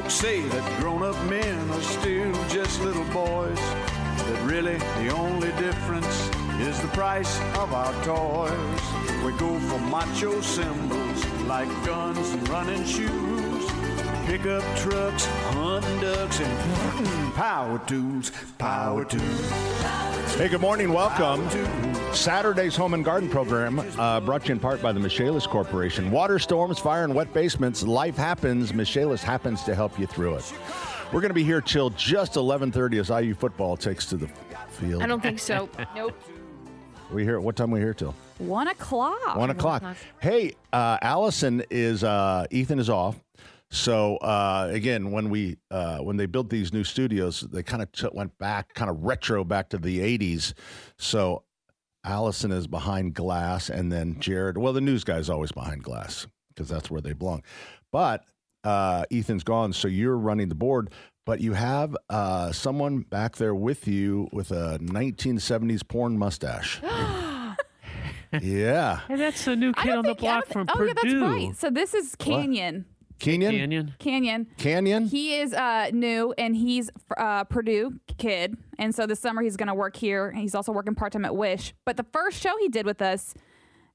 Folks say that grown-up men are still just little boys, that really the only difference is the price of our toys. We go for macho symbols like guns and running shoes, pickup trucks, hunting ducks, and power tools, power tools. Hey, good morning. Welcome. Saturday's Home and Garden Program brought to you in part by the Michaelis Corporation. Water storms, fire, and wet basements. Life happens. Michaelis happens to help you through it. We're going to be here till just 11:30 as IU football takes to the field. I don't think so. Nope. We here. What time we here till? 1 o'clock. 1 o'clock. Hey, Allison is Ethan is off. So again, when they built these new studios, they kind of went back, kind of retro back to the 80s. So Allison is behind glass, and then Jared. Well, the news guy's always behind glass because that's where they belong. But Ethan's gone, so you're running the board. But you have someone back there with you with a 1970s porn mustache. Yeah. Hey, that's a new kid on the block from Purdue. Oh, yeah, that's right. So this is Canyon. Canyon? Canyon. He is new, and he's a Purdue kid. And so this summer he's going to work here. He's also working part-time at Wish. But the first show he did with us,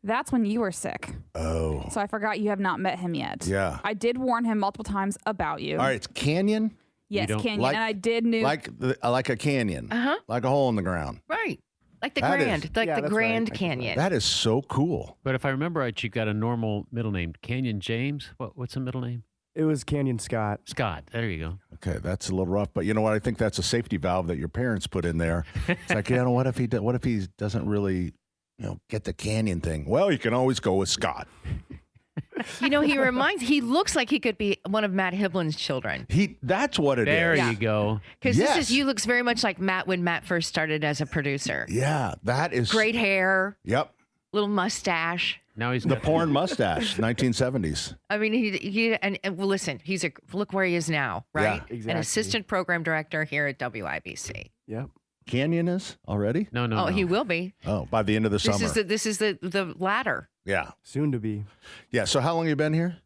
that's when you were sick. Oh. So I forgot you have not met him yet. Yeah. I did warn him multiple times about you. All right, it's Canyon? Yes, Canyon. And I did knew. Like a canyon. Uh-huh. Like a hole in the ground. Right. Like the That Grand. is- the Grand Canyon. That is so cool. But if I remember right, you got a normal middle name. Canyon James? What's the middle name? It was Canyon Scott. Scott. There you go. Okay, that's a little rough, but you know what? I think that's a safety valve that your parents put in there. It's like, what if he doesn't really, get the canyon thing? Well, you can always go with Scott. He looks like he could be one of Matt Hiblin's children. That's what it is. There you go. Because Yes. you looks very much like Matt when Matt first started as a producer. Yeah, that is Great hair, Yep, little mustache. Now he's the got porn mustache, 1970s. I mean, well, listen, look where he is now, right? Yeah, exactly. An assistant program director here at WIBC. Yep. Canyon is already? No. He will be. Oh, by the end of the summer. This is the ladder. Yeah, Soon to be. yeah. So how long have you been here?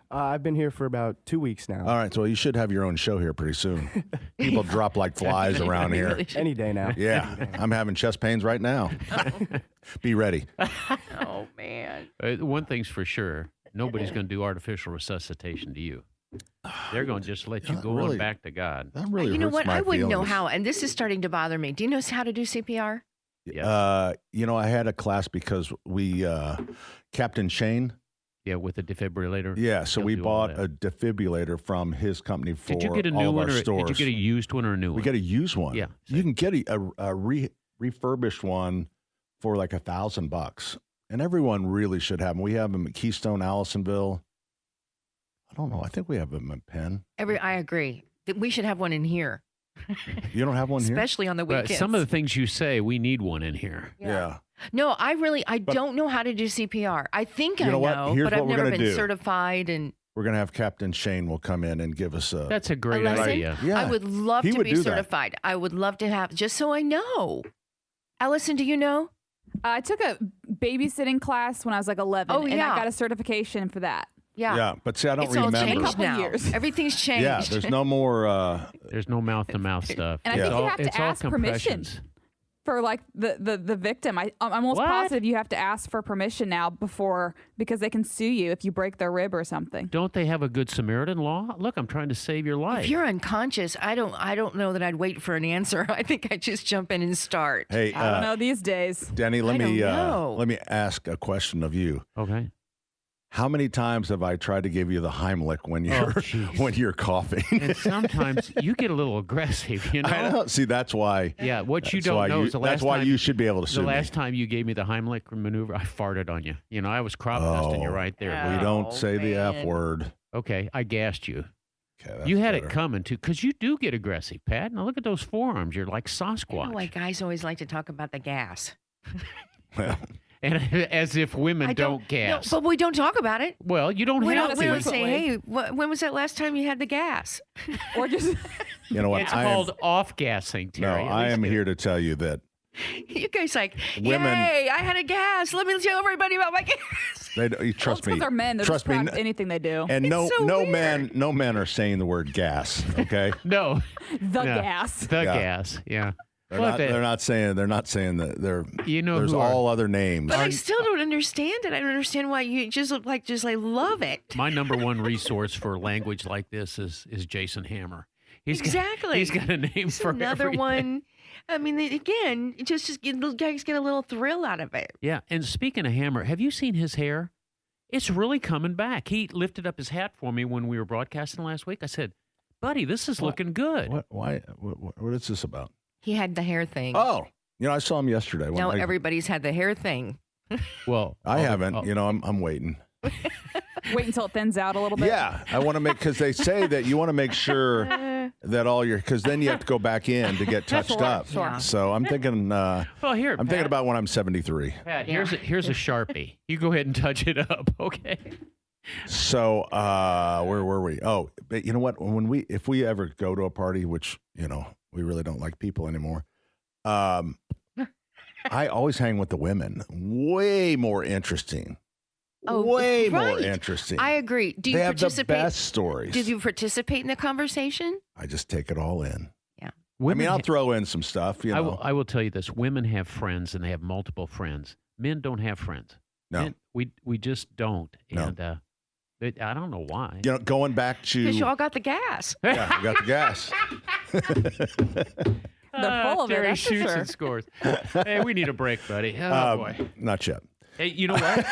I've been here for about 2 weeks now. All right, so you should have your own show here pretty soon. People drop like flies around here. Really should. Any day now. Yeah, I'm having chest pains right now. Be ready. Oh man. one thing's for sure. Nobody's going to do artificial resuscitation to you. They're going to just let you Not go really. on back to God. That really You know hurts what? my I wouldn't know feelings. how, and this is starting to bother me. Do you know how to do CPR? Yes. I had a class because we, Captain Shane. Yeah, with a defibrillator. Yeah, so He'll we do all bought that. a defibrillator from his company for Did you get a all new of one, our or stores. did you get a used one or a new one? We got a used one. Yeah, you can get a refurbished one for like $1,000, and everyone really should have them. We have them at Keystone, Allisonville. I don't know. I think we have them at Penn. I agree. We should have one in here, You don't have one here? especially on the Well, weekends. some of the things you say, we need one in here. Yeah. No, I don't know how to do CPR. I think You know what? I know, Here's but I've what we're never gonna been do. certified. And We're going to have Captain Shane will come in and give us a... That's a great lesson? idea. Yeah. I would love He to would be do that. certified. I would love to have, just so I know. Allison, do you know? I took a babysitting class when I was like 11, Oh, and yeah. I got a certification for that. Yeah, but see, I don't It's all remember. changed Couple now. years. Everything's changed. Yeah, there's no more... There's no mouth-to-mouth stuff. And I Yeah. think It's you all- have it's to all ask permission compressions. for like the victim. I'm almost What? positive you have to ask for permission now because they can sue you if you break their rib or something. Don't they have a good Samaritan law? Look, I'm trying to save your life. If you're unconscious, I don't know that I'd wait for an answer. I think I'd just jump in and start. Hey, I don't know these days. Danny, I don't know. let me ask a question of you. Okay. How many times have I tried to give you the Heimlich when you're jeez. when you're coughing? And sometimes you get a little aggressive, you know? I don't see. That's why. Yeah, what you That's why don't know you- is the last that's why time you should be able to sue The me. last time you gave me the Heimlich maneuver, I farted on you. You know, I was crop dusting you Oh. right there. Yeah. We don't Oh, say the F man. word. Okay, I gassed you. Okay, that's You had it better. coming, too, because you do get aggressive, Pat. Now look at those forearms. You're like I Sasquatch. know why guys always like to talk about the gas. Well, And as if women don't gas. No, but we don't talk about it. Well, you don't We have don't, to. we don't say, frequently. hey, when was that last time you had the gas? Or just you know what? It's I am, called off-gassing, no, Terry. At I least am get it. here to tell you that You guys like, Women- yay, I had a gas. Let me tell everybody about my gas. You trust me. Because they're men. They're trust just me. proud of anything they do. And It's so weird. no men are saying the word gas. Okay, No. The No. gas. The Yeah. gas. Yeah. they're Well, not. They're not saying. They're not saying that. You know there's who are- all other names. But I still don't understand it. I don't understand why you just look like love it. My number one resource for language like this is Jason Hammer. Exactly. He's got a name It's for another everything. one. I mean, again, the guys get a little thrill out of it. Yeah, and speaking of Hammer, have you seen his hair? It's really coming back. He lifted up his hat for me when we were broadcasting last week. I said, buddy, this is looking good. What? Why? What is this about? He had the hair thing. Oh, I saw him yesterday. Now everybody's had the hair thing. Well, I oh, haven't. oh, I'm waiting. Wait until it thins out a little bit. Yeah, I want to because they say that you want to make sure that because then you have to go back in to get touched Sure, up. sure. So I'm thinking. well, here, I'm thinking about when I'm 73. Pat, Yeah. here's a Sharpie. You go ahead and touch it up, okay? So where were we? Oh, but you know what? If we ever go to a party, which we really don't like people anymore. I always hang with the women. Way more interesting. Oh, way more right. interesting. I agree. Do you they have the participate? best stories. Did you participate in the conversation? I just take it all in. Women I'll ha- throw in some stuff. I will tell you this: women have friends, and they have multiple friends. Men don't have friends. No. Men, we just don't. No. And I don't know why. Going back to Because you all got the gas. yeah, we got the gas. They're full of it, Terry that's for shoots sure. and scores. Hey, we need a break, buddy. Oh boy. Not yet. Hey, you know what?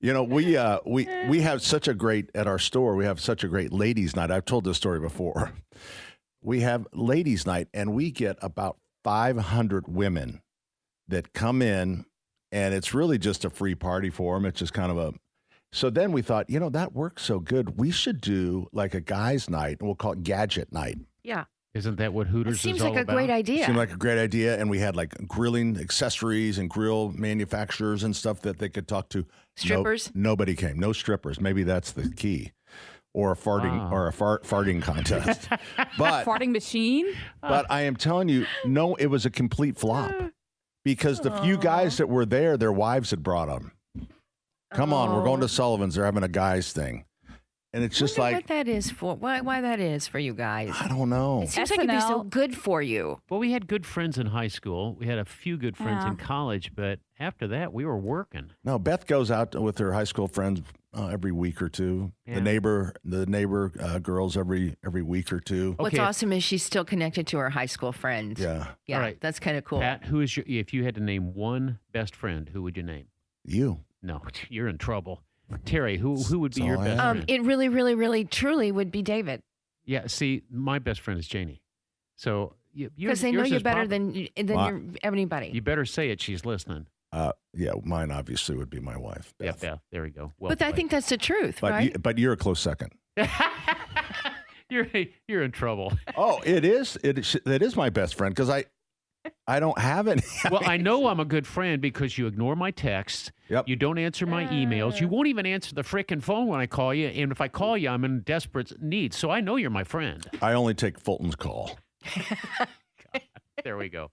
We have such a great at our store. We have such a great ladies' night. I've told this story before. We have ladies' night, and we get about 500 women that come in, and it's really just a free party for them. It's just kind of a. So then we thought, that works so good. We should do like a guys' night, and we'll call it gadget night. Yeah. Isn't that what Hooters It seems is like all a about? great idea. Seemed like a great idea, and we had like grilling accessories and grill manufacturers and stuff that they could talk to. Strippers? Nobody came. No strippers. Maybe that's the key, or a farting contest. But Farting machine. I am telling you, no, it was a complete flop because the few guys that were there, their wives had brought them. Come on, we're going to Sullivan's. They're having a guys thing. And it's just Wonder like, what that is for. Why that is for you guys? I don't know. It seems like it'd be so SNL. good for you. Well, we had good friends in high school. We had a few good friends Yeah. in college, but after that, we were working. No, Beth goes out with her high school friends every week or two. Yeah. The neighbor girls every week or two. What's Okay. awesome is she's still connected to her high school friends. Yeah, Yeah, All right. that's kind of cool. Pat, who is if you had to name one best friend, who would you name? you. No, you're in trouble. Terry, who would be That's your all I best have. friend? It really, really, really, truly would be David Yeah, see, my best friend is Janie. So because they know yours you is better probably- than Wow. your, anybody. You better say it. She's listening. Yeah, mine obviously would be my wife. Yeah, Beth. yeah, there we go. Well But I played. think that's the truth, But right? but you're a close second. you're in trouble. Oh, it is. It is my best friend because I don't have any. Well, I know I'm a good friend because you ignore my texts. Yep. You don't answer my emails. You won't even answer the frickin' phone when I call you. And if I call you, I'm in desperate need. So I know you're my friend. I only take Fulton's call. There we go.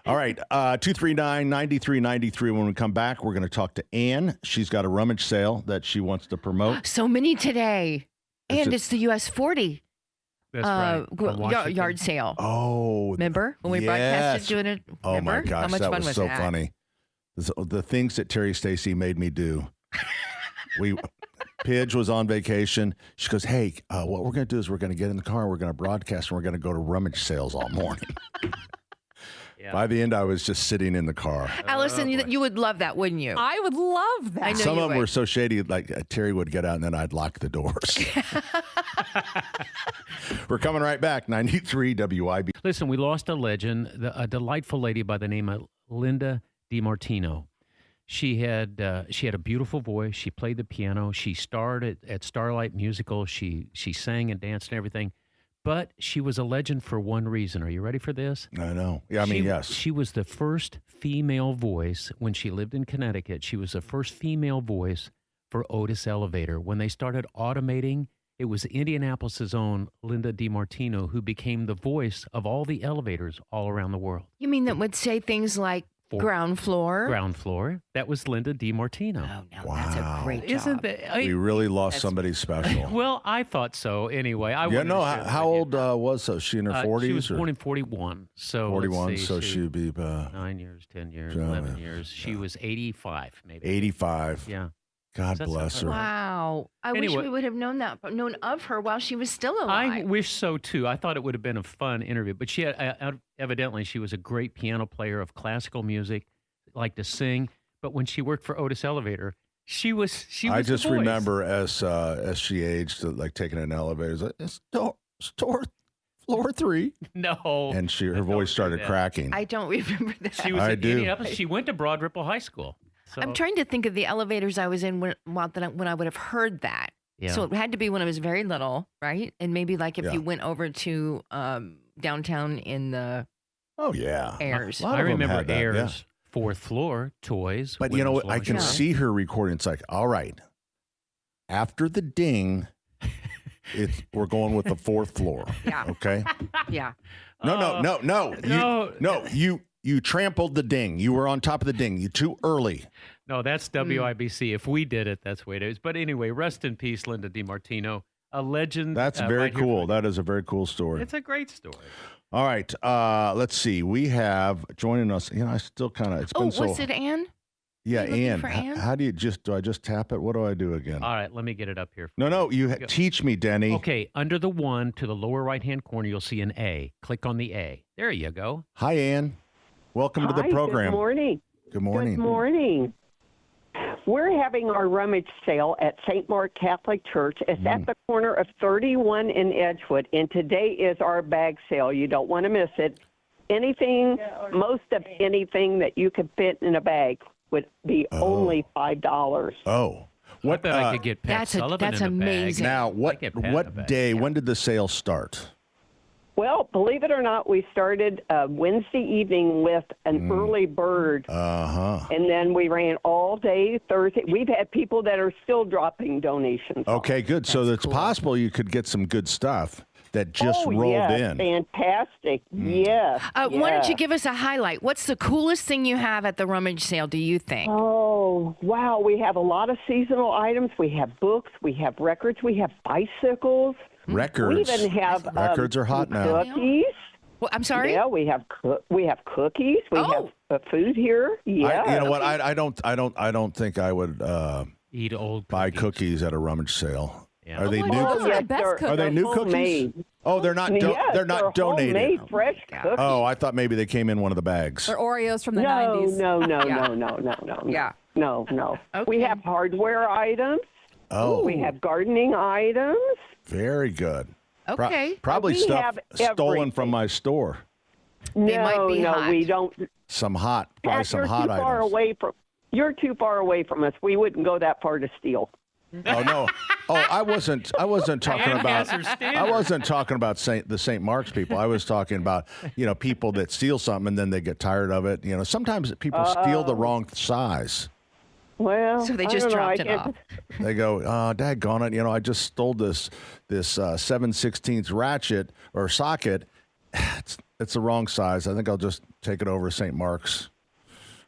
All right, 239-9393. When we come back, we're going to talk to Ann. She's got a rummage sale that she wants to promote. So many today, It's and a- it's the US 40 That's right. From Washington. yard sale. Oh, Remember when we yes. broadcasted doing it? Oh my Remember? gosh, How much that fun was so that? funny. The things that Terry Stacy made me do. Pidge was on vacation. She goes, "Hey, what we're going to do is we're going to get in the car, we're going to broadcast, and we're going to go to rummage sales all morning." Yeah. By the end, I was just sitting in the car. Allison, you would love that, wouldn't you? I would love that. I know Some you of them would. were so shady, like Terry would get out and then I'd lock the doors. We're coming right back. 93 WIB. Listen, we lost a legend, a delightful lady by the name of Linda DiMartino. She had a beautiful voice. She played the piano. She starred at Starlight Musical. She sang and danced and everything. But she was a legend for one reason. Are you ready for this? I know. Yeah, I mean, yes. She was the first female voice when she lived in Connecticut. She was the first female voice for Otis Elevator when they started automating It was Indianapolis's own Linda DiMartino who became the voice of all the elevators all around the world. You mean that would say things like ground floor? Ground floor. That was Linda DiMartino. Oh, no, that's a great job. Isn't that? We really lost somebody special. Well, I thought so. Anyway, Yeah, no. How old was she? In her 40s? She was born in 41. So 41. let's see, So she'd be 9 years, 10 years, 11 years. She was 85, maybe. 85. Yeah. God That's bless her. Wow. I wish Anyway. we would have known of her while she was still alive. I wish so too. I thought it would have been a fun interview. But she had, evidently she was a great piano player of classical music, liked to sing. But when she worked for Otis Elevator, she was. I just the voice. remember as she aged, like taking an elevator, it's like, it's floor 3. No. And her Don't voice do started that. cracking. I don't remember that. She was I at do. Indianapolis. She went to Broad Ripple High School. So, I'm trying to think of the elevators I was in when I would have heard that. Yeah. So it had to be when I was very little, right? And maybe like if Yeah. you went over to downtown in the Oh, yeah. Airs. A lot I of them remember had that, yeah. Airs, fourth floor, toys. But you know women's what? I can lingerie. see her recording. It's like, all right, after the ding, we're going with the 4th floor. Yeah. Okay. yeah. No. You trampled the ding. You were on top of the ding. You too early. No, that's WIBC. If we did it, that's the way it is. But anyway, rest in peace, Linda DiMartino, a legend. That's very right here cool. for- That is a very cool story. It's a great story. All right. Let's see. We have joining us. You know, I still kind of. It's Oh, been so. was it Anne? Yeah, Are you looking Ann. for Ann? How do you do? I just tap it. What do I do again? All right, let me get it up here. No. You Go. teach me, Denny. Okay, under the 1 to the lower right-hand corner, you'll see an A. Click on the A. There you go. Hi, Ann. Welcome to the program. Good morning. Good morning. Good morning. We're having our rummage sale at St. Mark Catholic Church. It's at the corner of 31 in Edgewood, and today is our bag sale. You don't want to miss it. Most of anything that you could fit in a bag would be only $5. Oh. I bet I could get Pat that's Sullivan that's in a bag. amazing. Now, I'd get Pat in a what bag. day? When did the sale start? Well, believe it or not, we started Wednesday evening with an early bird, and then we ran all day Thursday. We've had people that are still dropping donations. Okay, good. So it's possible you could get some good stuff that just rolled yes, in. Fantastic. Yes. Why don't yes. you give us a highlight? What's the coolest thing you have at the rummage sale, do you think? Oh, wow. We have a lot of seasonal items. We have books. We have records. We have bicycles. Records. We even have Records are hot now. cookies. Well, I'm sorry? Yeah, we have cookies. We Oh. have food here. Yeah. You know what? I don't think I would Eat old buy cookies at a rummage sale. Yeah. Are they Oh, new? those are the best they're- cookies. Are they they're new cookies? homemade. Oh, they're not. Yes, they're not donated. Homemade, fresh God. cookies. Oh, I thought maybe they came in one of the bags. Or Oreos from the No, 90s. no. Yeah. No. Okay. We have hardware items. Oh, We have gardening items. very good. Okay. Probably We stuff have stolen everything. from my store. They might be hot. we don't. Some hot, probably Pat, some you're hot too far items. away from. You're too far away from us. We wouldn't go that far to steal. Oh no! Oh, I wasn't talking Ann about. has her standards. I wasn't talking about the St. Mark's people. I was talking about people that steal something and then they get tired of it. Sometimes people steal the wrong size. Well, So they I just don't know. dropped I it can't- off. They go, daggone it! I just stole this 7/16 ratchet or socket. It's the wrong size. I think I'll just take it over to St. Mark's.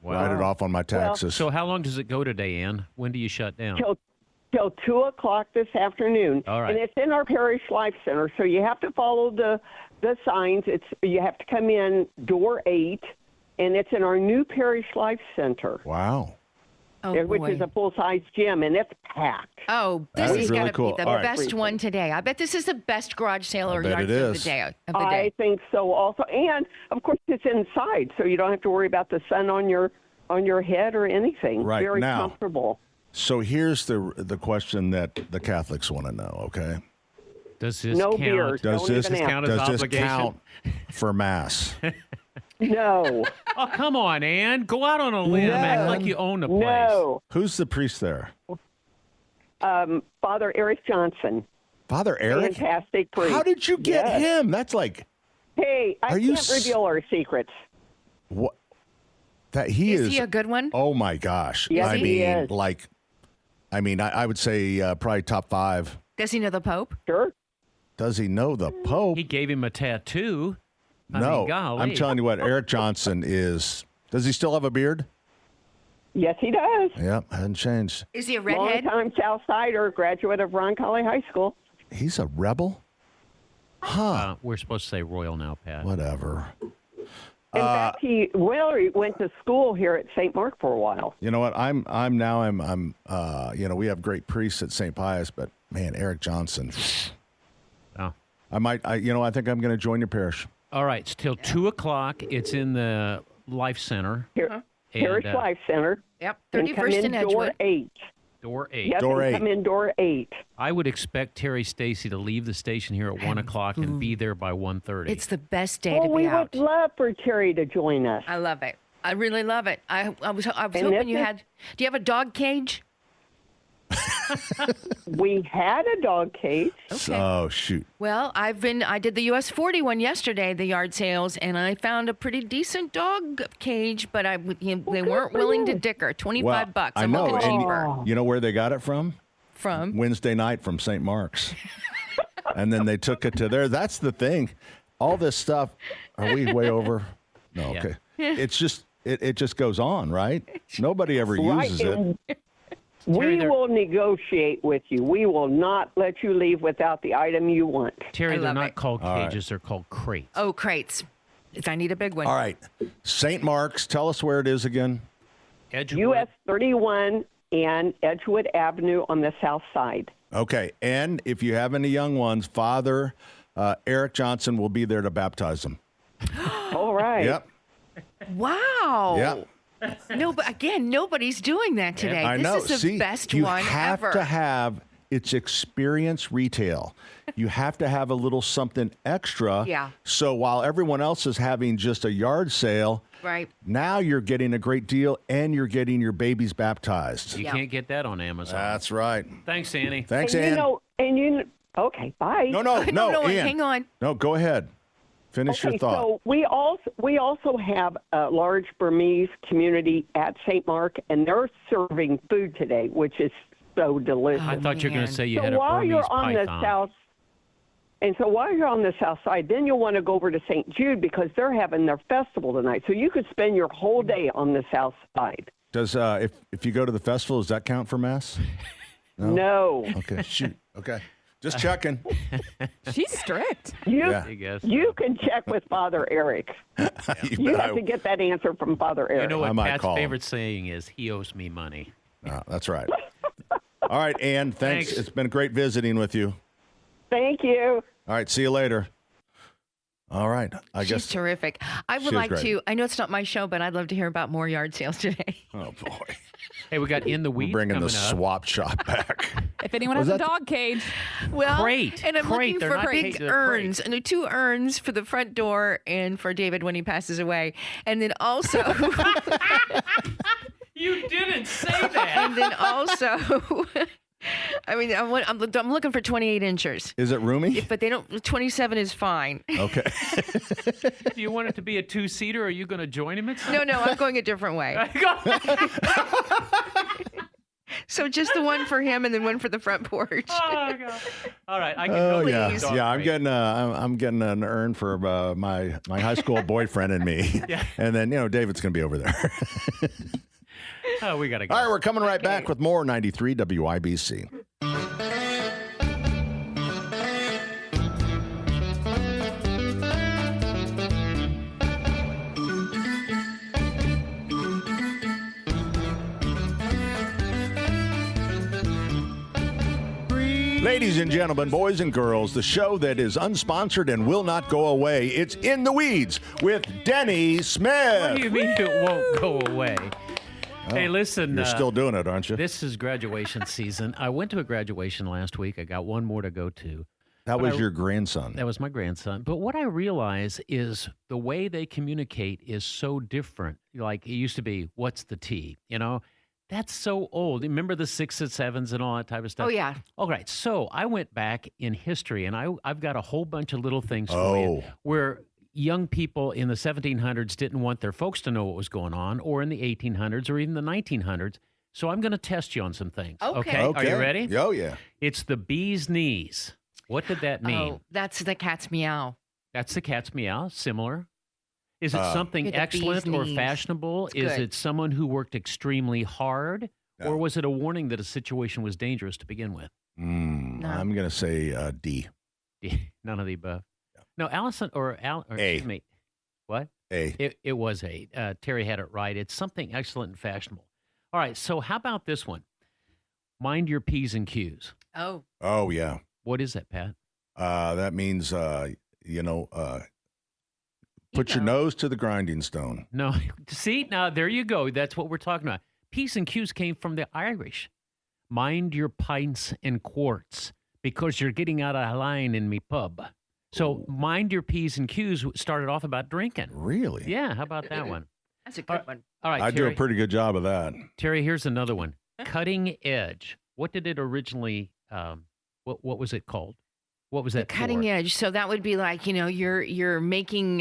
Write it off on my taxes. So how long does it go today, Ann? When do you shut down? Till 2:00 this afternoon. All right. And it's in our parish life center, so you have to follow the signs. You have to come in door 8, and it's in our new parish life center, Wow. Oh, which boy. is a full-size gym, and it's packed. Oh, this That has is got really to cool. be the All right. best one today. I bet this is the best garage sale or bet yard it sale of is. the day. I think so also. And, of course, it's inside, so you don't have to worry about the sun on your head or anything. Right, Very now- comfortable. So here's the question that the Catholics want to know. Okay. Does this No count? beer. Does Don't this even count as does this obligation? count for mass? No. Oh, come on, Ann. Go out on a limb. Act like you own the place. No. Who's the priest there? Father Eric Johnson. Father Eric? Fantastic priest. How did you get Yes. him? That's like Hey, I Are you can't reveal our secrets. what? That he Is is. he a good one? Oh my gosh! Yes, I he mean, is. I would say probably top 5. Does he know the Pope? Sure. Does he know the Pope? He gave him a tattoo. I No. mean, golly. I'm telling you what, Eric Johnson is. Does he still have a beard? Yes, he does. Yep, hasn't changed. Is he a redhead? Longtime South Sider, graduate of Roncalli High School. He's a rebel? Huh. We're supposed to say royal now, Pat. Whatever. In fact, he went to school here at St. Mark for a while. You know what? I'm we have great priests at St. Pius, but man, Eric Johnson. Oh. I think I'm going to join your parish. All right, it's till 2 o'clock. It's in the Life Center. Parish Life Center. Yep, And 31st come in in Edgewood. door 8. Door 8. Yep, Door and 8. come in door 8. I would expect Terry Stacy to leave the station here at 1 o'clock and be there by 1:30. It's the best day to we be out. would love for Terry to join us. I love it. I really love it. I was And hoping this you is- had. Do you have a dog cage? We had a dog cage. Oh, shoot. Well, I did the US 41 yesterday, the yard sales, and I found a pretty decent dog cage, but they weren't willing to dicker. $25. I I'm know. looking And cheaper. you know where they got it from? From Wednesday night from St. Mark's. And then they took it to there. That's the thing. All this stuff. Are we way over? No, Yeah. okay. It's just, it just goes on, right? Nobody ever uses it. and Terry, we they're- will negotiate with you. We will not let you leave without the item you want. Terry, I they're love not it. called All right. cages, they're called crates. Oh, crates. I need a big one. All right. St. Mark's, tell us where it is again. Edgewood. US 31 and Edgewood Avenue on the south side. Okay. And if you have any young ones, Father Eric Johnson will be there to baptize them. All right. Yep. Wow. Yep. No, but again, nobody's doing that today. I this know. is the See, best you one have ever. to have it's experience retail. You have to have a little something extra. Yeah. So while everyone else is having just a yard sale, Right. now you're getting a great deal and you're getting your babies baptized. You Yeah. can't get that on Amazon. That's right. Thanks, Annie. Thanks, And Ann. okay, bye. No, No, Ann. hang on. No, go ahead. Finish your thought. So we also have a large Burmese community at St. Mark, and they're serving food today, which is so delicious. I thought you were going man. to say you so had a while Burmese you're on python. the south, and so while you're on the south side, then you'll want to go over to St. Jude because they're having their festival tonight. So you could spend your whole day on the south side. Does if you go to the festival, does that count for mass? No, Okay, shoot. Okay. Just checking. She's strict. Yeah. I guess. you can check with Father Eric. You have to get that answer from Father Eric. You know I what might Pat's call him. favorite saying is, he owes me money. That's right. All right, Ann, thanks. Thanks. It's been great visiting with you. Thank you. All right, see you later. All right, I She's guess. terrific. I would She's like great. to. I know it's not my show, but I'd love to hear about more yard sales today. Oh boy, Hey, we got In the we're Weeds bringing the coming up. swap shop back. If anyone Was has a that- dog cage, Well, Crate. and I'm Crate. looking They're for not big cages, they're urns, crates. and the 2 urns for the front door and for David when he passes away, and then also, You didn't say that. and then also, I mean, I'm looking for 28 inchers, Is it roomy? but they don't. 27 is fine. Okay. Do you want it to be a 2-seater? Or are you going to join him? No, I'm going a different way. So just the one for him, and then one for the front porch. Oh, God. All right, I can Oh help you yeah, with dog yeah. I'm crate. getting an urn for my high school boyfriend and me, Yeah. and then David's gonna be over there. Oh, we got to go. All right, we're coming right back with more 93 WIBC. Ladies and gentlemen, boys and girls, the show that is unsponsored and will not go away. It's In the Weeds with Denny Smith. What do you mean it won't go away? Hey, listen. You're still doing it, aren't you? This is graduation season. I went to a graduation last week. I got one more to go to. That was your grandson. That was my grandson. But what I realize is the way they communicate is so different. Like it used to be, what's the T? That's so old. Remember the 6s and 7s and all that type of stuff? Oh yeah. All right. So I went back in history, and I've got a whole bunch of little things for you Oh. where young people in the 1700s didn't want their folks to know what was going on, or in the 1800s, or even the 1900s. So I'm going to test you on some things. Okay. Are you ready? Oh, yeah. It's the bee's knees. What did that mean? Oh, that's the cat's meow. That's the cat's meow. Similar. Is it something With the excellent bee's or knees. fashionable? It's Is good. it someone who worked extremely hard? No. Or was it a warning that a situation was dangerous to begin with? No. I'm going to say D. None of the above. No, Allison or A. excuse me. What? A. It was A. Terry had it right. It's something excellent and fashionable. All right, so how about this one? Mind your P's and Q's. Oh. Oh, yeah. What is that, Pat? That means, put your know. nose to the grinding stone. No. See, now there you go. That's what we're talking about. P's and Q's came from the Irish. Mind your pints and quarts because you're getting out of line in me pub. So mind your P's and Q's started off about drinking. Really? Yeah, how about that one? That's a good one. All right, I do Terry. a pretty good job of that. Terry, here's another one. Cutting edge. What did it originally? What was it called? What was that? Cutting for? edge. So that would be like, you're making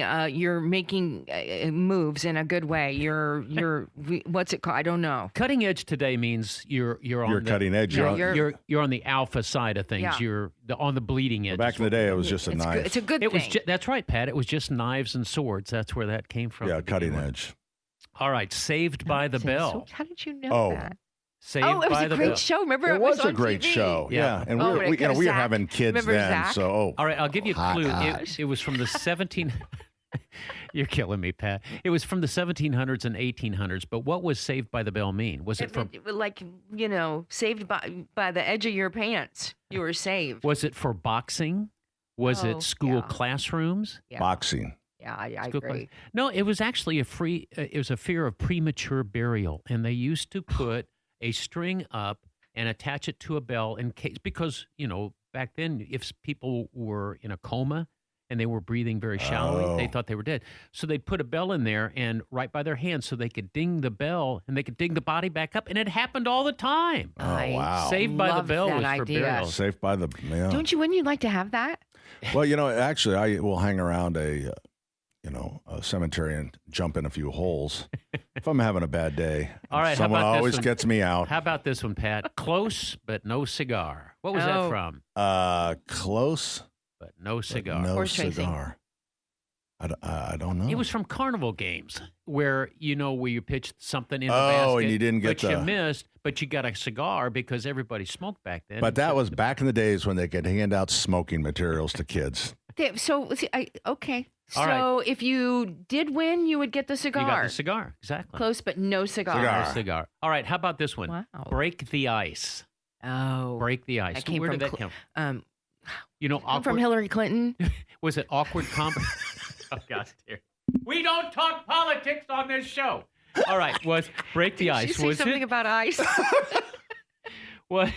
moves in a good way. You're what's it called? I don't know. Cutting edge today means you're on You're the, cutting edge. Yeah, you're on the alpha side of things. Yeah. You're on the bleeding edge. Back in the day, it was just a It's knife. good. It's a good It was thing. that's right, Pat. It was just knives and swords. That's where that came from. Yeah, to begin cutting with. edge. All right, Saved by the Bell. How did you know Oh. that? Saved Oh, it was by a the great Bell. show. Remember, It was a on great TV. show. Yeah. Yeah, and Oh, we were Zach. having kids Remember then. Zach? So, All right, I'll give you a hot clue. gosh. It was from the 17. You're killing me, Pat. It was from the 1700s and 1800s. But what was Saved by the Bell mean? Was it It for meant, like, saved by the edge of your pants. You were saved. was it for boxing? Was Oh, it school yeah. classrooms? Yeah. boxing. Yeah, I School class- agree. No, it was actually it was a fear of premature burial, and they used to put a string up and attach it to a bell in case because back then if people were in a coma and they were breathing very shallowly, they Oh. thought they were dead. So they'd put a bell in there and right by their hand so they could ding the bell and they could ding the body back up, and it happened all the time. Oh, I wow. Saved by the love Bell that was for idea. burial. Safe by the. Yeah. Wouldn't you like to have that? Well, actually, I will hang around a cemetery and jump in a few holes if I'm having a bad day. All right, how someone about this always one? gets me out. How about this one, Pat? Close but no cigar. What was that Oh. from? Close, But no but cigar. no Horse racing. cigar. I don't know. It was from carnival games where where you pitched something in the Oh, basket, and you didn't get but you the- missed, but you got a cigar because everybody smoked back then. But that was back in the days when they could hand out smoking materials to kids. So, okay. All So if you did win, you would get the you cigar. got the cigar exactly. Close, but no cigar. Cigar. No cigar. All right, how about this one? Wow. Break the ice. Oh. Break the ice. That came Where from did that Cl- come? I'm Awkward. from Hillary Clinton. Was it awkward oh gosh, dear. We don't talk politics on this show. All right, break the Did ice? you say Was something it about ice? what?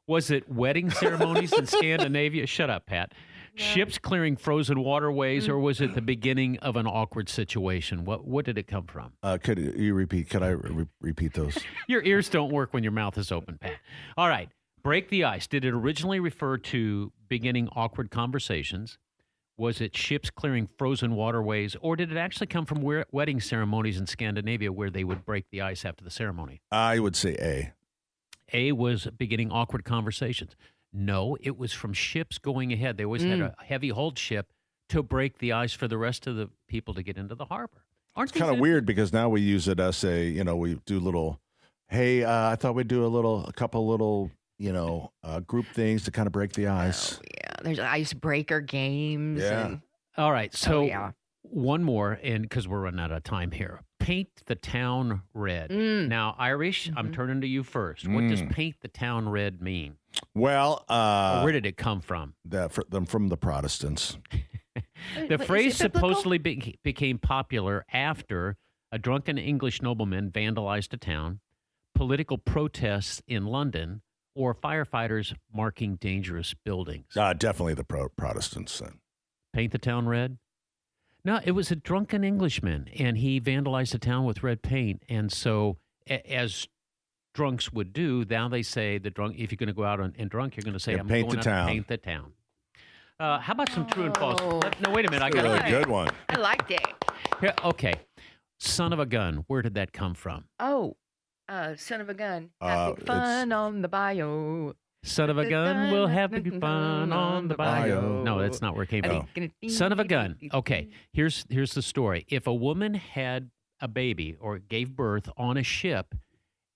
Was it wedding ceremonies in Scandinavia? Shut up, Pat. Ships clearing frozen waterways, or was it the beginning of an awkward situation? What did it come from? Could you repeat? Could I repeat those? Your ears don't work when your mouth is open, Pat. All right. Break the ice. Did it originally refer to beginning awkward conversations? Was it ships clearing frozen waterways, or did it actually come from wedding ceremonies in Scandinavia where they would break the ice after the ceremony? I would say A. A was beginning awkward conversations. No, it was from ships going ahead. They always had a heavy hold ship to break the ice for the rest of the people to get into the harbor. Aren't It's kind of weird because now we use it as we do little, hey, I thought we'd do a couple little, group things to kind of break the ice. Oh, yeah. There's icebreaker games. Yeah. And, All right, so yeah. one more, and because we're running out of time here. Paint the town red. Now, Irish, I'm turning to you first. What does paint the town red mean? Well, Or where did it come from? from the Protestants. The But phrase is it biblical? supposedly became popular after a drunken English nobleman vandalized a town, political protests in London, or firefighters marking dangerous buildings. Definitely the Protestants then. Paint the town red? No, it was a drunken Englishman, and he vandalized the town with red paint. And so, as drunks would do, now they say if you're going to go out and drunk, you're going to say, Yeah, I'm paint going the out town. to paint the town. How about some true and false? Oh. No, wait a minute. I got Really it. good one. I liked it. Here, okay. Son of a gun. Where did that come from? Oh, Son of a gun. Having fun on the bayou. Son of a gun, we'll have fun on the bayou. No, that's not where it came from. Son of a gun. Okay, here's the story. If a woman had a baby or gave birth on a ship,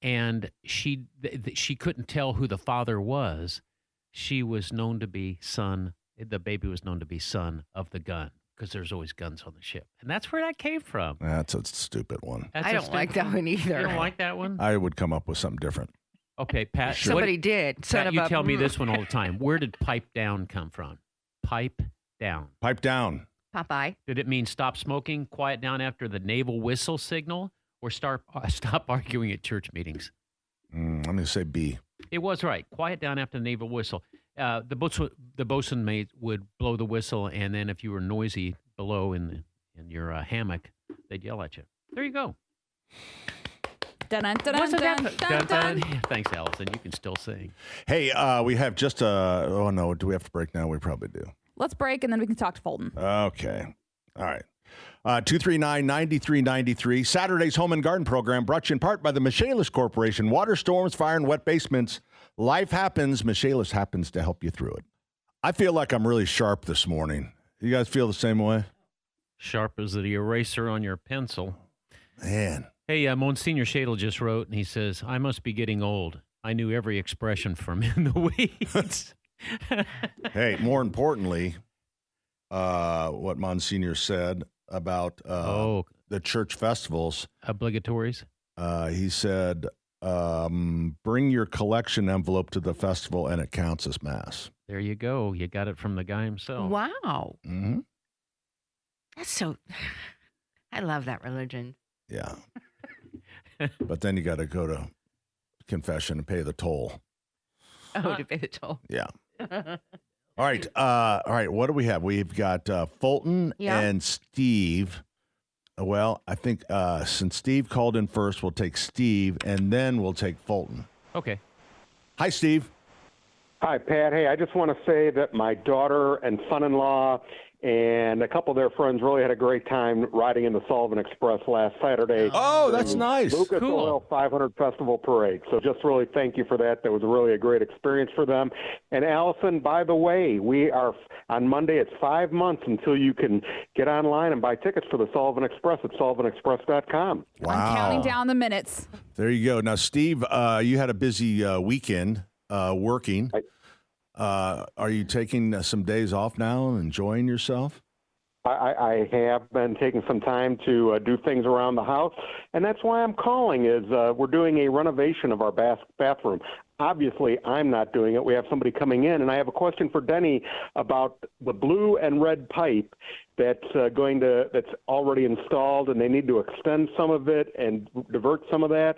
and she couldn't tell who the father was, she was known to be son. The baby was known to be son of the gun, because there's always guns on the ship, and that's where that came from. That's a stupid one. I don't like that one either. You don't like that one? I would come up with something different. Okay, Pat. Somebody did. Pat, you tell me this one all the time. Where did pipe down come from? Pipe down. Pipe down. Popeye. Did it mean stop smoking, quiet down after the naval whistle signal, or stop arguing at church meetings? I'm going to say B. It was right. Quiet down after the naval whistle. The bosun mate would blow the whistle, and then if you were noisy below in your hammock, they'd yell at you. There you go. Dun, dun, dun, dun, dun, dun. Thanks, Allison. You can still sing. Hey, we have just oh no, do we have to break now? We probably do. Let's break, and then we can talk to Fulton. Okay. All right. 239-9393. Saturday's Home and Garden Program brought to you in part by the Michaelis Corporation. Water storms, fire, and wet basements. Life happens. Michaelis happens to help you through it. I feel like I'm really sharp this morning. You guys feel the same way? Sharp as the eraser on your pencil. Man. Hey, Monsignor Shadle just wrote, and he says, I must be getting old. I knew every expression from In the Weeds. Hey, more importantly, what Monsignor said about the church festivals. Obligatories. He said, bring your collection envelope to the festival and it counts as mass. There you go. You got it from the guy himself. Wow. Mm-hmm. That's so... I love that religion. Yeah. But then you got to go to confession and pay the toll. Oh, to pay the toll. Yeah. All right. What do we have? We've got Fulton and Steve. Well, I think since Steve called in first, we'll take Steve, and then we'll take Fulton. Okay. Hi, Steve. Hi, Pat. Hey, I just want to say that my daughter and son-in-law and a couple of their friends really had a great time riding in the Sullivan Express last Saturday. Oh, that's nice. Lucas Oil 500 Festival Parade. So just really thank you for that. That was really a great experience for them. And Allison, by the way, we are on Monday. It's 5 months until you can get online and buy tickets for the Sullivan Express at sullivanexpress.com. Wow. I'm counting down the minutes. There you go. Now, Steve, you had a busy weekend working. Are you taking some days off now and enjoying yourself? I have been taking some time to do things around the house, and that's why I'm calling is we're doing a renovation of our bathroom. Obviously, I'm not doing it. We have somebody coming in, and I have a question for Denny about the blue and red pipe that's already installed, and they need to extend some of it and divert some of that.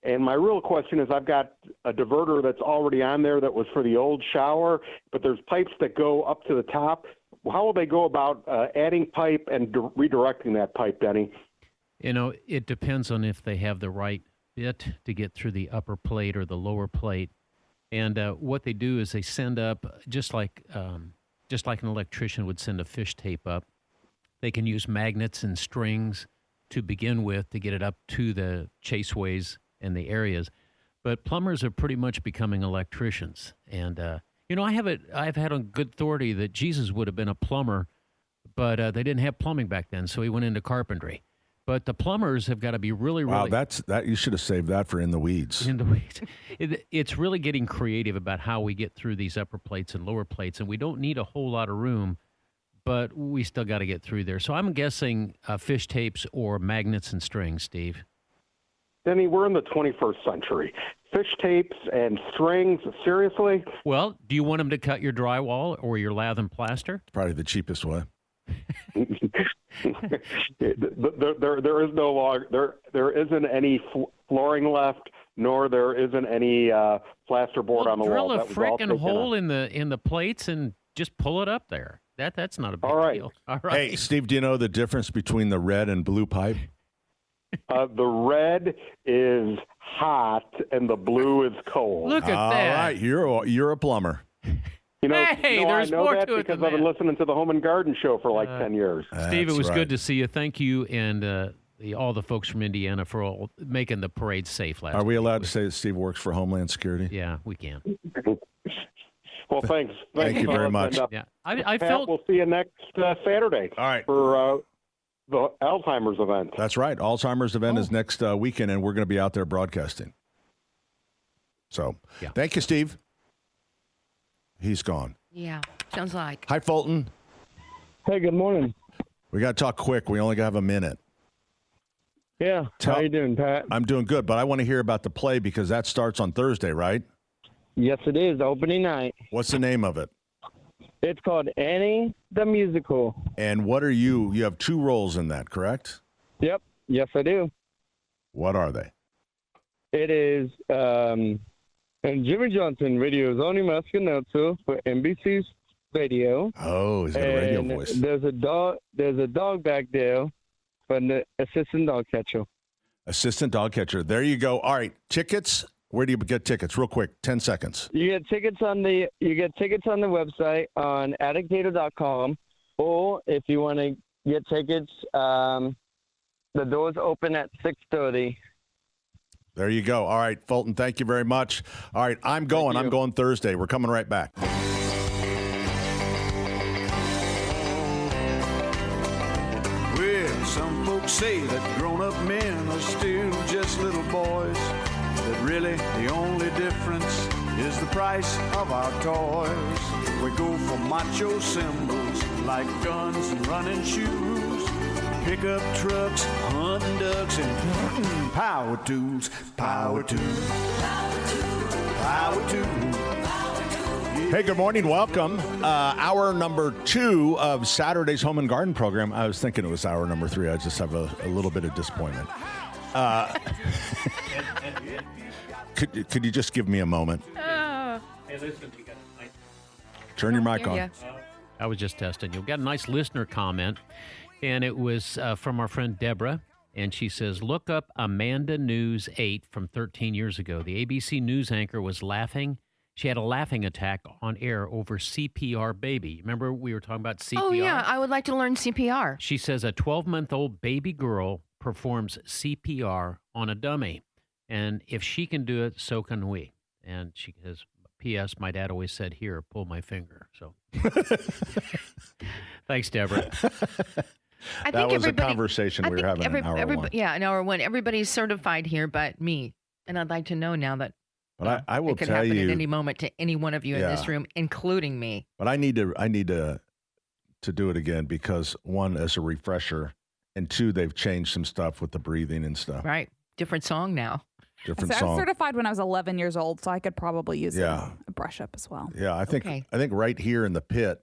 And my real question is, I've got a diverter that's already on there that was for the old shower, but there's pipes that go up to the top. How will they go about adding pipe and redirecting that pipe, Denny? You know, it depends on if they have the right bit to get through the upper plate or the lower plate. And what they do is they send up, just like an electrician would send a fish tape up, they can use magnets and strings to begin with to get it up to the chaseways and the areas. But plumbers are pretty much becoming electricians. And, I've had on good authority that Jesus would have been a plumber, but they didn't have plumbing back then, so he went into carpentry. But the plumbers have got to be really, wow, that you should have saved that for In the Weeds. In the Weeds. It's really getting creative about how we get through these upper plates and lower plates, and we don't need a whole lot of room, but we still got to get through there. So I'm guessing fish tapes or magnets and strings, Steve. Denny, we're in the 21st century. Fish tapes and strings, seriously? Well, do you want them to cut your drywall or your lath and plaster? Probably the cheapest way. There isn't any flooring left, nor there isn't any plasterboard on the wall. Drill a frickin' hole in the plates and just pull it up there. That's not a big deal. All right. Hey, Steve, do you know the difference between the red and blue pipe? The red is hot and the blue is cold. Look at that. All right, you're a plumber. There's more to it because I've been listening to the Home and Garden Show for like 10 years. Steve, it was good to see you. Thank you, and all the folks from Indiana for all making the parade safe last Are we week. allowed to say that Steve works for Homeland Security? Yeah, we can. Well, thanks. Thank you very much. Yeah, I Pat, felt we'll see you next Saturday. All right. For the Alzheimer's event. That's right. Alzheimer's event is next weekend, and we're going to be out there broadcasting. So, Thank you, Steve. He's gone. Yeah, sounds like. Hi, Fulton. Hey, good morning. We got to talk quick. We only have a minute. Yeah. How you doing, Pat? I'm doing good, but I want to hear about the play because that starts on Thursday, right? Yes, it is. Opening night. What's the name of it? It's called Annie the Musical. And what are you? You have 2 roles in that, correct? Yep. Yes, I do. What are they? It is and Jimmy Johnson radio's only mask announcer for NBC's radio. Oh, he's got a radio And voice. There's a dog back there from the assistant dog catcher. Assistant dog catcher. There you go. All right. Tickets. Where do you get tickets? Real quick. 10 seconds. You get tickets on the website on addictator.com, or if you want to get tickets, the doors open at 6:30. There you go. All right, Fulton, thank you very much. All right, I'm going. I'm going Thursday. We're coming right back. Well, some folks say that grown-up men are still just little boys. That really the only difference is the price of our toys. We go for macho symbols like guns and running shoes, pickup trucks, hunting ducks, and power tools. Power tools. Power tools. Hey, good morning. Welcome. Hour number 2 of Saturday's Home and Garden program. I was thinking it was hour number 3. I just have a little bit of disappointment. Could you just give me a moment? Turn your mic on. Yeah. I was just testing. You'll get a nice listener comment, and it was from our friend Deborah, and she says, look up Amanda News 8 from 13 years ago. The ABC News anchor was laughing. She had a laughing attack on air over CPR baby. Remember we were talking about CPR? Oh, yeah. I would like to learn CPR. She says a 12-month-old baby girl performs CPR on a dummy. And if she can do it, so can we. And she says, P.S., my dad always said, here, pull my finger. So thanks, Deborah. That was a conversation we were having in hour 1. Yeah, in hour 1. Everybody's certified here but me. And I'd like to know now that But I will it could tell happen you at any moment to any one of you in this room, including me. But I need to do it again because 1, as a refresher, and 2, they've changed some stuff with the breathing and stuff. Right. Different song now. Different I song. was certified when I was 11 years old, so I could probably use a brush up as well. Yeah, I think right here in the pit,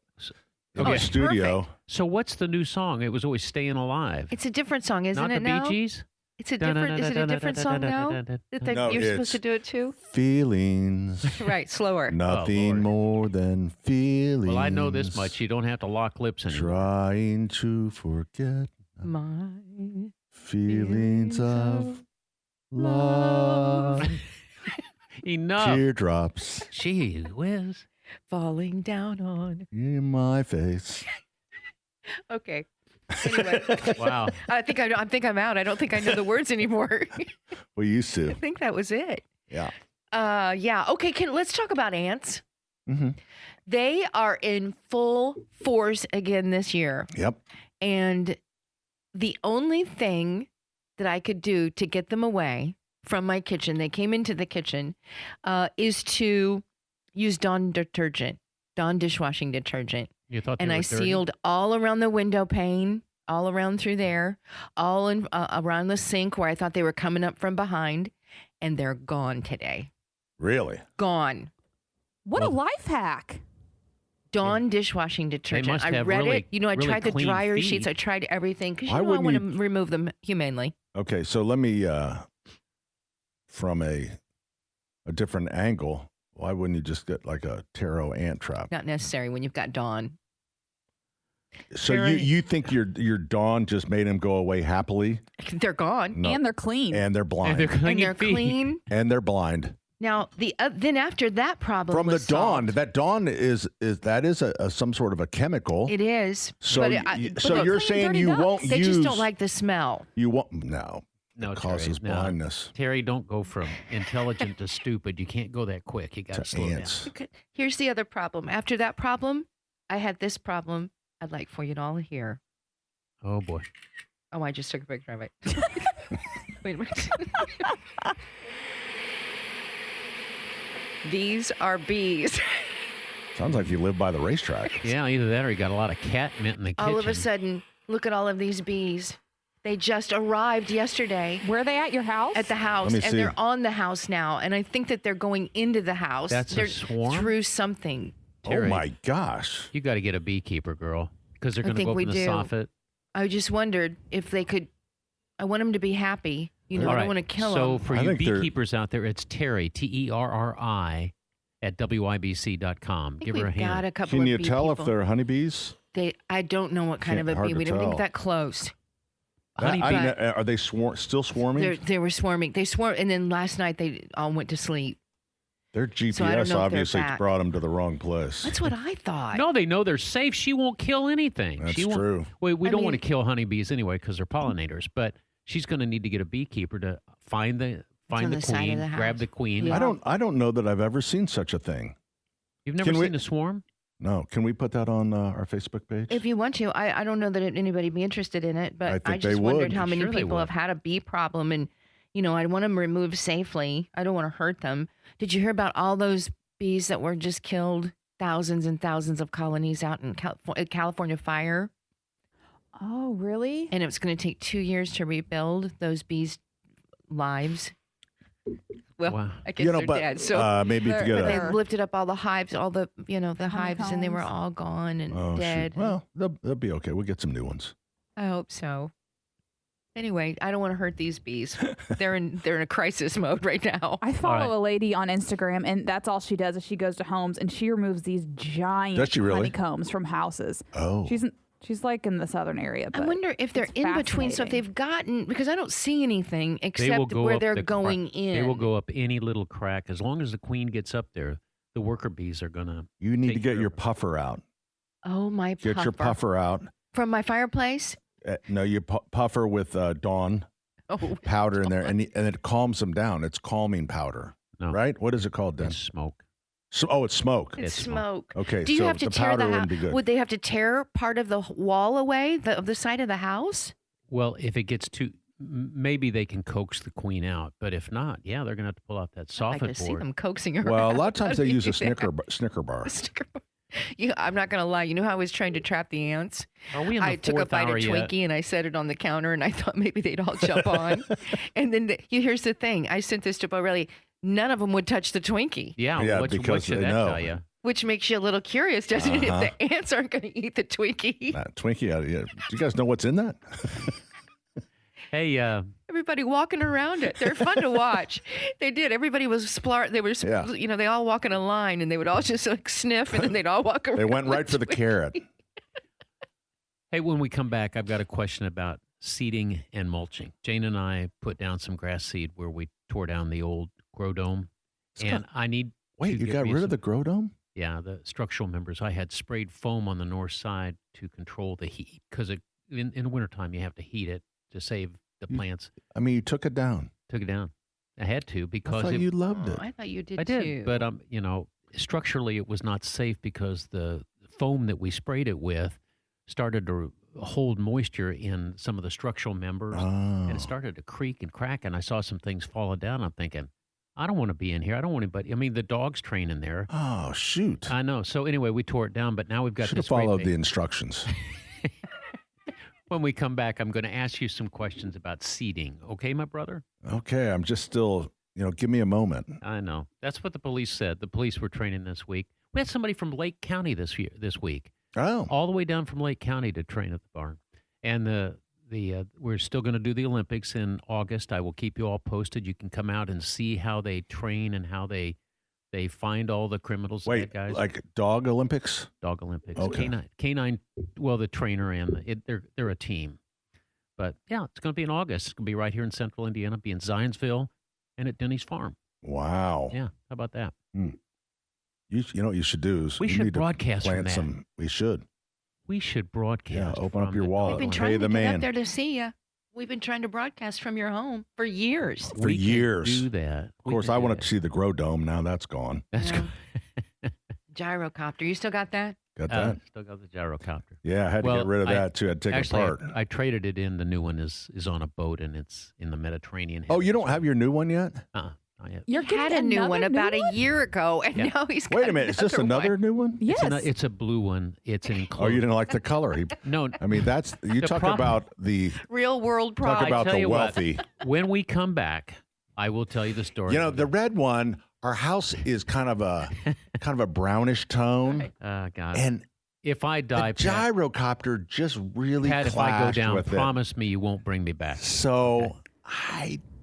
in Okay. the studio. Perfect. So what's the new song? It was always Staying Alive. It's a different song, isn't Not it the now? Bee Gees? It's a different. Is it a different song now? That No, you're supposed it's to do it too. Feelings. Right, slower. Nothing more than feelings. Well, I know this much. You don't have to lock lips anymore. Trying to forget My feelings of love. Enough. Teardrops Gee whiz. falling down on. in my face. Okay. Anyway, Wow. I think I'm out. I don't think I know the words anymore. We used to. I think that was it. Yeah. Yeah. Okay. Let's talk about ants. Mm-hmm. They are in full force again this year. Yep. And the only thing that I could do to get them away from my kitchen, they came into the kitchen, is to use Dawn detergent, Dawn dishwashing detergent. You thought they And were I dirty? sealed all around the window pane, all around through there, all in, around the sink where I thought they were coming up from behind, and they're gone today. Really? Gone. What a life hack. Dawn dishwashing detergent. must I have read really- it. You know, I really tried the clean dryer feet. sheets. I tried everything because Why I want to wouldn't remove them humanely. Okay, so let me, from a different angle, why wouldn't you just get like a taro ant trap? Not necessary when you've got Dawn. So They're- you think your Dawn just made him go away happily? They're gone. No. And they're clean. And they're blind. And they're And clinging they're feet. clean. And they're blind. Now, then after that problem From the was dawn, solved, that dawn is some sort of a chemical. it is. So, but so look, you're clean saying dirty you ducks. won't they use. just don't like the smell. You won't. No. No, It causes Terry, no. blindness. Terry, don't go from intelligent to stupid. You can't go that quick. You got to To slow ants. Okay, here's the other problem. After that problem, I had this problem. I'd like for you to all hear. down. Oh boy. Oh, I just took a picture of it. Wait a minute. These are bees. Sounds like you live by the racetrack. Yeah, either that or you got a lot of cat mint in the kitchen. All of a sudden, look at all of these bees. They just arrived yesterday Where are they at your house? at the house, Let me and see. they're on the house now. And I think that they're going into the house. That's a they're swarm? through something. Terry, Oh my gosh. You got to get a beekeeper, girl, because they're I going to think go we open the do. soffit. I just wondered if they could. I want them to be happy. You know, All I right. don't want to kill So them. for I you think they're- beekeepers out there, it's Terry, Terri, at WIBC.com. I think Give her a we've got hand. a couple Can of you bee tell people. if they're honeybees? I don't know what kind Can't- of a hard bee. to We didn't tell. get that close. Are they still swarming? They were swarming. They swarmed, and then last night they all went to sleep. Their So I don't GPS know if they're obviously back. brought them to the wrong place. That's what I thought. No, they know they're safe. She won't kill anything. That's she won't, true. We I don't want to mean- kill honeybees anyway because they're pollinators, but she's going to need to get a beekeeper to find the on the side of queen, the grab house. the queen. Yeah. I don't know that I've ever seen such a thing. You've never Can we- seen a swarm? No, can we put that on our Facebook page? If you want to, I don't know that anybody would be interested in it, I but think I they just wondered would. how many Sure they people would. have had a bee problem, and I want them removed safely. I don't want to hurt them. Did you hear about all those bees that were just killed? Thousands and thousands of colonies out in California fire, Oh, really? and it's going to take 2 years to rebuild those bees' lives. Well, Wow. I guess they're but dead. So maybe to They're- get but they a. lifted up all the hives, all the the hives, and they were Honeycombs. all gone and Oh, dead. shoot. Well, they'll be okay. We'll get some new ones. I hope so. Anyway, I don't want to hurt these bees. They're in a crisis mode right now. I follow right. a lady on Instagram, and that's all she does is she goes to homes and she removes these giant Does she really? honeycombs from houses. Oh. She's like in the southern area. I But wonder if they're it's in between. So if fascinating. they've gotten, because I don't see anything They will except go where up they're the going in. They will go up any little crack. As long as the queen gets up there, the worker bees are going to. You need to Take get care your of it. puffer out. Oh my! Get your puffer out. from my fireplace. No, you puffer with Dawn Oh, powder in there, and it calms them down. It's calming powder, No. right? What is it called then? It's smoke. It's smoke. it's It's smoke. Okay, Do you so have to the tear powder the wouldn't house? be good. Would they have to tear part of the wall away of the side of the house? Well, if it gets too, maybe they can coax the queen out. But if not, yeah, they're going to have to pull out that I soffit can see board. them coaxing her. Well, a out. lot of times How they do use you a do that? Snicker bar. Sticker bar. I'm not going to lie. You know how I was trying to trap the ants? Are we in the I took a fourth bite hour of yet? Twinkie and I set it on the counter, and I thought maybe they'd all jump on. And then here's the thing: I sent this to Borelli. None of them would touch the Twinkie, Yeah, Yeah, what because should they that know. tell you? which makes you a little curious, doesn't it? Uh-huh. If the ants aren't going to eat the Twinkie. Twinkie, do you guys know what's in that? Hey, Everybody walking around it. They're fun to watch. They did. Everybody was they were, Yeah. they all walk in a line, and they would all just like sniff, and then they'd all walk around. They went right for the Twinkie. carrot. hey, when we come back, I've got a question about seeding and mulching. Jane and I put down some grass seed where we tore down the old grow dome, and I need. Wait, to you get got me rid some- of the grow dome? Yeah, the structural members. I had sprayed foam on the north side to control the heat because in the wintertime you have to heat it to save the plants. I mean, you took it down. Took it down. I had to I because thought it, you loved Oh, it. I thought you did I did, too. but structurally it was not safe because the foam that we sprayed it with started to hold moisture in some of the structural members, and Oh. it started to creak and crack. And I saw some things falling down. I'm thinking, I don't want to be in here. I don't want anybody. I mean, the dogs train in there. Oh, shoot. I know. So anyway, we tore it down, but now we've got Should have this great followed big- the instructions. When we come back, I'm going to ask you some questions about seeding. Okay, my brother? Okay, I'm just still, give me a moment. I know. That's what the police said. The police were training this week. We had somebody from Lake County this week, Oh, all the way down from Lake County to train at the barn. And we're still going to do the Olympics in August. I will keep you all posted. You can come out and see how they train and how they find all the criminals. wait, bad guys. like dog Olympics? Dog Olympics. Okay. Canine. Well, the trainer and they're a team. But yeah, it's going to be in August. It's going to be right here in Central Indiana. Be in Zionsville and at Denny's Farm. Wow. Yeah, how about that? You know what you should do is We you should need to broadcast from plant that. some. We should. We should broadcast. Yeah, open up from your the wallet. We've been Dogland. Pay trying the to get man. up there to see you. We've been trying to broadcast from your home for years. For We can years. do that. Of course, I wanted to see the Grow Dome. Now that's gone. That's Yeah. good. Gyrocopter. You still got that? Got that? Still got the gyrocopter. Yeah, I had to Well, get rid of I- that too. I'd take it Actually, apart. I traded it in. The new one is on a boat, and it's in the Mediterranean. Oh, you don't have your new one yet? Not yet. You're He had getting a new another one about one? a year ago, and Yeah. now he's got Wait a minute. Is this another one. new one? Yes. It's a blue one. It's Oh, enclosed. you didn't like the color. No, I mean, that's you The talk problem- about the Real world talk product. about tell the you what. wealthy. when we come back, I will tell you the story. You know, the red one. Our house is kind of a brownish tone, God. and if I die, the gyrocopter just really Pat, if I go clashed down, with it. promise me you won't bring me back. So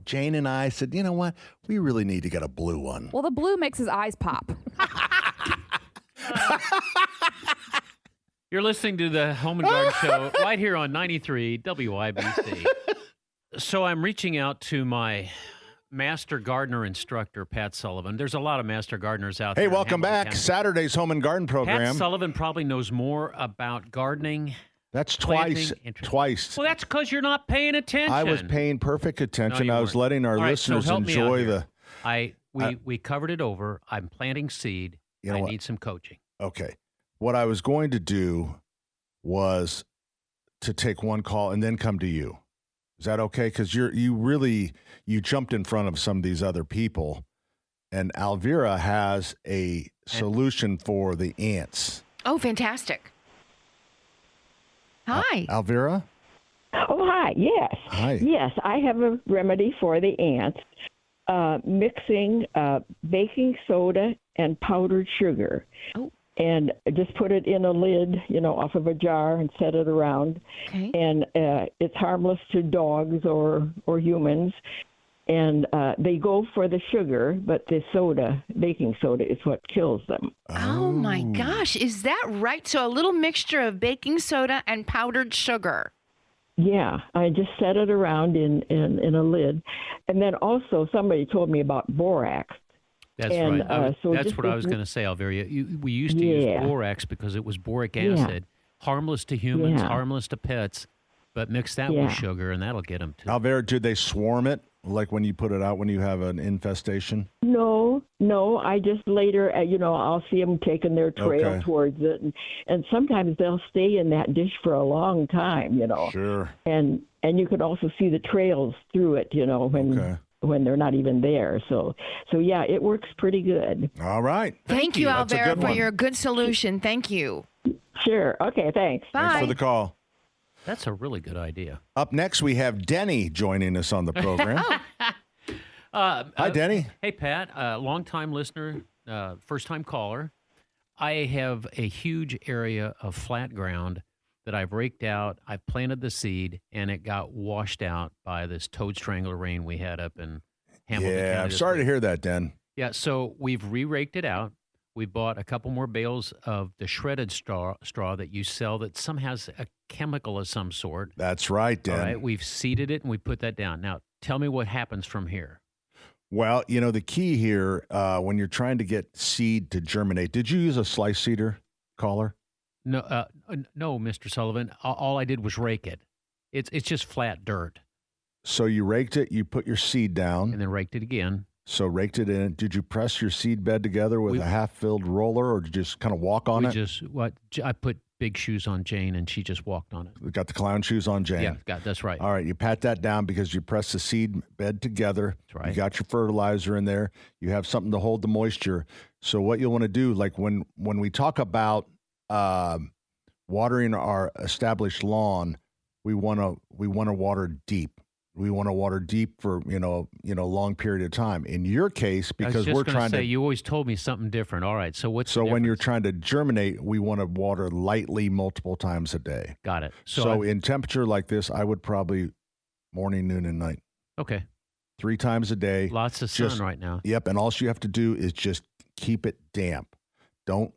Jane and I said, you know what? We really need to get a blue one. Well, the blue makes his eyes pop. You're listening to the Home and Garden Show right here on 93 WIBC. So I'm reaching out to my master gardener instructor, Pat Sullivan. There's a lot of master gardeners out there. Hey, in welcome Hamilton back. County. Saturday's Home and Garden Pat program. Sullivan probably knows more about gardening. That's planting, twice. Well, that's because you're not paying attention. I was paying perfect attention. No, you I was weren't. letting our All right, so listeners help me out enjoy here. the. We covered it over. I'm planting seed. You know I what? need some coaching. Okay. What I was going to do was to take one call and then come to you. Is that okay? Because you jumped in front of some of these other people, and Alvira has a solution for the ants. Oh, fantastic. Hi. Alvira? Oh, hi. Yes. Hi. Yes, I have a remedy for the ants. Mixing baking soda and powdered sugar. Oh. And just put it in a lid, off of a jar and set it around. Okay. And it's harmless to dogs or humans. And they go for the sugar, but the soda, baking soda, is what kills them. Oh my gosh, is that right? So a little mixture of baking soda and powdered sugar. Yeah, I just set it around in a lid. And then also somebody told me about borax. That's And, right. so That's just what I was this- going to say, Alveria. We used to use Yeah. borax because it was boric Yeah. acid, harmless to humans, Yeah. harmless to pets, but mix that Yeah. with sugar and that'll get them too. Alvira, do they swarm it like when you put it out when you have an infestation? No. I just later, I'll see them taking their trail Okay. towards it, and sometimes they'll stay in that dish for a long time, Sure. and you can also see the trails through it, when they're not even there. So yeah, it works pretty good. All right. Thank you, That's a Alvera, good for one. your good solution. Thank you. Sure. Okay. Thanks. Bye. Thanks for the call. That's a really good idea. Up next, we have Denny joining us on the program. Hi, Denny. Hey, Pat, longtime listener, first-time caller. I have a huge area of flat ground that I've raked out. I've planted the seed, and it got washed out by this toad strangler rain we had up in Hamilton Yeah, County I'm this sorry to week. hear that, Den. Yeah, so we've re-raked it out. We bought a couple more bales of the shredded straw that you sell that some has a chemical of some sort. That's right, Den. All right, we've seeded it and we put that down. Now, tell me what happens from here. Well, the key here when you're trying to get seed to germinate, did you use a slice seeder, caller? No, no, Mr. Sullivan. All I did was rake it. It's just flat dirt, So you raked it, you put your seed down, and then raked it again. so raked it in. Did you press your seed bed together with a half-filled roller, or did you just kind of walk on it? I put big shoes on Jane, and she just walked on it. We got the clown shoes on, Jane. Yeah, that's right. All right, you pat that down because you press the seed bed together. That's right. You got your fertilizer in there. You have something to hold the moisture. So what you'll want to do, like when we talk about watering our established lawn, we want to water deep. We want to water deep for a long period of time. In your case, because I was just we're gonna trying say, to. you always told me something different. All right, so what's So the when you're difference? trying to germinate, we want to water lightly multiple times a day. Got it. So in temperature like this, I would probably morning, noon, and night. Okay. 3 times a day. Lots of sun right now. Yep, and all you have to do is just keep it damp. Don't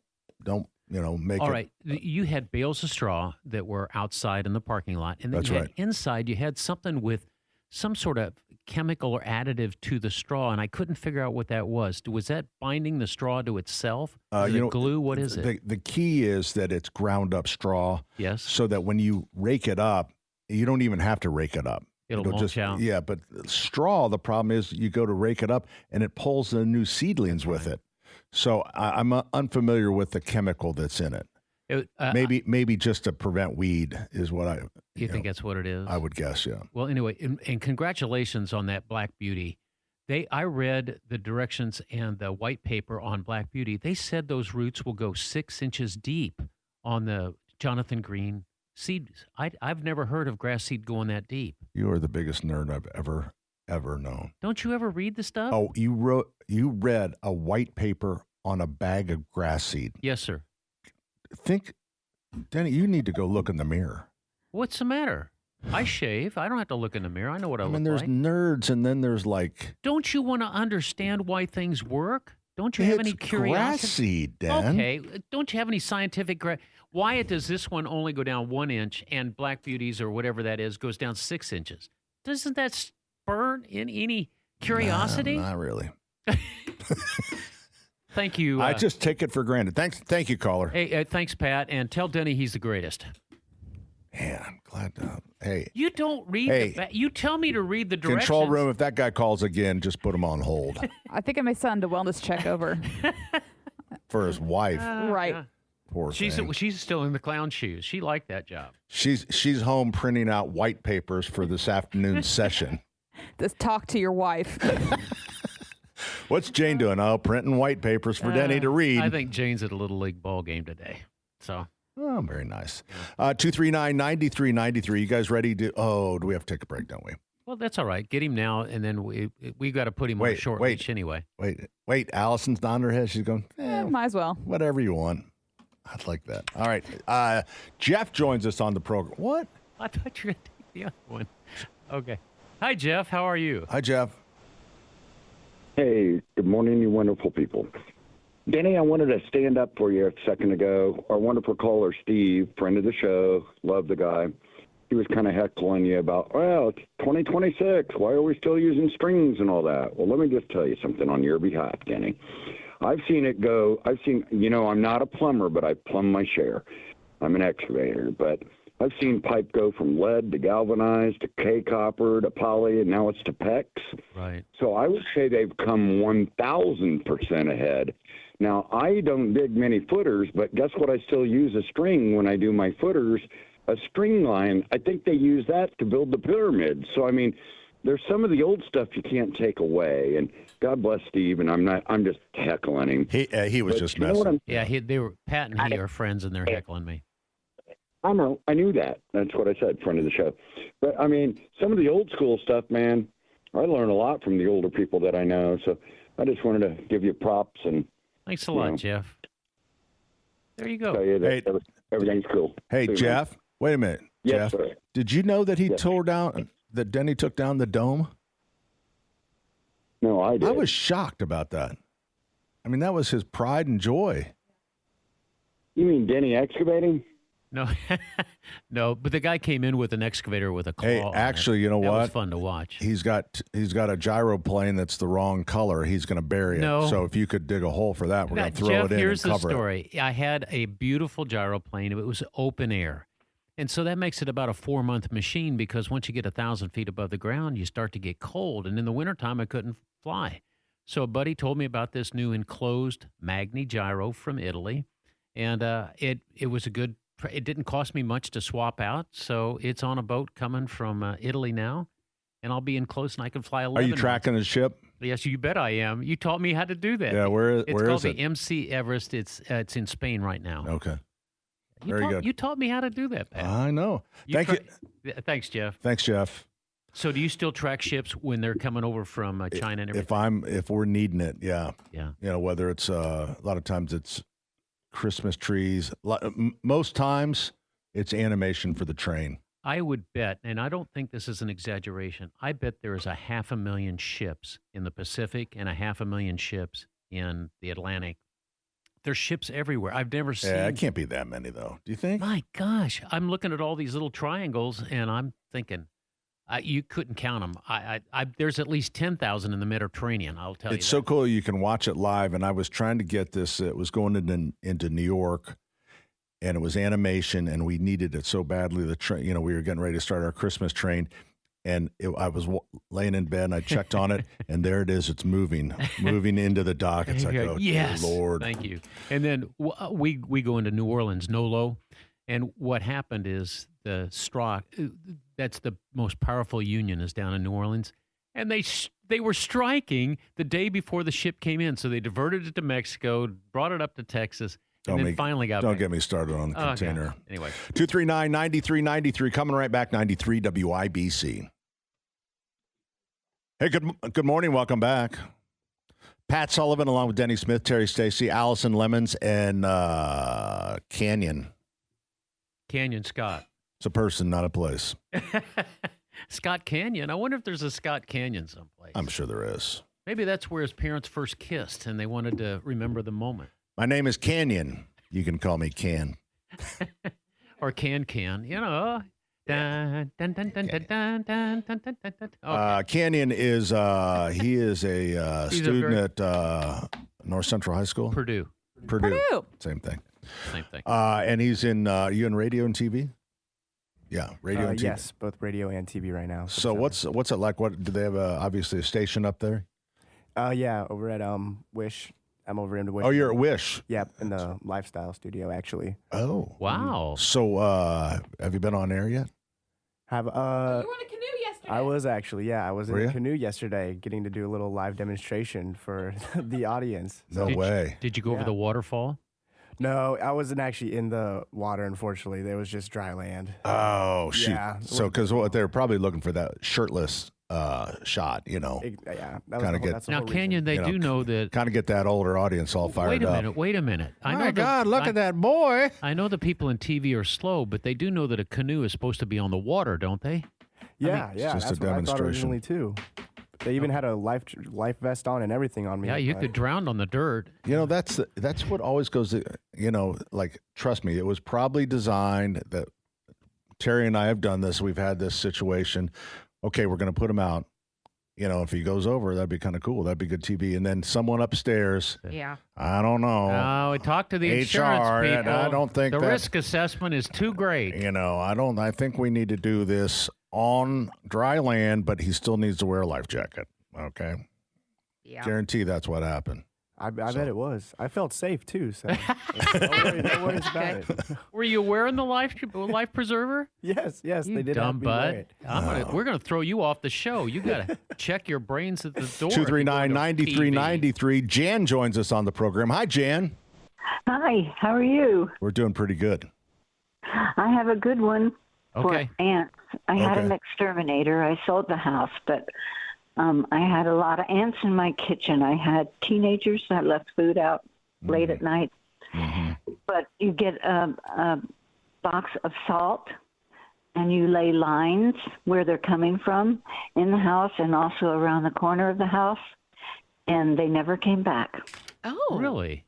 make All it. right. You had bales of straw that were outside in the parking lot, and then That's you had right. inside you had something with some sort of chemical or additive to the straw, and I couldn't figure out what that was. Was that binding the straw to itself? Is it glue? What is it? The key is that it's ground up straw. Yes. So that when you rake it up, you don't even have to rake it up. It'll mulch out. Yeah, but straw, the problem is you go to rake it up and it pulls the new seedlings with it. So I'm unfamiliar with the chemical that's in it. Maybe just to prevent weed is what You think that's what it is? I would guess, yeah. Well, anyway, and congratulations on that Black Beauty. I read the directions and the white paper on Black Beauty. They said those roots will go 6 inches deep on the Jonathan Green seeds. I've never heard of grass seed going that deep. You are the biggest nerd I've ever known. Don't you ever read the stuff? Oh, you read a white paper on a bag of grass seed. Yes, sir. Denny, you need to go look in the mirror. What's the matter? I shave. I don't have to look in the mirror. I know what I look like. There's nerds, and then there's like... Don't you want to understand why things work? Don't you have any curiosity? Grass seed, Dan. Okay. Don't you have any scientific... Why does this one only go down 1 inch and Black Beauties or whatever that is goes down 6 inches? Doesn't that spur in any curiosity? No, not really. Thank you. I just take it for granted. Thank you, caller. Hey, thanks, Pat, and tell Denny he's the greatest. Man, I'm glad to. Hey, you don't read. You tell me to read the directions. Control room. If that guy calls again, just put him on hold. I think I may send a wellness check over for his wife. Right. Yeah. Poor thing. She's still in the clown shoes. She liked that job. She's home printing out white papers for this afternoon's session. Just talk to your wife. What's Jane doing? Oh, printing white papers for Denny to read. I think Jane's at a Little League ball game today. So. Oh, very nice. 239-9393. You guys ready to? Oh, do we have to take a break? Don't we? Well, that's all right. Get him now, and then we got to put him on a short leash anyway. Wait. Allison's nodding her head. She's going. Might as well. Whatever you want. I'd like that. All right. Jeff joins us on the program. What? I thought you were going to take the other one. Okay. Hi, Jeff. How are you? Hi, Jeff. Hey, good morning, you wonderful people. Denny, I wanted to stand up for you a second ago. Our wonderful caller, Steve, friend of the show, love the guy. He was kind of heckling you about, well, it's 2026. Why are we still using strings and all that? Well, let me just tell you something on your behalf, Denny. I've seen it go. I'm not a plumber, but I plumb my share. I'm an excavator, but I've seen pipe go from lead to galvanized to K-copper to poly, and now it's to PEX. Right. So I would say they've come 1,000% ahead. Now, I don't dig many footers, but guess what? I still use a string when I do my footers, a string line. I think they use that to build the pyramids. So, there's some of the old stuff you can't take away. And God bless Steve, and I'm just heckling him. He was just messing. Yeah, Pat and he are friends, and they're heckling me. I know. I knew that. That's what I said, friend of the show. But, some of the old school stuff, man, I learn a lot from the older people that I know. So I just wanted to give you props. And thanks a lot, Jeff. There you go. Tell you that everything's cool. Hey, See you, Jeff, man. wait a minute. Yes, Jeff, sir. did you know that that Denny took down the dome? No, I did. I was shocked about that. That was his pride and joy. You mean Denny excavating? No, no, but the guy came in with an excavator with a claw. Hey, actually, you know what? That was fun to watch. He's got a gyroplane that's the wrong color. He's going to bury it. No. So if you could dig a hole for that, we're going to throw it in here's and the cover story. I had a beautiful gyroplane. It was open air. And so that makes it about a 4-month machine because once you get 1,000 feet above the ground, you start to get cold. And in the wintertime, I couldn't fly. So a buddy told me about this new enclosed Magni gyro from Italy. And it was it didn't cost me much to swap out. So it's on a boat coming from Italy now. And I'll be enclosed and I can fly 11 Are you tracking the ship? Yes, you bet I am. You taught me how to do that. Yeah, where is it? It's called the MC Everest. It's in Spain right now. Okay. Very good. You taught me how to do that, Pat. I know. Thank you. Thanks, Jeff. Thanks, Jeff. So do you still track ships when they're coming over from China and everything? If we're needing it, yeah. Yeah. Whether it's a lot of times it's Christmas trees. Most times it's animation for the train. I would bet, and I don't think this is an exaggeration, I bet there is 500,000 ships in the Pacific and 500,000 ships in the Atlantic. There's ships everywhere. I've never seen. Yeah, it can't be that many, though. Do you think? My gosh. I'm looking at all these little triangles, and I'm thinking, You couldn't count them. There's at least 10,000 in the Mediterranean. I'll tell you. It's so cool you can watch it live. And I was trying to get this. It was going into New York, and it was animation, and we needed it so badly. The train, we were getting ready to start our Christmas train, and I was laying in bed, and I checked on it, and there it is. It's moving into the dock. It's like, oh, yes, dear Lord. Thank you. And then we go into New Orleans, Nolo, and what happened is the STROC, that's the most powerful union, is down in New Orleans, and they were striking the day before the ship came in, so they diverted it to Mexico, brought it up to Texas, and then finally got Don't back. get me started on the container. God. Anyway. 239-9393, coming right back, 93 WIBC. Hey, good morning. Welcome back. Pat Sullivan, along with Denny Smith, Terry Stacy, Allison Lemons, and Canyon. Canyon Scott. It's a person, not a place. Scott Canyon. I wonder if there's a Scott Canyon someplace. I'm sure there is. Maybe that's where his parents first kissed, and they wanted to remember the moment. My name is Canyon. You can call me Can. Or Can. Dun, dun, dun, dun, dun, dun, dun, dun, dun, dun. Okay. Canyon is he is a student at North Central High School. Purdue. Same thing. Same thing. And he's in you in radio and TV? Yeah, radio and TV. Yes, both radio and TV right now. So what's it like? What do they have? Obviously a station up there. Yeah, over at Wish. I'm over in the Wish. Oh, you're at Wish. Yeah, in the lifestyle studio actually. Oh, wow. So have you been on air yet? You were in a canoe yesterday. I was actually, yeah. I was in Were a you? canoe yesterday, getting to do a little live demonstration for the audience. No way. Did you go over the waterfall? No, I wasn't actually in the water. Unfortunately, there was just dry land. Oh shoot! Yeah. So because what they're probably looking for that shirtless shot, Yeah, that was Kinda that's the Now, whole Canyon, they You know, do know that. kind of get that older audience all fired up. Wait a minute. I know My God, look at that boy! I know the people in TV are slow, but they do know that a canoe is supposed to be on the water, don't they? Yeah, it's just that's a what I thought demonstration. originally too. They even had a life vest on and everything on me. Yeah, you but- could drown on the dirt. That's what always goes. Like trust me, it was probably designed that Terry and I have done this. We've had this situation. Okay, we're going to put him out. If he goes over, that'd be kind of cool. That'd be good TV. And then someone upstairs. Yeah. I don't know. Oh, we talked to the HR, insurance people. I don't think the that- risk assessment is too great. I think we need to do this on dry land, but he still needs to wear a life jacket. Okay. Yeah. Guarantee that's what happened. I bet it was. I felt safe too. So no worries about it. Were you wearing the life preserver? Yes, You they did. dumb have me wear butt. it. We're gonna throw you off the show. You gotta check your brains at the door. 239-9393. Jan joins us on the program. Hi, Jan. Hi, how are you? We're doing pretty good. I have a good one Okay. for ants. I had Okay. an exterminator. I sold the house, but I had a lot of ants in my kitchen. I had teenagers that left food out late at night. But you get a box of salt, and you lay lines where they're coming from in the house and also around the corner of the house, and they never came back. Oh, Really?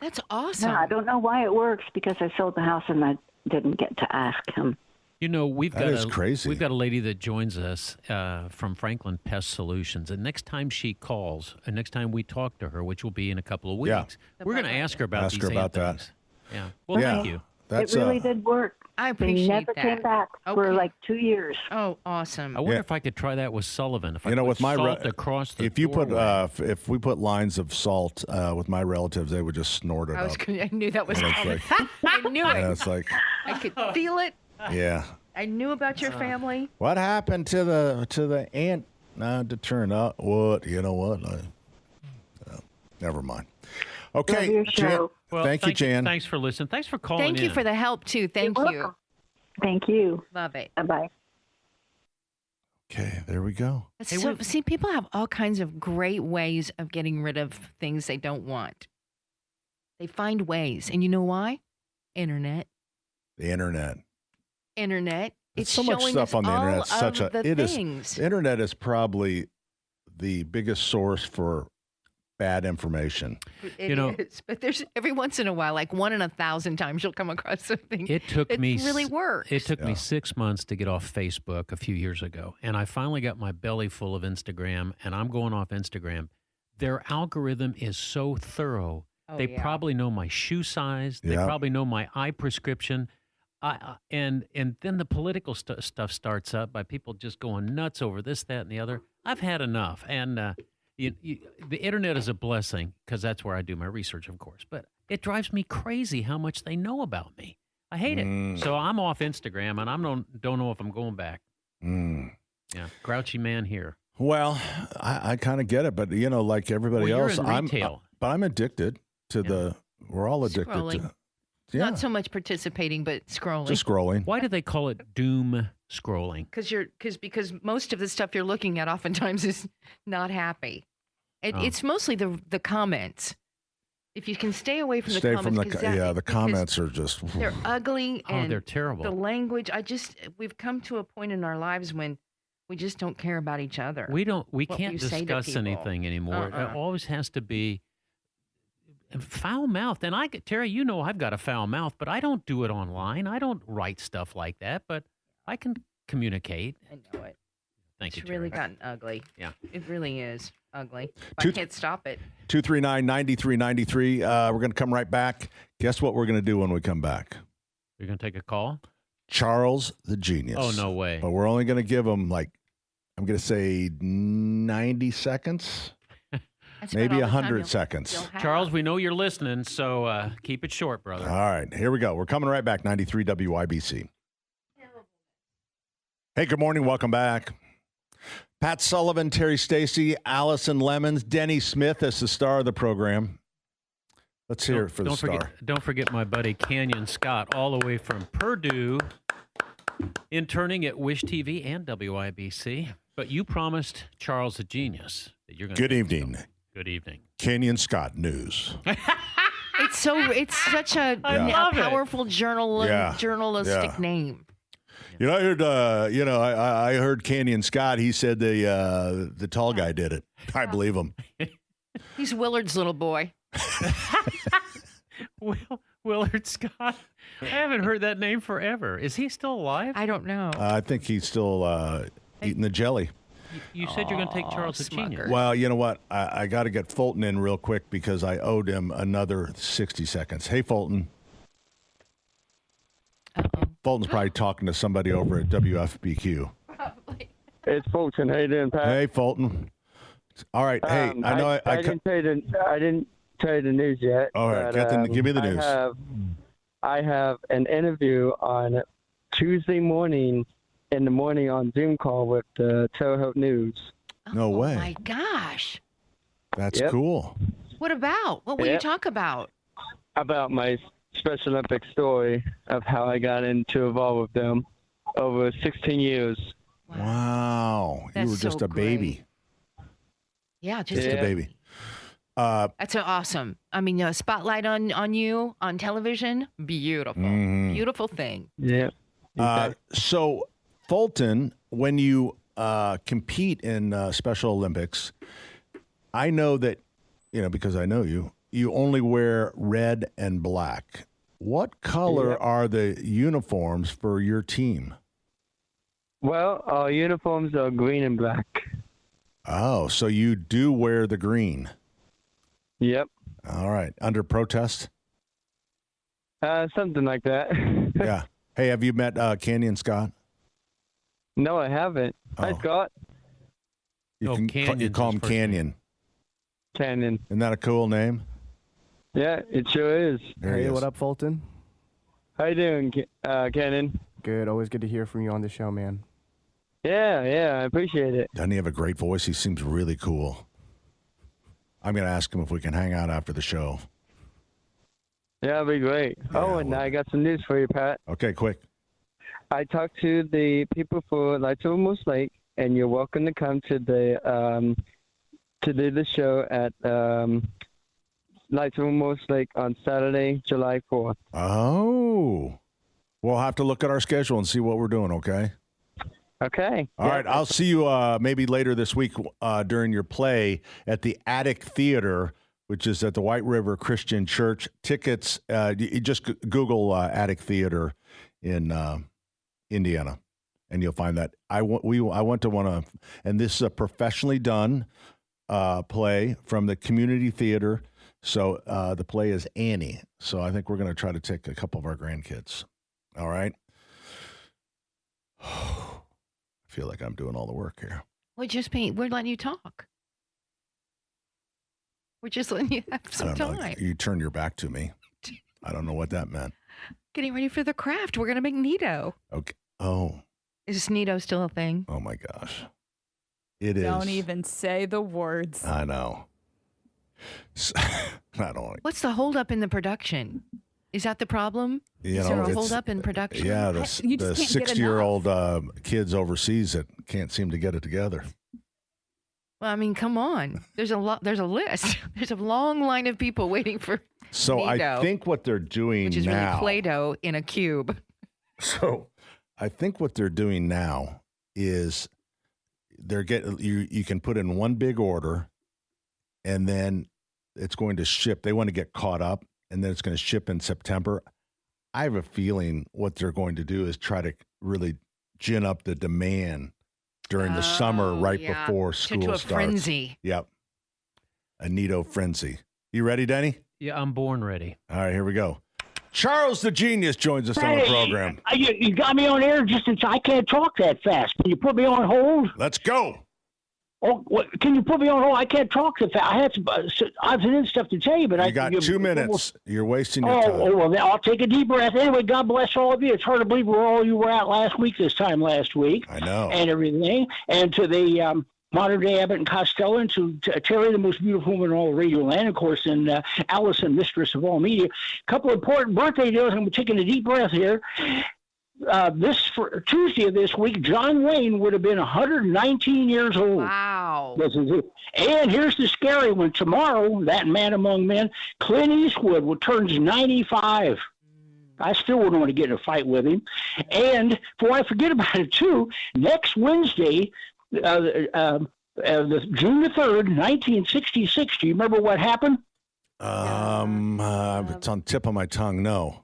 That's awesome. No, I don't know why it works because I sold the house and I didn't get to ask him. We've That got is crazy. We've got a lady that joins us from Franklin Pest Solutions, and next time she calls, and next time we talk to her, which will be in a couple of weeks, Yeah. we're going to ask her about Ask these her about ant that. things. Yeah. Well, Yeah. thank you. That's It really did work. I They appreciate never that. came back for Okay. like 2 years. Oh, awesome. I wonder Yeah. if I could try that with Sullivan. If I put with my salt across the if you put doorway. if we put lines of salt with my relatives, they would just snort it I up. knew that was And it's coming. like- I knew And it. it's like, I could feel it. yeah. I knew about your family. What happened to the ant to turn up? What? You know what? Never mind. Okay, Love your Jan. show. Well, Thank you, Jan. Thanks for listening. Thanks for calling Thank you in. for the help, too. Thank You're you. welcome. Thank you. Love it. Bye-bye. Okay, there we go. So, see, people have all kinds of great ways of getting rid of things they don't want. They find ways. And you know why? Internet. The internet. Internet. It's so much showing stuff us on the internet. all It's such of a the it is. things. The internet is probably the biggest source for bad information. It is, but there's every once in a while, like 1 in 1,000 times, you'll come across something. It really works. It took me 6 months to get off Facebook a few years ago, and I finally got my belly full of Instagram, and I'm going off Instagram. Their algorithm is so thorough. They probably know my shoe size. They probably know my eye prescription. And then the political stuff starts up by people just going nuts over this, that, and the other. I've had enough. And the internet is a blessing because that's where I do my research, of course. But it drives me crazy how much they know about me. I hate it. So I'm off Instagram, and I don't know if I'm going back. Yeah, grouchy man here. Well, I kind of get it, but like everybody else, you're in retail. I'm addicted to we're all addicted Scrolling. to. Not so much participating, but scrolling. Just scrolling. Why do they call it doom scrolling? Because most of the stuff you're looking at oftentimes is not happy. It's mostly the comments. If you can stay away from the comments, the comments are just they're ugly and they're terrible. The language, we've come to a point in our lives when we just don't care about each other. We can't discuss anything anymore. It always has to be foul mouth. And Terry, I've got a foul mouth, but I don't do it online. I don't write stuff like that, but I can communicate. I know it. Thank you, It's Terry. really gotten ugly. Yeah. It really is ugly. I can't stop it. 239-9393. We're going to come right back. Guess what we're going to do when we come back? You're going to take a call? Charles the Genius. Oh, no way. But we're only going to give him, I'm going to say 90 seconds. Maybe 100 seconds. Charles, we know you're listening, so keep it short, brother. All right, here we go. We're coming right back, 93 WIBC. Hey, good morning. Welcome back. Pat Sullivan, Terry Stacy, Allison Lemons, Denny Smith as the star of the program. Let's hear it for the star. Don't forget my buddy Canyon Scott, all the way from Purdue, interning at Wish TV and WIBC. But you promised Charles the Genius that you're going to. Good evening. Good evening. Canyon Scott News. It's such a powerful journalistic name. I heard. I heard Canyon Scott. He said the tall guy did it. I believe him. He's Willard's little boy. Willard Scott. I haven't heard that name forever. Is he still alive? I don't know. I think he's still eating the jelly. You said you're going to take Charles the Genius. Well, you know what? I got to get Fulton in real quick because I owed him another 60 seconds. Hey, Fulton. Fulton's probably talking to somebody over at WFBQ. Probably. It's Fulton. How you doing, Pat? Hey, Fulton. All right. Hey, I know I didn't tell you the news yet. All right. Give me the news. I have an interview on Tuesday morning in the morning on Zoom call with the Toho News. No way. Oh, my gosh. That's cool. What about? What will you talk about? About my Special Olympics story of how I got into involved with them over 16 years. Wow. That's you were just so a baby. Great. Yeah, just a baby. That's awesome. I mean, a spotlight on you on television. Beautiful. Beautiful thing. Yeah. So, Fulton, when you compete in Special Olympics, I know that, because I know you only wear red and black. What color are the uniforms for your team? Well, our uniforms are green and black. Oh, so you do wear the green. Yep. All right. Under protest? Something like that. Yeah. Hey, have you met Canyon Scott? No, I haven't. Hi, Scott. You call him Canyon. Canyon. Isn't that a cool name? Yeah, it sure is. Hey, what up, Fulton? How you doing, Canyon? Good. Always good to hear from you on the show, man. Yeah, I appreciate it. Doesn't he have a great voice? He seems really cool. I'm going to ask him if we can hang out after the show. Yeah, that'd be great. Yeah, and I got some news for you, Pat. Okay, quick. I talked to the people for Lights Over Moose Lake, and you're welcome to come to the to do the show at Lights Over Moose Lake on Saturday, July 4th. Oh. We'll have to look at our schedule and see what we're doing, okay? Okay. All right. I'll see you maybe later this week during your play at the Attic Theater, which is at the White River Christian Church. Tickets, you just Google Attic Theater in Indiana, and you'll find that. I went to one of, and this is a professionally done play from the community theater. So the play is Annie. So I think we're going to try to take a couple of our grandkids. All right. I feel like I'm doing all the work here. We're letting you talk. We're just letting you have some time. You turned your back to me. I don't know what that meant. Getting ready for the craft. We're going to make Nito. Okay. Oh. Is Nito still a thing? Oh, my gosh. It is. Don't even say the words. I know. I don't. What's the holdup in the production? Is that the problem? Is there a holdup in production? Yeah, the 60-year-old kids overseas that can't seem to get it together. Well, I mean, come on. There's a list. There's a long line of people waiting for So Nito, I think what they're doing which is now, really Play-Doh in a cube. So I think what they're doing now is they're getting you can put in one big order, and then it's going to ship. They want to get caught up, and then it's going to ship in September. I have a feeling what they're going to do is try to really gin up the demand during the summer right before school to a starts. Frenzy. Yep. A Nito frenzy. You ready, Denny? Yeah, I'm born ready. All right, here we go. Charles the Genius joins us on the program. You got me on air just since I can't talk that fast. Can you put me on hold? Let's go. Oh, can you put me on hold? I can't talk that fast. I had some stuff to tell you, but You got 2 minutes. You're wasting your time. Oh, well, then I'll take a deep breath. Anyway, God bless all of you. It's hard to believe where all you were at last week, this time last week. I know. And everything. And to the modern day Abbott and Costello, and to Terry, the most beautiful woman in all of radio land, of course, and Allison, mistress of all media. A couple of important birthday deals. I'm taking a deep breath here. For Tuesday of this week, John Wayne would have been 119 years old. Wow. And here's the scary one. Tomorrow, that man among men, Clint Eastwood, turns 95. I still wouldn't want to get in a fight with him. And before I forget about it, too, next Wednesday, June the 3rd, 1966, do you remember what happened? It's on the tip of my tongue. No.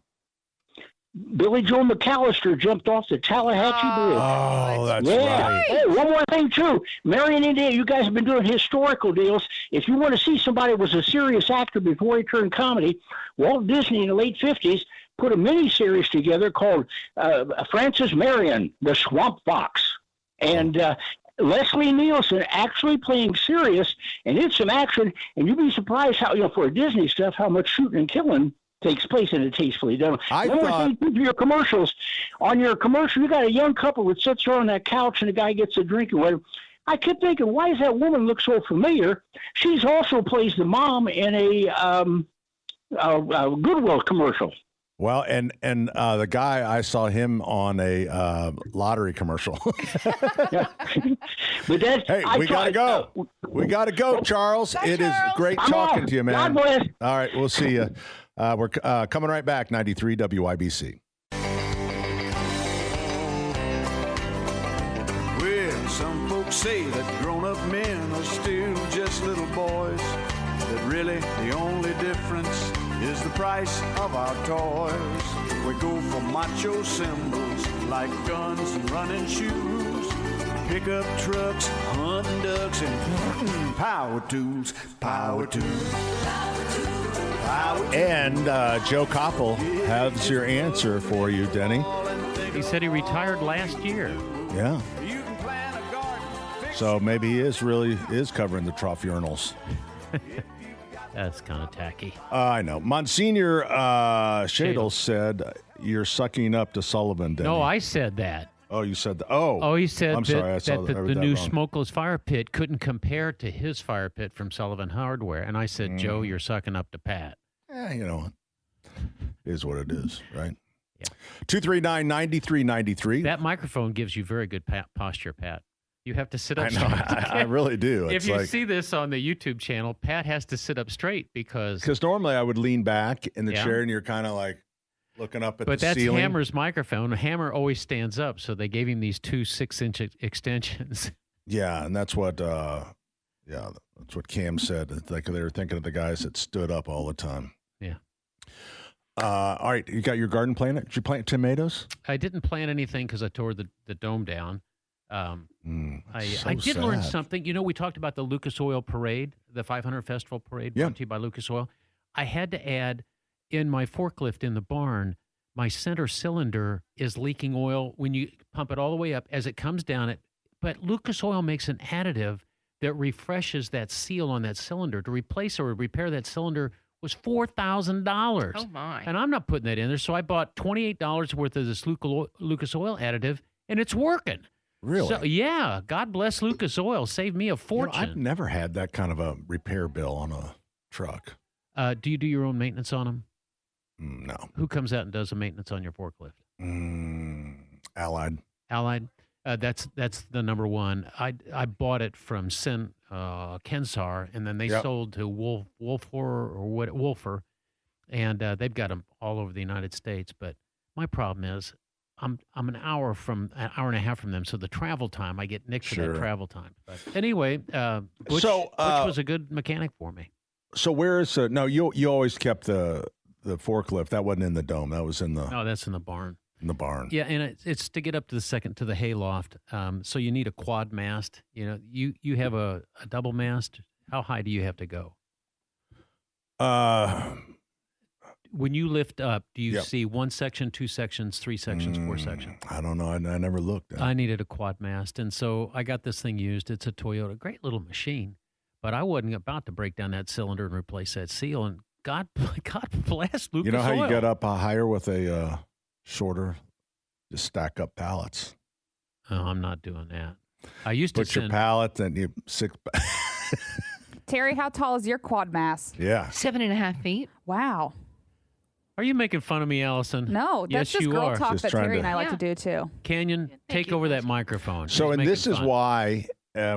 Billy Joe McAllister jumped off the Tallahatchie Bridge. Oh, that's right. Hey, one more thing, too. Marion, Indiana, you guys have been doing historical deals. If you want to see somebody who was a serious actor before he turned comedy, Walt Disney in the late 50s put a mini-series together called Francis Marion, The Swamp Fox. And Leslie Nielsen actually playing serious, and it's some action, and you'd be surprised how, for Disney stuff, how much shooting and killing takes place in a tastefully done. One more thing for your commercials. On your commercial, you got a young couple that sits there on that couch and the guy gets a drink and whatever. I kept thinking, why does that woman look so familiar? She's also plays the mom in a Goodwill commercial. Well, and the guy, I saw him on a lottery commercial. But that's, hey, we got to go. We got to go, Charles. It is great talking to you, man. God bless. All right, we'll see you. We're coming right back, 93 WIBC. Well, some folks say that grown-up men are still just little boys, that really the only difference is the price of our toys. We go for macho symbols like guns and running shoes, pickup trucks, hunting ducks, and power tools, power tools. And Joe Koppel has your answer for you, Denny. He said he retired last year. Yeah. So maybe he is covering the trough urinals. That's kind of tacky. I know. Monsignor Shadle said you're sucking up to Sullivan, Denny. No, I said that. Oh, you said that. Oh, he said I'm sorry, that the that new wrong. smokeless fire pit couldn't compare to his fire pit from Sullivan Hardware. And I said, Joe, you're sucking up to Pat. Yeah, it is what it is, right? Yeah. 239-9393. That microphone gives you very good posture, Pat. You have to sit up straight. I really do. If you see this on the YouTube channel, Pat has to sit up straight because normally I would lean back in the chair and you're kind of like, Looking up at But the that's ceiling. Hammer's microphone. Hammer always stands up, so they gave him these 2 6-inch extensions. Yeah, and that's what that's what Cam said. It's like they were thinking of the guys that stood up all the time. Yeah. All right, you got your garden planted? Did you plant tomatoes? I didn't plant anything because I tore the dome down. I did learn sad. something. You know, we talked about the Lucas Oil Parade, the 500 Festival Parade brought to you by Lucas Oil. I had to add in my forklift in the barn, my center cylinder is leaking oil when you pump it all the way up as it comes down. But Lucas Oil makes an additive that refreshes that seal on that cylinder. To replace or repair that cylinder was $4,000. Oh, my. And I'm not putting that in there. So I bought $28 worth of this Lucas Oil additive, and it's working. Really? So, yeah. God bless Lucas Oil. Saved me a fortune. I've never had that kind of a repair bill on a truck. Do you do your own maintenance on them? No. Who comes out and does the maintenance on your forklift? Allied. Allied. That's the number one. I bought it from Kensar, and then they sold to Wolfer, and they've got them all over the United States. But my problem is, I'm an hour and a half from them, so the travel time I get nicked for that travel time. But anyway, Butch was a good mechanic for me. So where is no? You always kept the forklift. That wasn't in the dome. That was in the. No, that's in the barn. In the barn. Yeah, and it's to get up to the hay loft. So you need a quad mast. You know, you have a double mast. How high do you have to go? When you lift up, do you see 1 section, 2 sections, 3 sections, 4 sections? I don't know. I never looked. I needed a quad mast, and so I got this thing used. It's a Toyota, great little machine, but I wasn't about to break down that cylinder and replace that seal. And God bless Lucas You know how Oil. you get up higher with a shorter? Just stack up pallets. Oh, I'm not doing that. I used to put your pallet and you 6. Terry, how tall is your quad mast? Yeah, 7.5 feet. Wow. Are you making fun of me, Allison? No, that's yes, just you girl are. talk Just that trying Terry to- and I like to do too. Canyon, take over that microphone. So, He's and making this is fun. why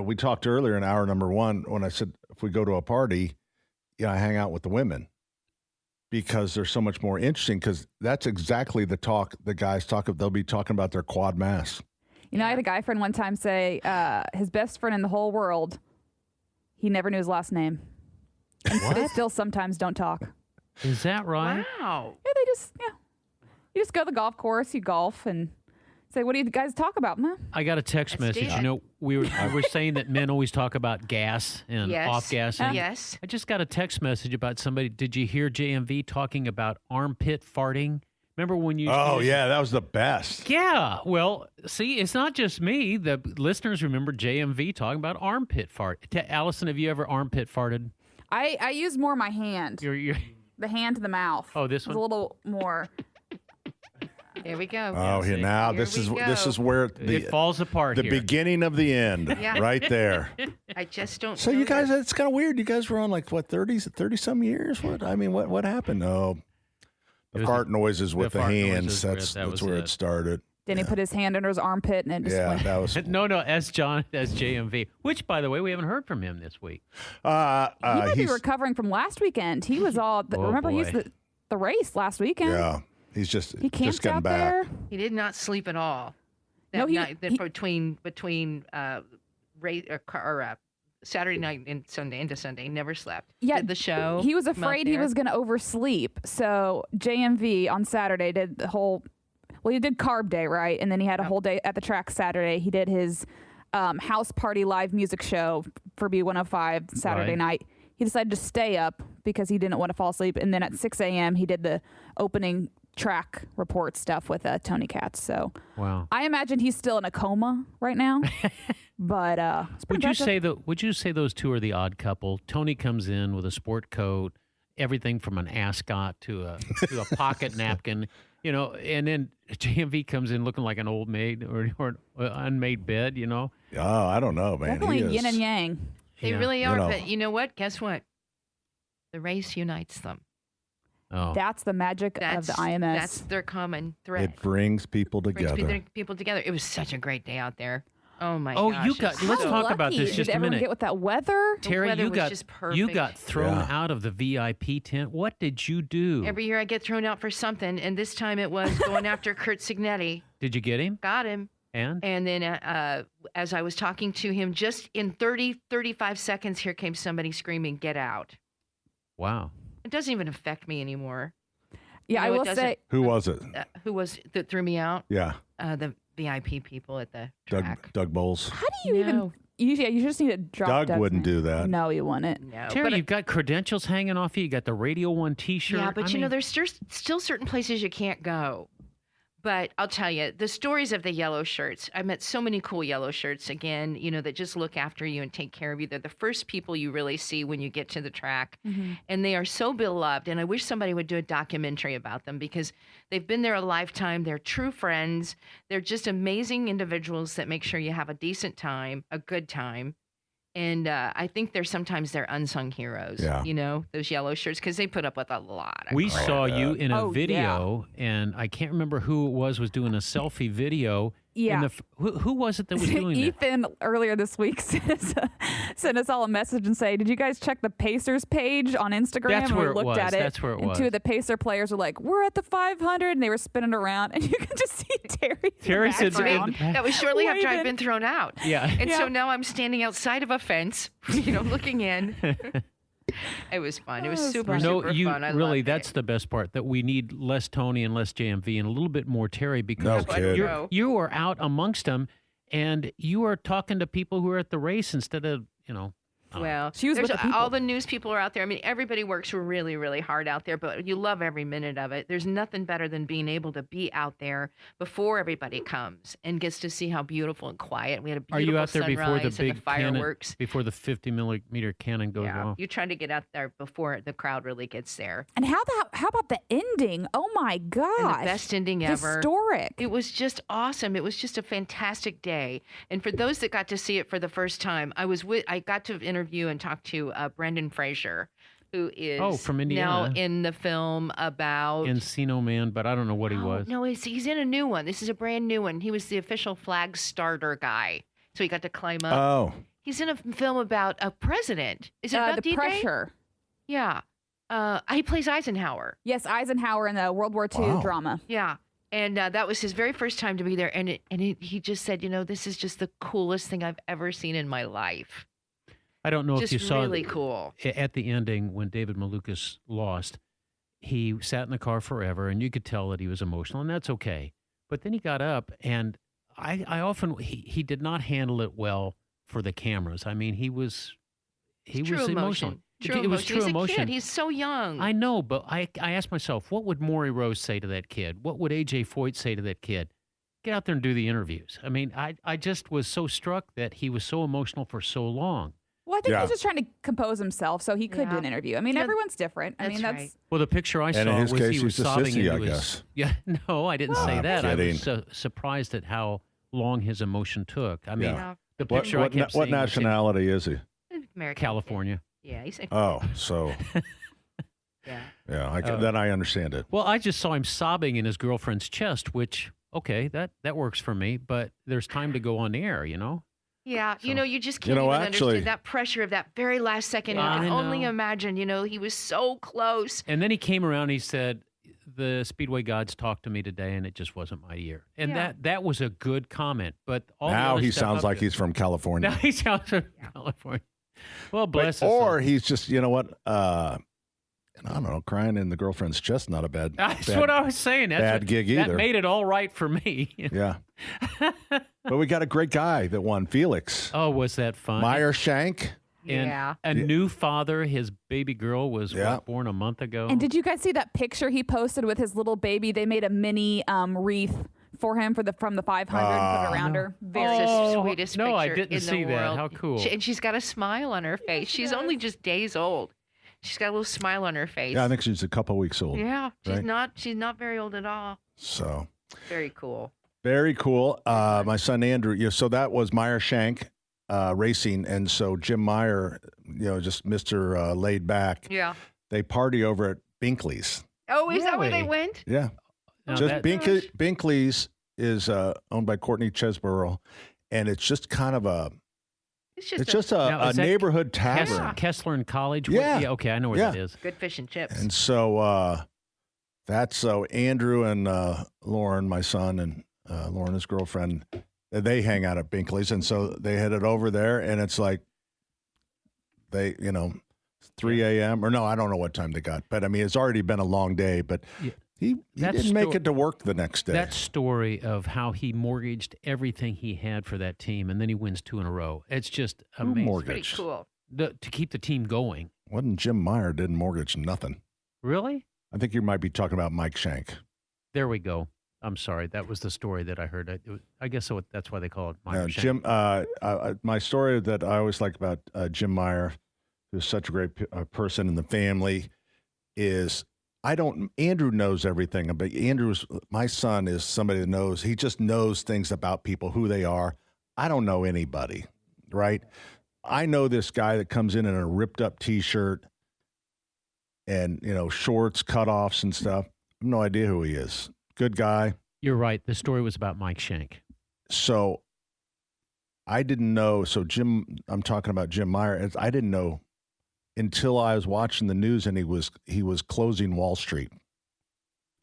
we talked earlier in hour number 1 when I said if we go to a party, I hang out with the women because they're so much more interesting. Because that's exactly the talk the guys talk. They'll be talking about their quad mass. You know, I had a guy friend one time say his best friend in the whole world, he never knew his last name. And they still sometimes don't talk. Is that right? Wow. Yeah, you just go to the golf course, you golf, and say, what do you guys talk about, man? I got a text Let's do message. it. You know, we were saying that men always talk about gas and Yes. off gassing. Yes. I just got a text message about somebody. Did you hear JMV talking about armpit farting? Remember when you? Oh yeah, that was the best. Yeah. Well, see, it's not just me. The listeners remember JMV talking about armpit fart. Allison, have you ever armpit farted? I use more my hand. You're The hand to the mouth. Oh, this It's one? a little more. There we go. Oh, here now Here this we is go. where it falls apart. the here. beginning of the end, Yeah. right there. I just don't. So know you guys, that- it's kind of weird. You guys were on like what 30 some years. What I mean, what happened? Oh, the It was fart noises with the fart hands. noises, That's was where it. it started. Then he put his hand under his armpit and it just Yeah, went. that was. No, as JMV. Which, by the way, we haven't heard from him this week. He might be he's recovering from last weekend. He was all. Oh, remember, boy. he's the race last weekend. yeah. He's just He camped just getting out back. there. He did not sleep at all. That No, he- night between Saturday night and Sunday into Sunday, never slept. Yeah, Did the show. He was come out afraid he there. was going to oversleep. So JMV on Saturday did the whole. Well, he did carb day, right? And then he had a whole day at the track Saturday. He did his house party live music show for B105 Saturday Right. night. He decided to stay up because he didn't want to fall asleep. And then at 6 a.m., he did the opening track report stuff with Tony Katz. So Wow. I imagine he's still in a coma right now. But it's pretty Would you say those two are the odd couple? Tony comes in with a sport coat, everything from an ascot to a pocket napkin, and then JMV comes in looking like an old maid or an unmade bed, Oh, I don't know, man. definitely He yin and is- yang. They Yeah. really You are. know. But you know what? Guess what? The race unites them. Oh. That's the magic That's of the IMS. That's their common thread. It brings people Brings together. people together. It was such a great day out there. Oh my Oh, gosh. you got. it's Let's so talk about Lucky. this just Did a everyone minute. get with that weather? Terry, weather you was got just you perfect. got thrown Yeah. out of the VIP tent. What did you do? Every year I get thrown out for something, and this time it was going after Kurt Signetti. Did you get him? Got him. And And then as I was talking to him, just in 35 seconds, here came somebody screaming, "Get out." wow. It doesn't even affect me anymore. Yeah, You know, I it will doesn't- say. Who was it? Who was that threw me out? Yeah, The VIP people at the track. Doug Bowles. How do you even? You just need to drop. Doug Doug's wouldn't name. do that. No, he wouldn't. No, Terry, but you've got credentials hanging off you. You got the Radio 1 T-shirt. yeah, but I you know, mean, there's still certain places you can't go. But I'll tell you, the stories of the yellow shirts, I met so many cool yellow shirts, again, you know, that just look after you and take care of you. They're the first people you really see when you get to the track. And they are so beloved. And I wish somebody would do a documentary about them because they've been there a lifetime. They're true friends. They're just amazing individuals that make sure you have a decent time, a good time. And I think sometimes they're unsung heroes, Yeah. you know, those yellow shirts, because they put up with a lot of we crap. saw you in a Oh, video, and I can't remember who it was doing a selfie video. Yeah. And who was it that was doing that? Ethan earlier this week sent us all a message and say, "Did you guys check the Pacers page on Instagram?" That's and where we it looked was. at it. That's where it and was. two of the Pacer players were like, "We're at the 500," and they were spinning around, and you could just see Terry. Terry said- That was shortly after I'd Waving. been thrown out. Yeah. And Yeah. so now I'm standing outside of a fence, you know, looking in. It was fun. It was super, No, super you fun. I really. loved That's it. the best part. That we need less Tony and less JMV and a little bit more Terry because No kid. you are out amongst them, and you are talking to people who are at the race instead of Well, She was there's with the people. all the news people are out there. I mean, everybody works really, really hard out there, but you love every minute of it. There's nothing better than being able to be out there before everybody comes and gets to see how beautiful and quiet. We had a Are beautiful you out there before the sunrise and big fireworks. cannon, before the 50-millimeter cannon goes Yeah, off? you try to get out there before the crowd really gets there. And how about the ending? Oh my gosh! And the best ending ever. Historic. It was just awesome. It was just a fantastic day. And for those that got to see it for the first time, I got to interview and talk to Brendan Fraser, who is from now Indiana. in the film about Encino Man, but I don't know what he was. No, he's in a new one. This is a brand new one. He was the official flag starter guy, so he got to climb up. Oh, He's in a film about a president. Is it about the D-Day? pressure? Yeah. He plays Eisenhower. Yes, Eisenhower in the World War II Wow. drama. Yeah. And that was his very first time to be there. And he just said, you know, this is just the coolest thing I've ever seen in my life. I don't know Just if you saw really cool. At the ending when David Malukas lost. He sat in the car forever, and you could tell that he was emotional, and that's okay. But then he got up, and I often he did not handle it well for the cameras. I mean, he was True emotional. emotion. True It was emotion. true He's a emotion. kid. He's so young. I know, but I asked myself, what would Maury Rose say to that kid? What would AJ Foyt say to that kid? Get out there and do the interviews. I mean, I just was so struck that he was so emotional for so long. Well, I think Yeah. he's just trying to compose himself so he could do Yeah. an interview. I mean, Yeah, everyone's different. I mean, that's that's right. Well, the picture I And saw in his was case, he was he's a sobbing sissy, into I his. guess. Yeah, no, I didn't say I'm that. I was kidding. surprised at how long his emotion took. I mean, Yeah. the What, picture I what, kept what seeing was him- nationality is he? American. California. Yeah, he's a, Oh, so yeah. yeah, then I understand it. Well, I just saw him sobbing in his girlfriend's chest, which okay, that works for me. But there's time to go on the air, you know. Yeah, you know, you just You can't know, even actually- understand that pressure of that very last second. I You can only know. imagine, you know, he was so close. And then he came around and he said, the Speedway gods talked to me today and it just wasn't my year. And Yeah. that was a good comment. But all the Now other he stuff sounds up like there- he's from California. Now he sounds from California. Well, bless his Or soul. he's just, you know what? I don't know, crying in the girlfriend's chest, not a bad. That's bad- what I was saying. That's bad what- gig That either. made it all right for me. Yeah. But we got a great guy that won, Felix. Oh, was that fun? Meyer Shank. And Yeah. a new father. His baby girl was Yeah. what, born a month ago. And did you guys see that picture he posted with his little baby? They made a mini wreath for him from the 500 and put it around her. Very It's the Oh, sweetest no, picture I didn't in see the that. world. How cool. And she's got a smile on her face. She's only just days old. She's got a little smile on her face. Yeah, I think she's a couple weeks old. Yeah, right? she's not very old at all. So Very cool. very cool. My son Andrew. Yeah, so that was Meyer Shank racing, and so Jim Meyer, just Mr. Laid Back. Yeah. They party over at Binkley's. Oh, is that where they Really? went? Yeah, Now just that- Binkley's is owned by Courtney Chesborough, and it's just kind of a. It's just a neighborhood tavern. Kessler and College? Yeah. Okay, I know where that is. Good fish and chips. And so that's Andrew and Lauren, my son, and Lauren, his girlfriend, they hang out at Binkley's. And so they headed over there, and it's like 3 a.m. or no, I don't know what time they got. But, I mean, it's already been a long day. But he didn't make it to work the next day. That story of how he mortgaged everything he had for that team, and then he wins 2 in a row. It's just amazing. Mortgage? Pretty cool. To keep the team going. Wasn't Jim Meyer didn't mortgage nothing. Really? I think you might be talking about Mike Shank. There we go. I'm sorry. That was the story that I heard. I guess that's why they call it Meyer Shank. Jim, my story that I always like about Jim Meyer, who's such a great person in the family, is Andrew knows everything. But my son is somebody that knows. He just knows things about people, who they are. I don't know anybody, right? I know this guy that comes in a ripped up T-shirt and, shorts, cutoffs and stuff. I have no idea who he is. Good guy. You're right. The story was about Mike Shank. So I didn't know. So I'm talking about Jim Meyer. I didn't know until I was watching the news and he was closing Wall Street.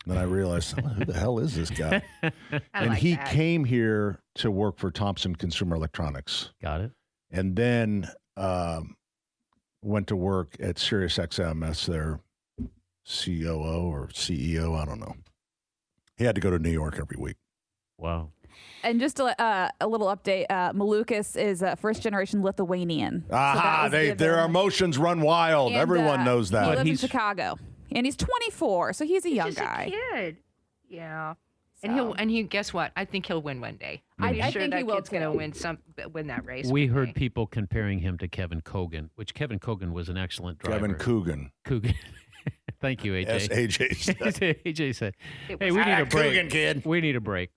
Then I realized, who the hell is this guy? He came here to work for Thompson Consumer Electronics. Got it. And then went to work at SiriusXM as their COO or CEO. I don't know. He had to go to New York every week. Wow. And just a little update, Malukas is first-generation Lithuanian. Aha, their emotions run wild. And, everyone knows that. He lives in Chicago, and he's 24, so he's a young guy. A kid. Yeah. And he guess what? I think he'll win one day. I'm I sure think that he will kid's going to win that race. We heard people comparing him to Kevin Cogan, which Kevin Cogan was an excellent driver. Kevin Coogan. Thank you, AJ. As AJ said. AJ said, "Hey, we need a break, Coogan kid. We need a break."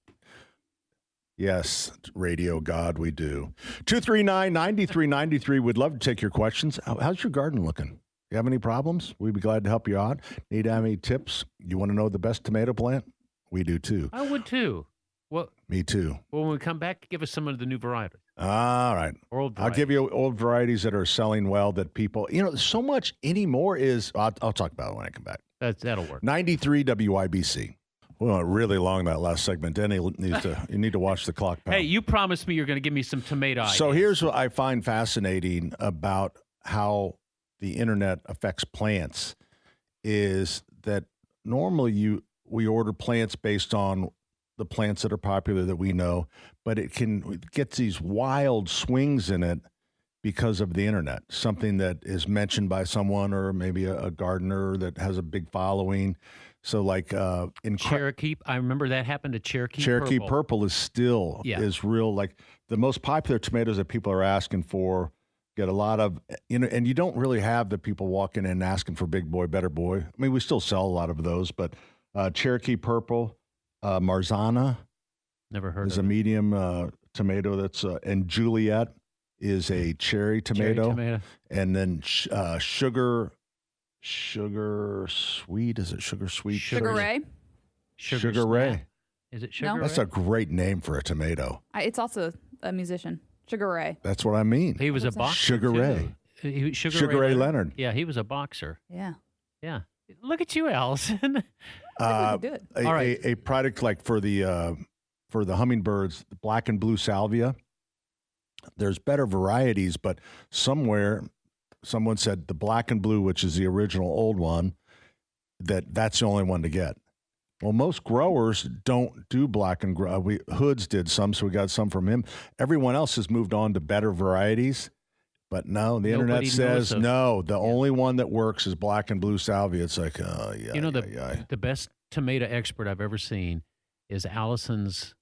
Yes, Radio God, we do. 239-9393. We'd love to take your questions. How's your garden looking? You have any problems? We'd be glad to help you out. Need to have any tips? You want to know the best tomato plant? We do too. I would too. Well, me too. Well, when we come back, give us some of the new varieties. All right. I'll give you old varieties that are selling well that people, so much anymore is, I'll talk about it when I come back. That'll work. 93 WIBC. We went really long that last segment. Danny you need to watch the clock, pal. Hey, you promised me you're going to give me some tomato ideas. So here's what I find fascinating about how the internet affects plants is that normally we order plants based on the plants that are popular that we know, but it gets these wild swings in it because of the internet, something that is mentioned by someone or maybe a gardener that has a big following. So like in Cherokee, I remember that happened to Cherokee Purple is still is real, like the most popular tomatoes that people are asking for get a lot of, and you don't really have the people walking in and asking for big boy, better boy. I mean, we still sell a lot of those, but Cherokee Purple, Marzana, never heard is of a medium tomato that's, and Juliet is a cherry tomato. And then Sugar Sweet, is it Sugar Sweet? Sugar Ray? Sugar Ray. Is it Sugar Ray? That's a great name for a tomato. It's also a musician. Sugar Ray. That's what I mean. He was a boxer. Sugar Ray. Sugar Ray Leonard. Yeah, he was a boxer. Yeah. Yeah. Look at you, Allison. All right. A product like for the hummingbirds, the black and blue salvia. There's better varieties, but somewhere someone said the black and blue, which is the original old one, that's the only one to get. Well, most growers don't do black and Hoods did some, so we got some from him. Everyone else has moved on to better varieties, but no, the internet says no. The only one that works is black and blue salvia. It's like, the best tomato expert I've ever seen is Allison's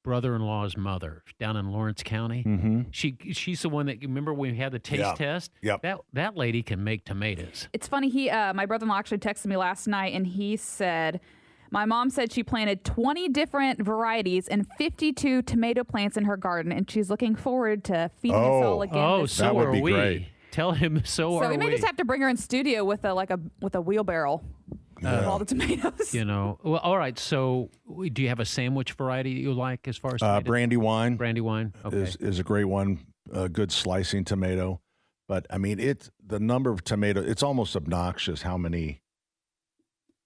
brother-in-law's mother down in Lawrence County. Mm-hmm. She's the one that, remember when we had the taste test? Yep. That lady can make tomatoes. It's funny. My brother-in-law actually texted me last night, and he said, my mom said she planted 20 different varieties and 52 tomato plants in her garden, and she's looking forward to feeding us all again. Oh, so are we. Great. Tell him so are we. So we may just have to bring her in studio with a wheelbarrow. of all the tomatoes. Well, all right. So, do you have a sandwich variety you like as far as tomatoes? Brandywine? Brandywine, okay. is a great one. A good slicing tomato. But, I mean, the number of tomatoes, it's almost obnoxious how many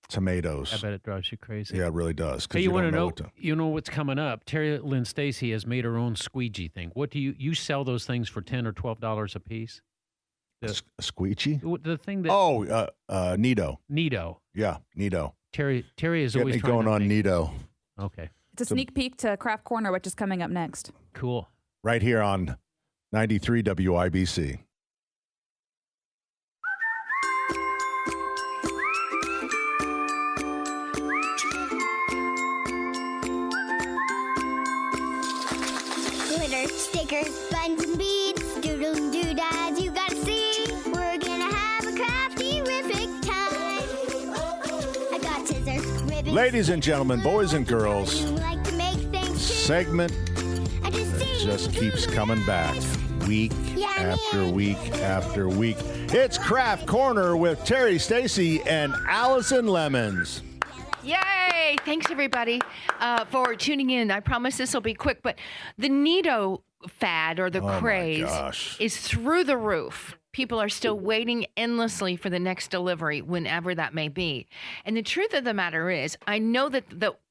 tomatoes. I bet it drives you crazy. Yeah, it really does. Hey, you want to know? You know what's coming up? Terry Lynn Stacy has made her own squeegee thing. What do you sell those things for $10 or $12 a piece? A squeegee? The thing that Nido. Nido. Yeah, Nido. Terry is Get always me trying going to on make- Nido. Okay. It's a sneak peek to Craft Corner, which is coming up next. Cool. Right here on 93 WIBC. Glitter, stickers, buttons, and beads, doodles, you gotta see. We're gonna have a crafty-rific time. I got scissors, ribbons. Ladies and gentlemen, boys and girls, You like to make things too. segment that just keeps coming back week after week after week. It's Craft Corner with Terry Stacy and Allison Lemons. Yay! Thanks, everybody, for tuning in. I promise this will be quick, but the Nido fad or the craze is through the roof. People are still waiting endlessly for the next delivery, whenever that may be. And the truth of the matter is, I know that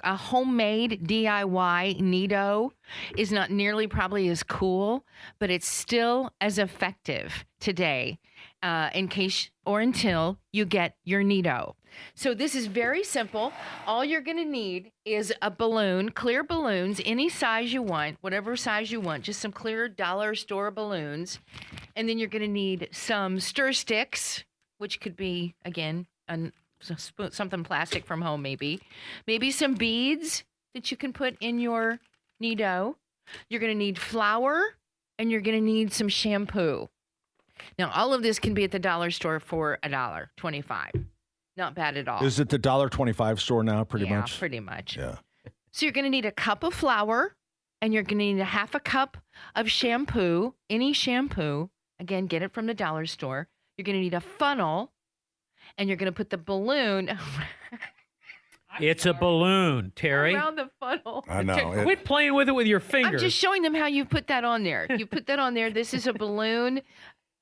a homemade DIY Nido is not nearly probably as cool, but it's still as effective today in case or until you get your Nido. So this is very simple. All you're going to need is a balloon, clear balloons, any size you want, whatever size you want, just some clear dollar store balloons. And then you're going to need some stir sticks, which could be, again, something plastic from home maybe. Maybe some beads that you can put in your Nido. You're going to need flour, and you're going to need some shampoo. Now, all of this can be at the dollar store for $1.25. Not bad at all. Is it the $1.25 store now, pretty much? Yeah, pretty much. Yeah. So you're going to need a cup of flour, and you're going to need a half a cup of shampoo, any shampoo. Again, get it from the dollar store. You're going to need a funnel, and you're going to put the balloon It's a balloon, Terry. around the funnel. I know. Quit playing with it with your fingers. I'm just showing them how you put that on there. You put that on there. This is a balloon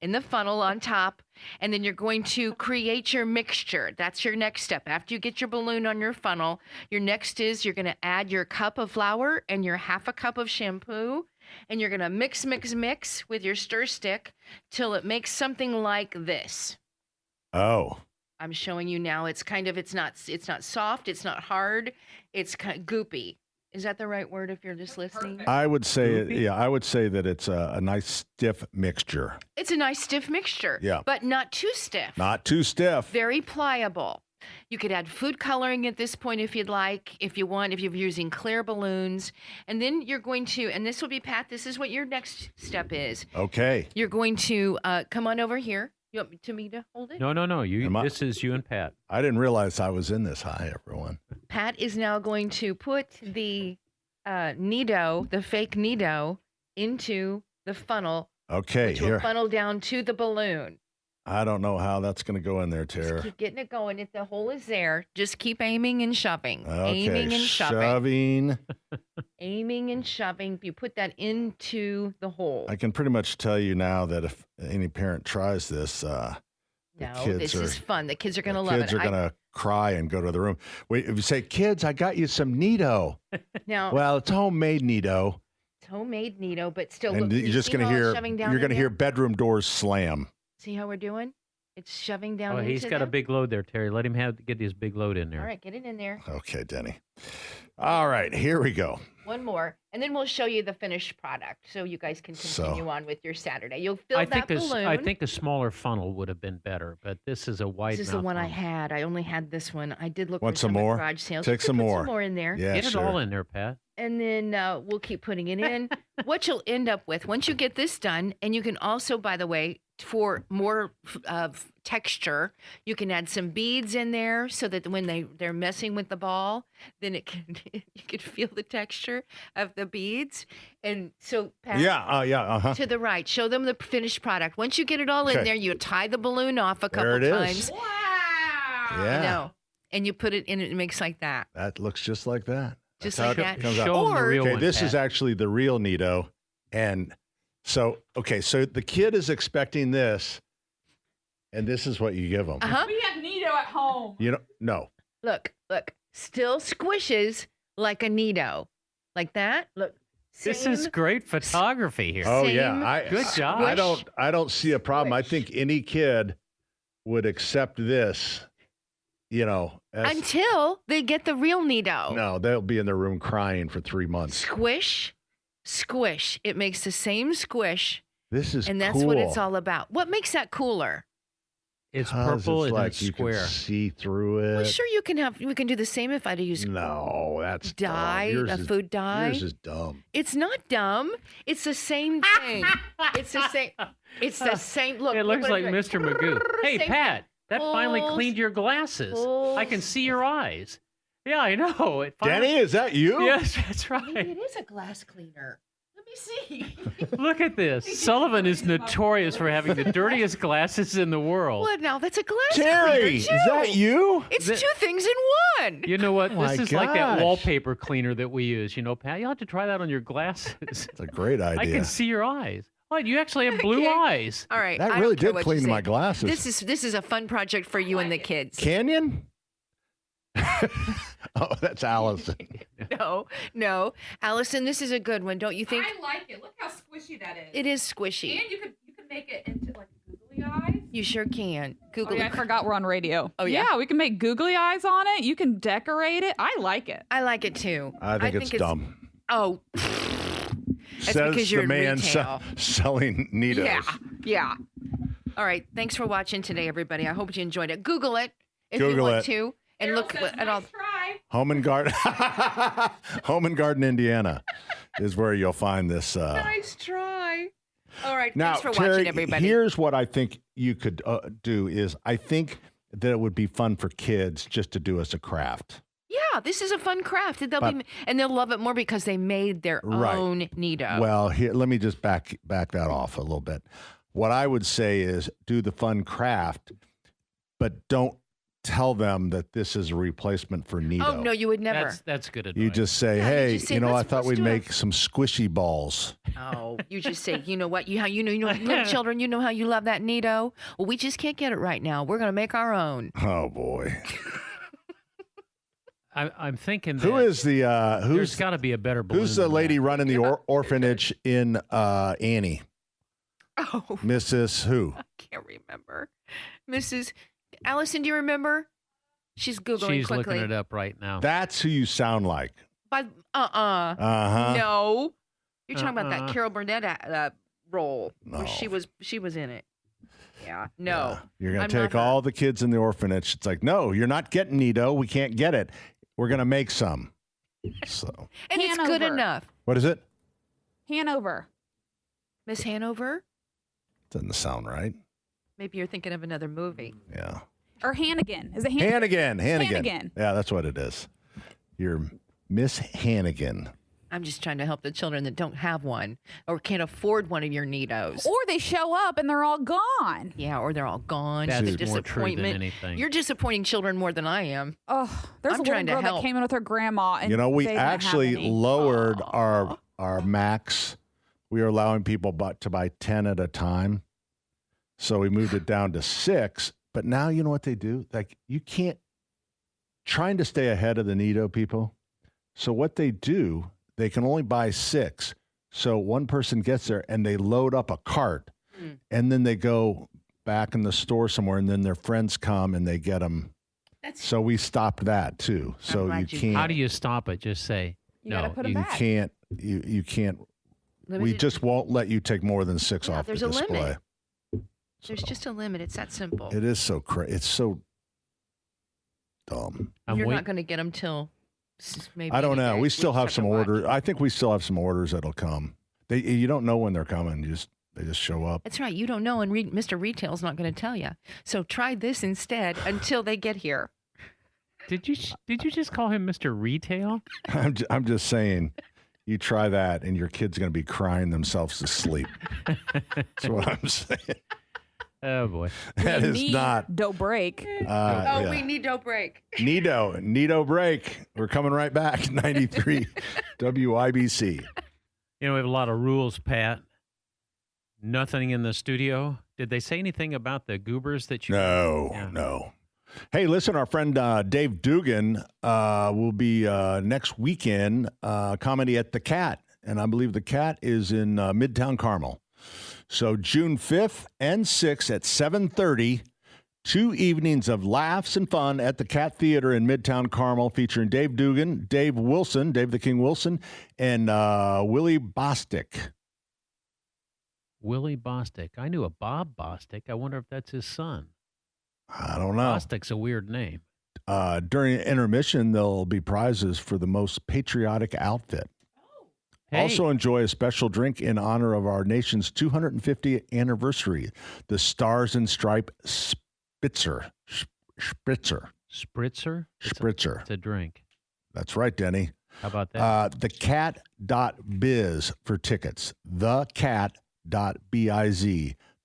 in the funnel on top, and then you're going to create your mixture. That's your next step. After you get your balloon on your funnel, your next is you're going to add your cup of flour and your half a cup of shampoo, and you're going to mix with your stir stick till it makes something like this. Oh. I'm showing you now. It's not soft, it's not hard, it's kind of goopy. Is that the right word if you're just listening? I would say, I would say that it's a nice stiff mixture. It's a nice stiff mixture. Yeah. But not too stiff. Not too stiff. Very pliable. You could add food coloring at this point if you'd like, if you're using clear balloons. And then you're going to, and this will be, Pat, this is what your next step is. Okay. You're going to come on over here. You want me to hold it? No. This is you and Pat. I didn't realize I was in this. Hi, everyone. Pat is now going to put the Nido, the fake Nido, into the funnel. Okay, which here. will funnel down to the balloon. I don't know how that's going to go in there, Tara. Just keep getting it going. If the hole is there, just keep aiming and shoving. Okay, Aiming and shoving. Aiming and shoving. You put that into the hole. I can pretty much tell you now that if any parent tries this, this is fun. The kids are going to love it. Kids are going to cry and go to the room. Wait, if you say, kids, I got you some Nido. Now, well, it's homemade Nido. It's homemade Nido, but still. And look, you're just going to hear, you're going to hear bedroom doors slam. See how we're doing? It's shoving down into he's got them. a big load there, Terry. Let him get his big load in there. All right, get it in there. Okay, Denny. All right, here we go. One more, and then we'll show you the finished product, so you guys can continue on with your Saturday. You'll fill that balloon. I think a smaller funnel would have been better, but this is a wide. This is the one I had. I only had this one. I did look Want for some more? garage sales. Take some put more. Some more in there. Yeah, get it sure. all in there, Pat. And then we'll keep putting it in. What you'll end up with once you get this done, and you can also, by the way, for more texture, you can add some beads in there so that when they're messing with the ball, then you can feel the texture of the beads. And so, Pat, to the right, show them the finished product. Once you get it all in there, you tie the balloon off a couple times. Wow! Yeah. I know. and you put it in, it makes like that. That looks just like that. Just That's like how that. it comes out. Show 'em the real Okay, one, this is Pat. actually the real Nito. And so the kid is expecting this, and this is what you give them. Uh-huh. We have Nito at home. No. Look. Still squishes like a Nito. Like that. Look. This is great photography here. Oh Same yeah, Good job. I don't see a problem. I think any kid would accept this. As, Until they get the real Nito. no, they'll be in their room crying for 3 months. Squish. It makes the same squish, This is and that's cool. what it's all about. What makes that cooler? It's 'Cause purple it's and like it's you square. can see through it. Well, sure, we can do the same if I use No, that's dye, dumb. a food dye. Yours is dumb. It's not dumb. It's the same thing. It's the same. It's the same. Look, It looks look like what I'm Mr. Magoo. Hey, Same Pat, that finally Pulls, cleaned your glasses. I can pulls. see your eyes. Yeah, I know. It finally... Danny, is that you? Yes, that's Maybe right. it is a glass cleaner. Let me see. Look at this. Sullivan is notorious for having the dirtiest glasses in the world. Well, now that's a glass Terry, cleaner is too. that you? It's That- 2 things in one. You know what? Oh my This is like that gosh. wallpaper cleaner that we use. Pat, you'll have to try that on your glasses. It's a great idea. I can see your eyes. Oh, you actually have blue Okay. eyes. All right. That I really don't care did what clean you my say. glasses. This is a fun project for you and the kids. Canyon? Oh, that's Allison. No. Allison, this is a good one, don't you think? I like it. Look how squishy that is. It is squishy. And you could make it into like googly eyes. You sure can. Google Oh, yeah, I it. forgot we're on radio. Oh, yeah? Yeah, we can make googly eyes on it. You can decorate it. I like it. I like it too. I think it's dumb. Oh. That's Says because the you're in man retail. selling Nitos. Yeah. All right. Thanks for watching today, everybody. I hope you enjoyed it. Google it if you Google want it. to. And look at all. Home and Garden, Home and Garden, Indiana, is where you'll find this. Nice try. All right. Now, Thanks for Terry, watching, everybody. here's what I think you could do is I think that it would be fun for kids just to do as a craft. Yeah, this is a fun craft. And they'll love it more because they made their Right. own Nito. Well, here, let me just back that off a little bit. What I would say is do the fun craft, but don't tell them that this is a replacement for Nito. Oh no, you would never. That's good advice. You just say, Yeah, you hey, just say, I "Let's- thought let's we'd do make some squishy balls. Oh, you just say, you know what? Little children, you know how you love that Nito? Well, we just can't get it right now. We're going to make our own. Oh boy. I'm thinking that Who is the there's got to be a better balloon who's the than lady that. running the orphanage in Annie? Oh, Mrs. Who? I can't remember. Mrs. Allison, do you remember? She's Googling She's quickly. looking it up right now. That's who you sound like. But, Uh-huh. No. You're talking about that Carol Burnett role. No. Where she was in it. Yeah. No. You're going I'm to take not her. all the kids in the orphanage. It's like, no, you're not getting Nito. We can't get it. We're going to make some. So, And it's good Hanover. enough. what is it? Hanover. Miss Hanover? Doesn't sound right. Maybe you're thinking of another movie. Yeah. Or Hannigan. Is it Hannigan. Hannigan. Yeah, that's what it is. You're Miss Hannigan. I'm just trying to help the children that don't have one or can't afford one of your Nitos. Or they show up and they're all gone. Yeah, or they're all gone. That's the more true than disappointment. anything. You're disappointing children more than I am. Oh, there's I'm a little trying to girl that help. came in with her grandma. And We they didn't have actually any. lowered our max. We are allowing people to buy 10 at a time. So we moved it down to 6. But now you know what they do? Like you can't trying to stay ahead of the Nito people. So what they do, they can only buy 6. So one person gets there and they load up a cart and then they go back in the store somewhere and then their friends come and they get them. So we stopped that too. So you can't. How do you stop it? Just say You no. gotta put 'em You back. can't. You can't. We Limited- just won't let you take more than 6 Yeah, off the there's a display. limit. There's just a limit. It's that simple. It is so It's so dumb. You're not going to get them till maybe. I don't any know. day. We still just have some to watch. orders. I think we still have some orders that'll come. You don't know when they're coming. They just show up. That's right. You don't know, and Mr. Retail's not going to tell you. So try this instead until they get here. Did you just call him Mr. Retail? I'm just saying. You try that, and your kid's going to be crying themselves to sleep. That's what I'm saying. Oh, boy. That is need not. Dough break. We need no break. Nido break. We're coming right back. 93 WIBC. You know, we have a lot of rules, Pat. Nothing in the studio. Did they say anything about the goobers that you... No. Hey, listen, our friend Dave Dugan will be next weekend comedy at The Cat. And I believe The Cat is in Midtown Carmel. So June 5th and 6th at 7:30, 2 evenings of laughs and fun at the Cat Theater in Midtown Carmel, featuring Dave Dugan, Dave Wilson, Dave the King Wilson, and Willie Bostic. Willie Bostic. I knew a Bob Bostic. I wonder if that's his son. I don't know. Bostic's a weird name. During intermission, there'll be prizes for the most patriotic outfit. Hey. Also enjoy a special drink in honor of our nation's 250th anniversary, the Stars and Stripe Spritzer. Spritzer? Spritzer. It's a drink. That's right, Denny. How about that? Thecat.biz for tickets. Thecat.biz.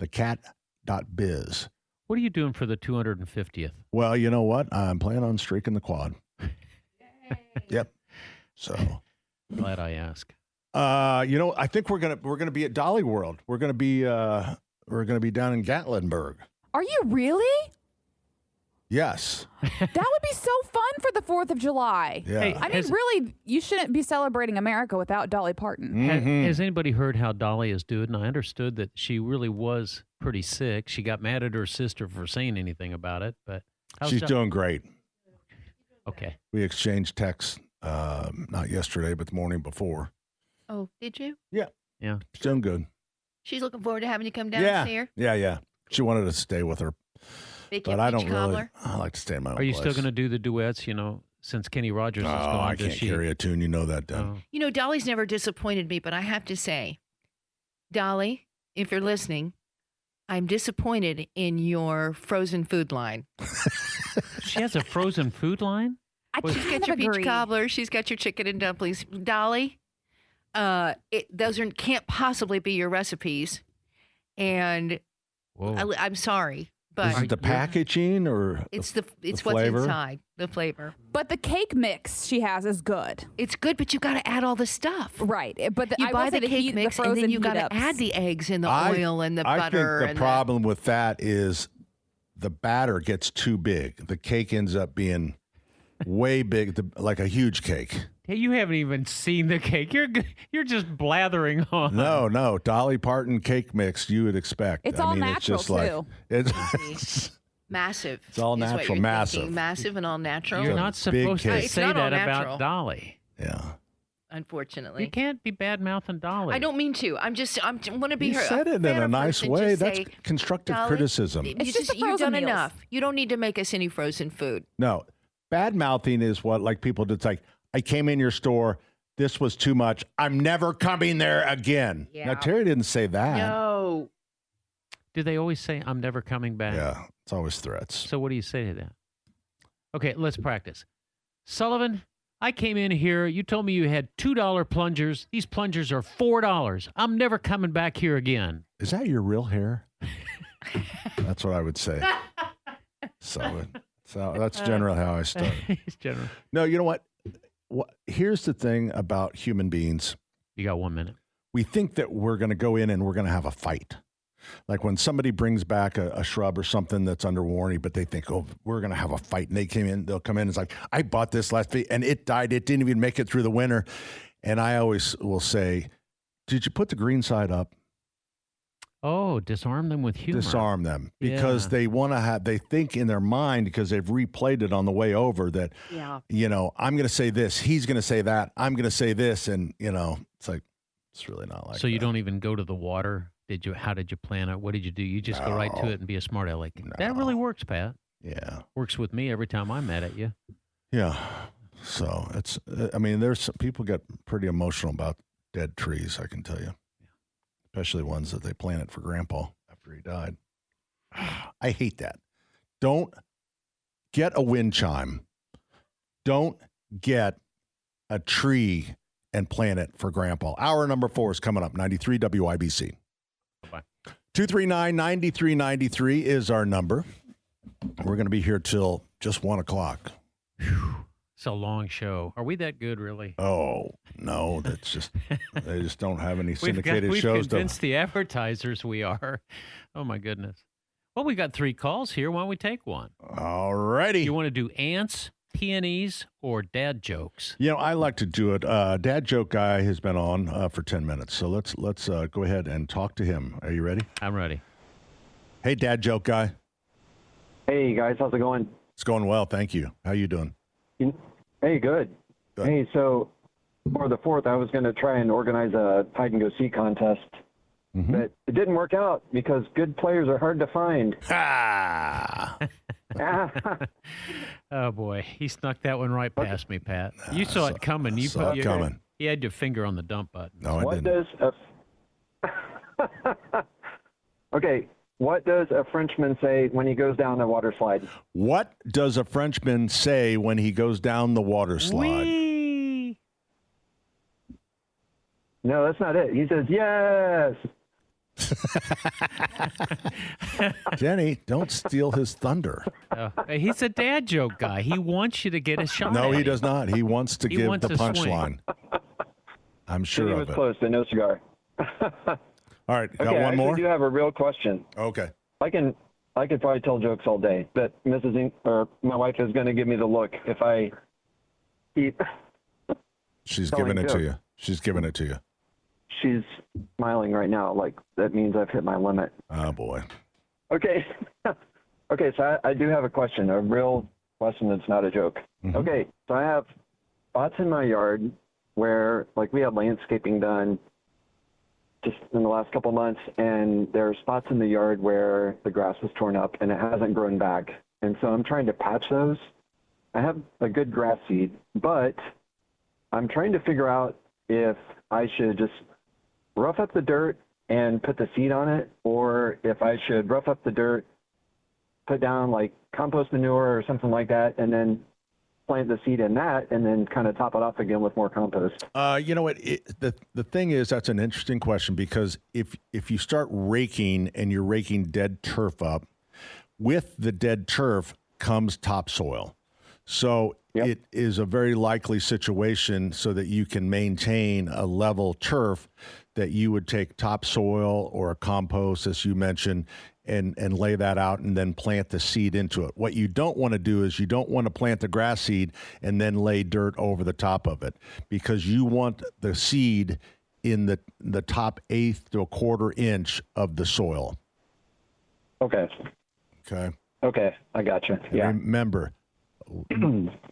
Thecat.biz. What are you doing for the 250th? Well, you know what? I'm planning on streaking the quad. Yep. So glad I asked. I think we're gonna be at Dolly World. We're gonna be down in Gatlinburg. Are you really? Yes. That would be so fun for the 4th of July. Yeah. Hey, I mean, really, you shouldn't be celebrating America without Dolly Parton. Has anybody heard how Dolly is doing? I understood that she really was pretty sick. She got mad at her sister for saying anything about it, but She's doing great. Okay. We exchanged texts, not yesterday, but the morning before. Oh, did you? Yeah. Yeah. She's doing good. She's looking forward to having you come down and see her. Yeah. She wanted to stay with her. Make But you a I don't peach really. cobbler. I like to stay in my own Are you place. still going to do the duets, since Kenny Rogers is gone? I can't carry a tune. You know that, Dan. You know, Dolly's never disappointed me, but I have to say, Dolly, if you're listening, I'm disappointed in your frozen food line. She has a frozen food line? She's got your peach cobbler. She's got your chicken and dumplings. Dolly, those can't possibly be your recipes. And I'm sorry, but is it the packaging or it's what's flavor? inside, the flavor. But the cake mix she has is good. It's good, but you got to add all the stuff. Right. But you buy the cake mix, and then you got to add the eggs and the oil and the butter. I think the problem with that is the batter gets too big. The cake ends up being way big, like a huge cake. Hey, you haven't even seen the cake. You're just blathering on. No. Dolly Parton cake mix you would expect. It's all natural, it's just too. It's massive. It's all is what natural, you're massive. thinking. Massive and all natural. You're not supposed to It's say not all that about natural. Dolly. Yeah. Unfortunately. You can't be bad-mouthing Dolly. I don't mean to. I want to be You her. said it in a nice way. That's constructive Dolly, criticism. You've done enough. You don't need to make us any frozen food. No. Bad mouthing is what people do. It's like, I came in your store. This was too much. I'm never coming there again. Yeah. Now, Terry didn't say that. No. Do they always say, I'm never coming back? Yeah. It's always threats. So what do you say to that? Okay, let's practice. Sullivan, I came in here. You told me you had $2 plungers. These plungers are $4. I'm never coming back here again. Is that your real hair? That's what I would say. So that's generally how I start. It's general. No, you know what? Here's the thing about human beings. You got 1 minute. We think that we're going to go in and we're going to have a fight. Like when somebody brings back a shrub or something that's under warranty, but they think, oh, we're going to have a fight. And they'll come in and it's like, I bought this last week and it died. It didn't even make it through the winter. And I always will say, did you put the green side up? Oh, disarm them with humor. Disarm them because they want to they think in their mind because they've replayed it on the way over that, I'm going to say this. He's going to say that. I'm going to say this. And, it's like, it's really not like So you don't even go to the water? How did you plan it? What did you do? You just go right to it and be a smart aleck. That really works, Pat. Yeah. Works with me every time I'm mad at you. Yeah. So there's people get pretty emotional about dead trees, I can tell you. Especially ones that they planted for Grandpa after he died. I hate that. Don't get a wind chime. Don't get a tree and plant it for Grandpa. Hour number 4 is coming up, 93 WIBC. Bye-bye. 239-9393 is our number. We're going to be here till just 1 o'clock. It's a long show. Are we that good, really? Oh, no, that's just, they just don't have any syndicated we've shows. Convinced the advertisers we are. Oh, my goodness. Well, we got 3 calls here. Why don't we take one? All righty. You want to do ants, peonies, or dad jokes? You know, I like to do it. Dad joke guy has been on for 10 minutes, so let's go ahead and talk to him. Are you ready? I'm ready. Hey, dad joke guy. Hey guys, how's it going? It's going well, thank you. How you doing? Hey, good. Hey, so for the 4th, I was going to try and organize a hide and go seek contest, but it didn't work out because good players are hard to find. Ha! Oh boy, he snuck that one right past me, Pat. You saw it coming. You saw it coming. You had your finger on the dump button. No, I didn't. Okay, what does a Frenchman say when he goes down a water slide? What does a Frenchman say when he goes down the water slide? Whee! No, that's not it. He says, yes. Jenny, don't steal his thunder. He's a dad joke guy. He wants you to get a shot. No, at he it. does not. He wants to give wants the to swing. punchline. I'm sure He of was it. close, but no cigar. All right, got Okay, one I more? actually do have a real question. Okay. I could probably tell jokes all day, but my wife is going to give me the look if I keep. She's telling giving it to jokes. you. She's giving it to you. She's smiling right now, like that means I've hit my limit. Oh, boy. Okay. Okay, so I do have a question, a real question that's not a joke. Mm-hmm. Okay, so I have spots in my yard where, like, we had landscaping done just in the last couple months, and there are spots in the yard where the grass was torn up and it hasn't grown back. And so I'm trying to patch those. I have a good grass seed, but I'm trying to figure out if I should just rough up the dirt and put the seed on it, or if I should rough up the dirt, put down like compost manure or something like that, and then plant the seed in that, and then kind of top it off again with more compost. You know what? The thing is, that's an interesting question, because if you start raking and you're raking dead turf up, with the dead turf comes topsoil. So it is a very likely situation so that you can maintain a level turf that you would take topsoil or a compost, as you mentioned, and lay that out and then plant the seed into it. What you don't want to do is you don't want to plant the grass seed and then lay dirt over the top of it, because you want the seed in the top 1/8 to 1/4 inch of the soil. Okay. Okay, I got you. Yeah. Remember,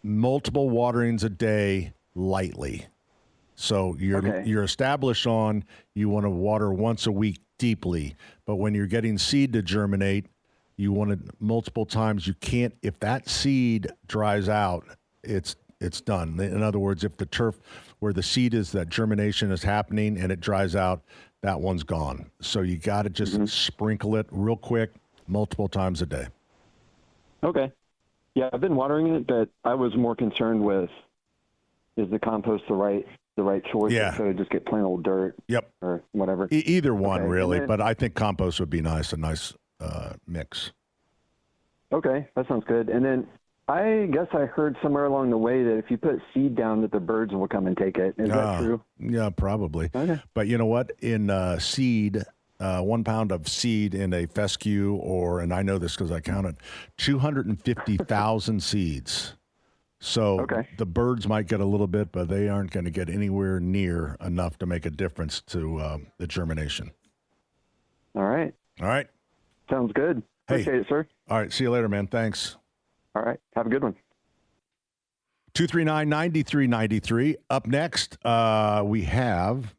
multiple waterings a day lightly. So you're established on you want to water once a week deeply, but when you're getting seed to germinate, you want it multiple times. You can't, if that seed dries out, it's done. In other words, if the turf where the seed is, that germination is happening and it dries out, that one's gone. So you got to just sprinkle it real quick, multiple times a day. Okay. Yeah, I've been watering it, but I was more concerned with, is the compost the right choice? Yeah. Or should I just get plain old dirt? Yep. Or whatever? Either one, Okay, really, and then- but I think compost would be a nice mix. Okay, that sounds good. And then I guess I heard somewhere along the way that if you put seed down, that the birds will come and take it. Is that true? Yeah, probably. Okay. But you know what? In seed, 1 pound of seed in a fescue, and I know this because I counted 250,000 seeds. So the birds might get a little bit, but they aren't going to get anywhere near enough to make a difference to the germination. All right. All right. Sounds good. Hey. Appreciate it, sir. All right. See you later, man. Thanks. All right. Have a good one. 239-9393. Up next, we have,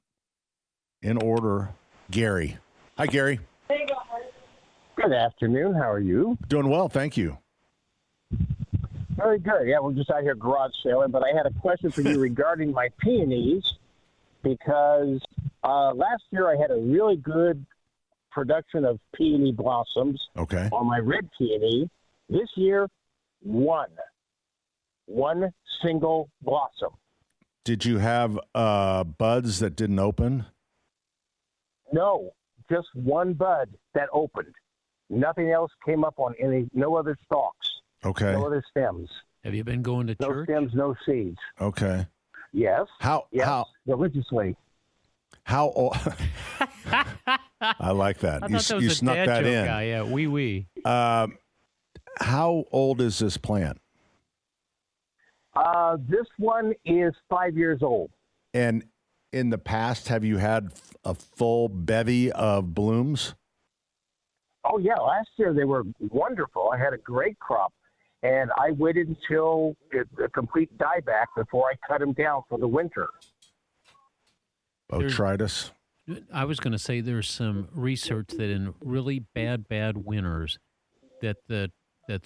in order, Gary. Hi, Gary. Good afternoon. How are you? Doing well, thank you. Very good. Yeah, we're just out here garage sailing, but I had a question for you regarding my peonies, because last year I had a really good production of peony blossoms on my red peony. This year, one single blossom. Did you have buds that didn't open? No, just one bud that opened. Nothing else came up on no other stalks. Okay. No other stems. Have you been going to No church? stems, no seeds. Okay. Yes. How religiously? How old? I like that. I You, thought that was you a snuck dad that joke in. guy. Yeah, wee. How old is this plant? This one is 5 years old. And in the past, have you had a full bevy of blooms? Oh, yeah. Last year they were wonderful. I had a great crop, and I waited until a complete dieback before I cut them down for the winter. Botrytis? I was going to say there's some research that in really bad winters that the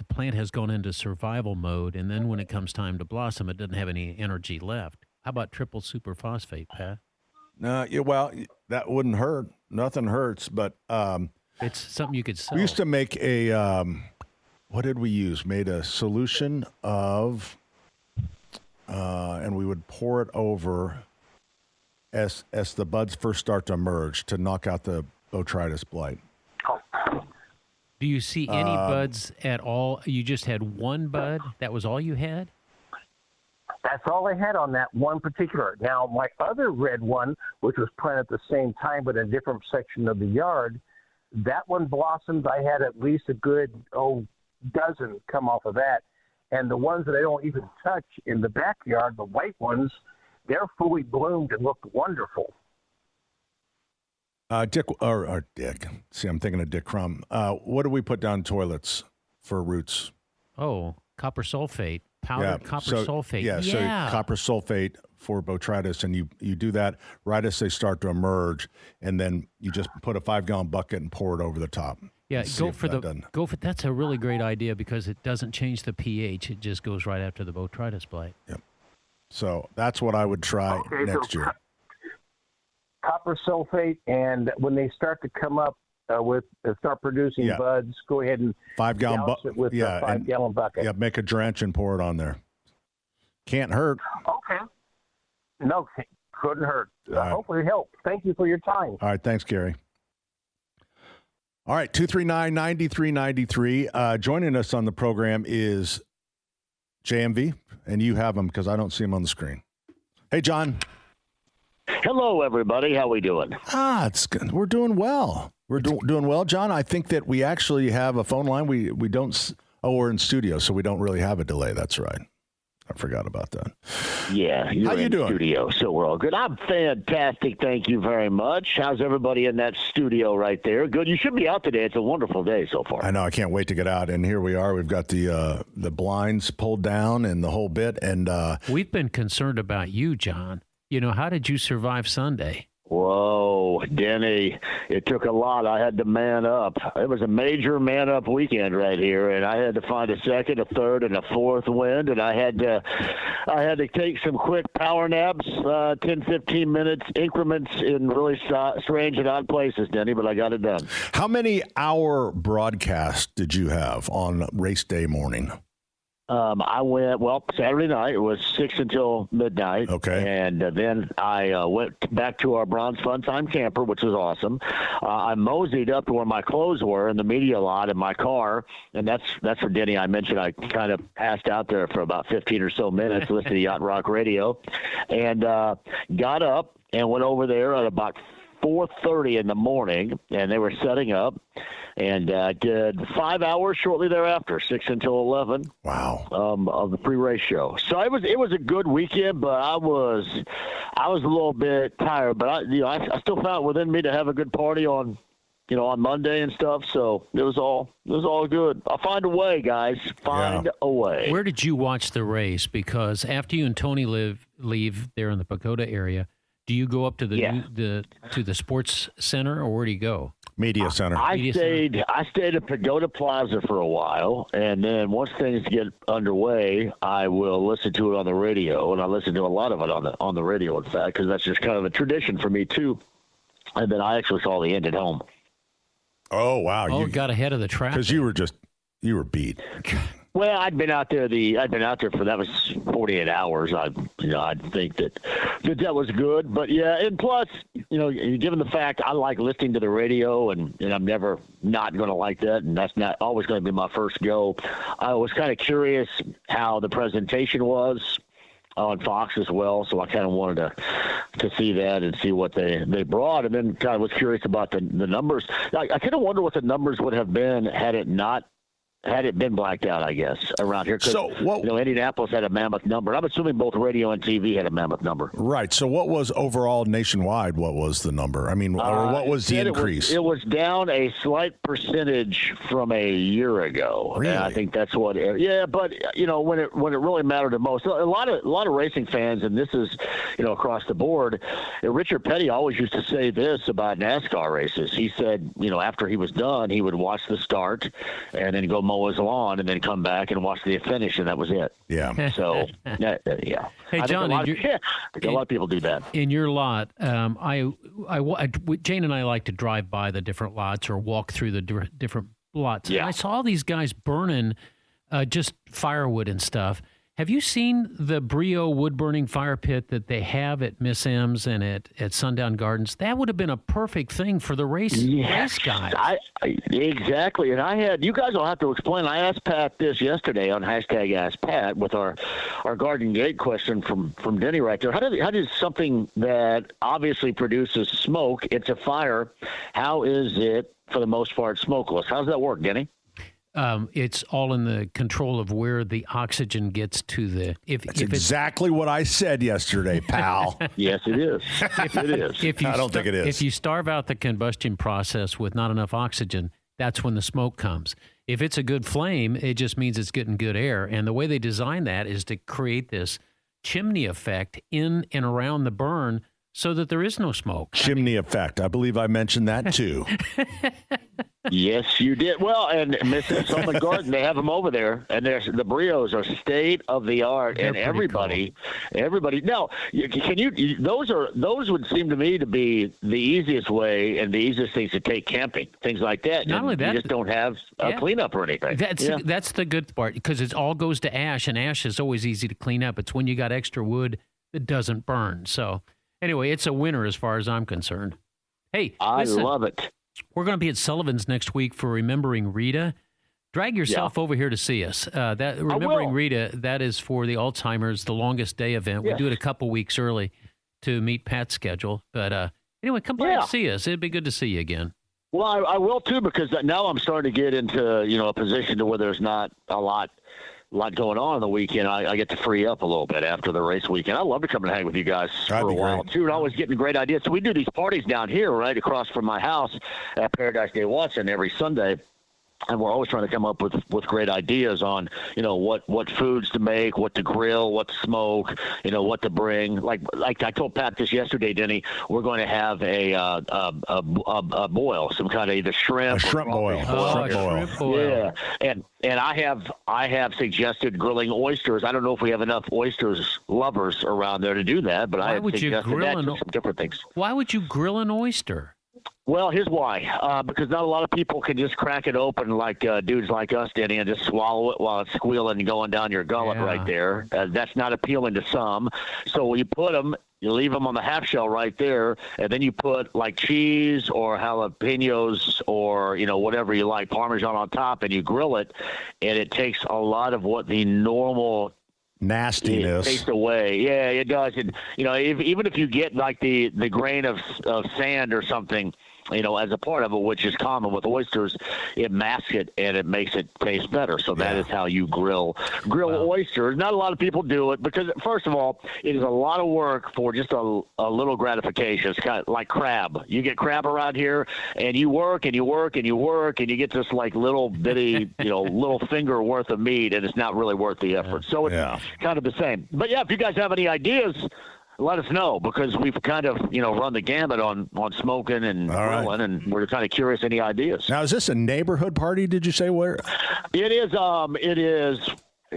plant has gone into survival mode, and then when it comes time to blossom, it doesn't have any energy left. How about triple superphosphate, Pat? Well, that wouldn't hurt. Nothing hurts, but it's something you could sell. We used to make a what did we use? Made a solution of, and we would pour it over as the buds first start to emerge to knock out the botrytis blight. Do you see any buds at all? You just had one bud? That was all you had? That's all I had on that one particular. Now, my other red one, which was planted at the same time but in a different section of the yard, that one blossomed. I had at least a good dozen come off of that. And the ones that I don't even touch in the backyard, the white ones, they're fully bloomed and look wonderful. Dick. See, I'm thinking of Dick Crum. What do we put down toilets for roots? Oh, copper sulfate. Powdered copper sulfate. Yeah, so copper sulfate for botrytis, and you do that right as they start to emerge, and then you just put a 5-gallon bucket and pour it over the top. Yeah, go for that's a really great idea because it doesn't change the pH. It just goes right after the botrytis blight. Yep. So that's what I would try next year. Copper sulfate, and when they start to come up start producing buds, go ahead and 5-gallon bucket with a 5-gallon bucket. Yeah, make a drench and pour it on there. Can't hurt. Okay. No, couldn't hurt. Right. Hopefully it helped. Thank you for your time. All right, thanks, Gary. All right, 239-9393. Joining us on the program is JMV, and you have him because I don't see him on the screen. Hey, John. Hello, everybody. How we doing? It's good. We're doing well. We're doing well, John. I think that we actually have a phone line. We don't. We're in studio, so we don't really have a delay. That's right. I forgot about that. Yeah, you're How you in doing? Studio, so we're all good. I'm fantastic. Thank you very much. How's everybody in that studio right there? Good. You should be out today. It's a wonderful day so far. I know. I can't wait to get out. And here we are. We've got the blinds pulled down and the whole bit. And we've been concerned about you, John. You know, how did you survive Sunday? Whoa, Denny, it took a lot. I had to man up. It was a major man-up weekend right here, and I had to find a second, a third, and a fourth wind, and I had to take some quick power naps, 10, 15 minutes increments in really strange and odd places, Denny, but I got it done. How many hour broadcast did you have on race day morning? I went, Saturday night. It was 6 until midnight. Okay. And then I went back to our Bronze Fun Time camper, which was awesome. I moseyed up to where my clothes were in the media lot in my car. And that's for Denny. I mentioned I kind of passed out there for about 15 or so minutes, listening to Yacht Rock Radio. And got up and went over there at about 4:30 in the morning, and they were setting up. And did 5 hours shortly thereafter, 6 until 11. Wow. Of the pre-race show. So it was a good weekend, but I was a little bit tired. But I still found it within me to have a good party on Monday and stuff. So it was all good. I'll find a way, guys. Find a way. Where did you watch the race? Because after you and Tony leave there in the Pagoda area, do you go up to the sports center, or where do you go? Media Center. I stayed at Pagoda Plaza for a while, and then once things get underway, I will listen to it on the radio, and I listen to a lot of it on the radio, in fact, because that's just kind of a tradition for me too. And then I actually saw the end at home. Oh wow! You got ahead of the traffic because you were beat. Well, I'd been out there for that was 48 hours. I think that was good, but yeah, and plus given the fact I like listening to the radio, and I'm never not going to like that, and that's not always going to be my first go. I was kind of curious how the presentation was on Fox as well, so I kind of wanted to see that and see what they brought, and then kind of was curious about the numbers. I kind of wonder what the numbers would have been had it been blacked out, I guess, around here. So, Indianapolis had a mammoth number. I'm assuming both radio and TV had a mammoth number. Right. So what was overall nationwide? What was the number? I mean, or what was the increase? It was down a slight percentage from a year ago. Really? And I think that's what. Yeah, but when it really mattered the most, a lot of racing fans, and this is across the board. Richard Petty always used to say this about NASCAR races. He said, after he was done, he would watch the start and then go mow his lawn and then come back and watch the finish, and that was it. Yeah. So, yeah. Hey, John, I think a lot of people do that. In your lot, Jane and I like to drive by the different lots or walk through the different lots. Yeah. And I saw these guys burning just firewood and stuff. Have you seen the Brio wood-burning fire pit that they have at Miss M's and at Sundown Gardens? That would have been a perfect thing for the race guys. Exactly. And you guys will have to explain. I asked Pat this yesterday on #AskPat with our Garden Gate question from Denny right there. How does something that obviously produces smoke, it's a fire, how is it, for the most part, smokeless? How does that work, Denny? It's all in the control of where the oxygen gets to the. That's exactly what I said yesterday, pal. Yes, it is. It is. I don't think it is. If you starve out the combustion process with not enough oxygen, that's when the smoke comes. If it's a good flame, it just means it's getting good air. And the way they design that is to create this chimney effect in and around the burn so that there is no smoke. Chimney effect. I believe I mentioned that too. Yes, you did. Well, and Mrs. Summit Garden, they have them over there, and the Brios are state of the art, and everybody. Now, those would seem to me to be the easiest way and the easiest things to take camping, things like that. Not only that, you just don't have cleanup or anything. That's the good part, because it all goes to ash, and ash is always easy to clean up. It's when you got extra wood that doesn't burn. So anyway, it's a winner as far as I'm concerned. Hey, listen, I love it. We're going to be at Sullivan's next week for Remembering Rita. Drag yourself over here to see us. Remembering Rita, that is for the Alzheimer's, the Longest Day event. We do it a couple weeks early to meet Pat's schedule. But anyway, come by and see us. It'd be good to see you again. Well, I will too, because now I'm starting to get into a position to where there's not a lot going on the weekend. I get to free up a little bit after the race weekend. I love to come and hang with you guys for a while, too. And always getting great ideas. So we do these parties down here right across from my house at Paradise Day Watson every Sunday. And we're always trying to come up with great ideas on, what foods to make, what to grill, what to smoke, what to bring. Like I told Pat this yesterday, Denny, we're going to have a boil, some kind of either shrimp. A shrimp boil. Shrimp boil. Yeah. And I have suggested grilling oysters. I don't know if we have enough oysters lovers around there to do that, but I have suggested some different things. Why would you grill an oyster? Well, here's why. Because not a lot of people can just crack it open like dudes like us, Denny, and just swallow it while it's squealing and going down your gullet right there. That's not appealing to some. So you put them, you leave them on the half shell right there, and then you put like cheese or jalapenos or, whatever you like, Parmesan on top, and you grill it, and it takes a lot of what the normal nastiness takes away. Yeah, it does. And even if you get like the grain of sand or something, as a part of it, which is common with oysters, it masks it and it makes it taste better. So that is how you grill oysters. Not a lot of people do it because, first of all, it is a lot of work for just a little gratification. It's kind of like crab. You get crab around here, and you work and you work and you work, and you get this like little bitty, little finger worth of meat, and it's not really worth the effort. So it's kind of the same. But yeah, if you guys have any ideas, let us know, because we've kind of, run the gamut on smoking and grilling, and we're kind of curious any ideas. Now, is this a neighborhood party, did you say? Where? It is.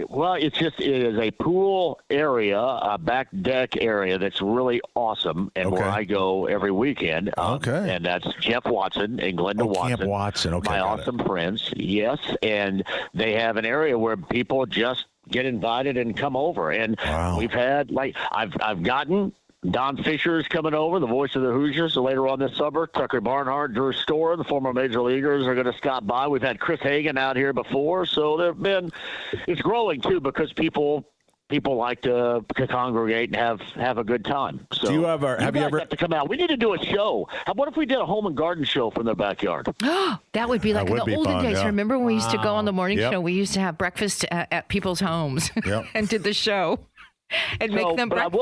Well, it is a pool area, a back deck area that's really awesome, and where I go every weekend. And that's Jeff Watson and Glenda Watson. Camp Watson. Okay, my awesome friends. Yes, and they have an area where people just get invited and come over, and we've had I've gotten Don Fisher is coming over, the voice of the Hoosiers, later on this summer. Tucker Barnhart, Drew Storer, the former major leaguers, are going to stop by. We've had Chris Hagan out here before, so it's growing too because people like to congregate and have a good time. So do you ever have you ever have to come out? We need to do a show. What if we did a home and garden show from their backyard? That would be like in the olden days. yeah. Remember when we used to go on the morning Yep. show? We used to have breakfast at people's homes Yep. and did the show and make them breakfast.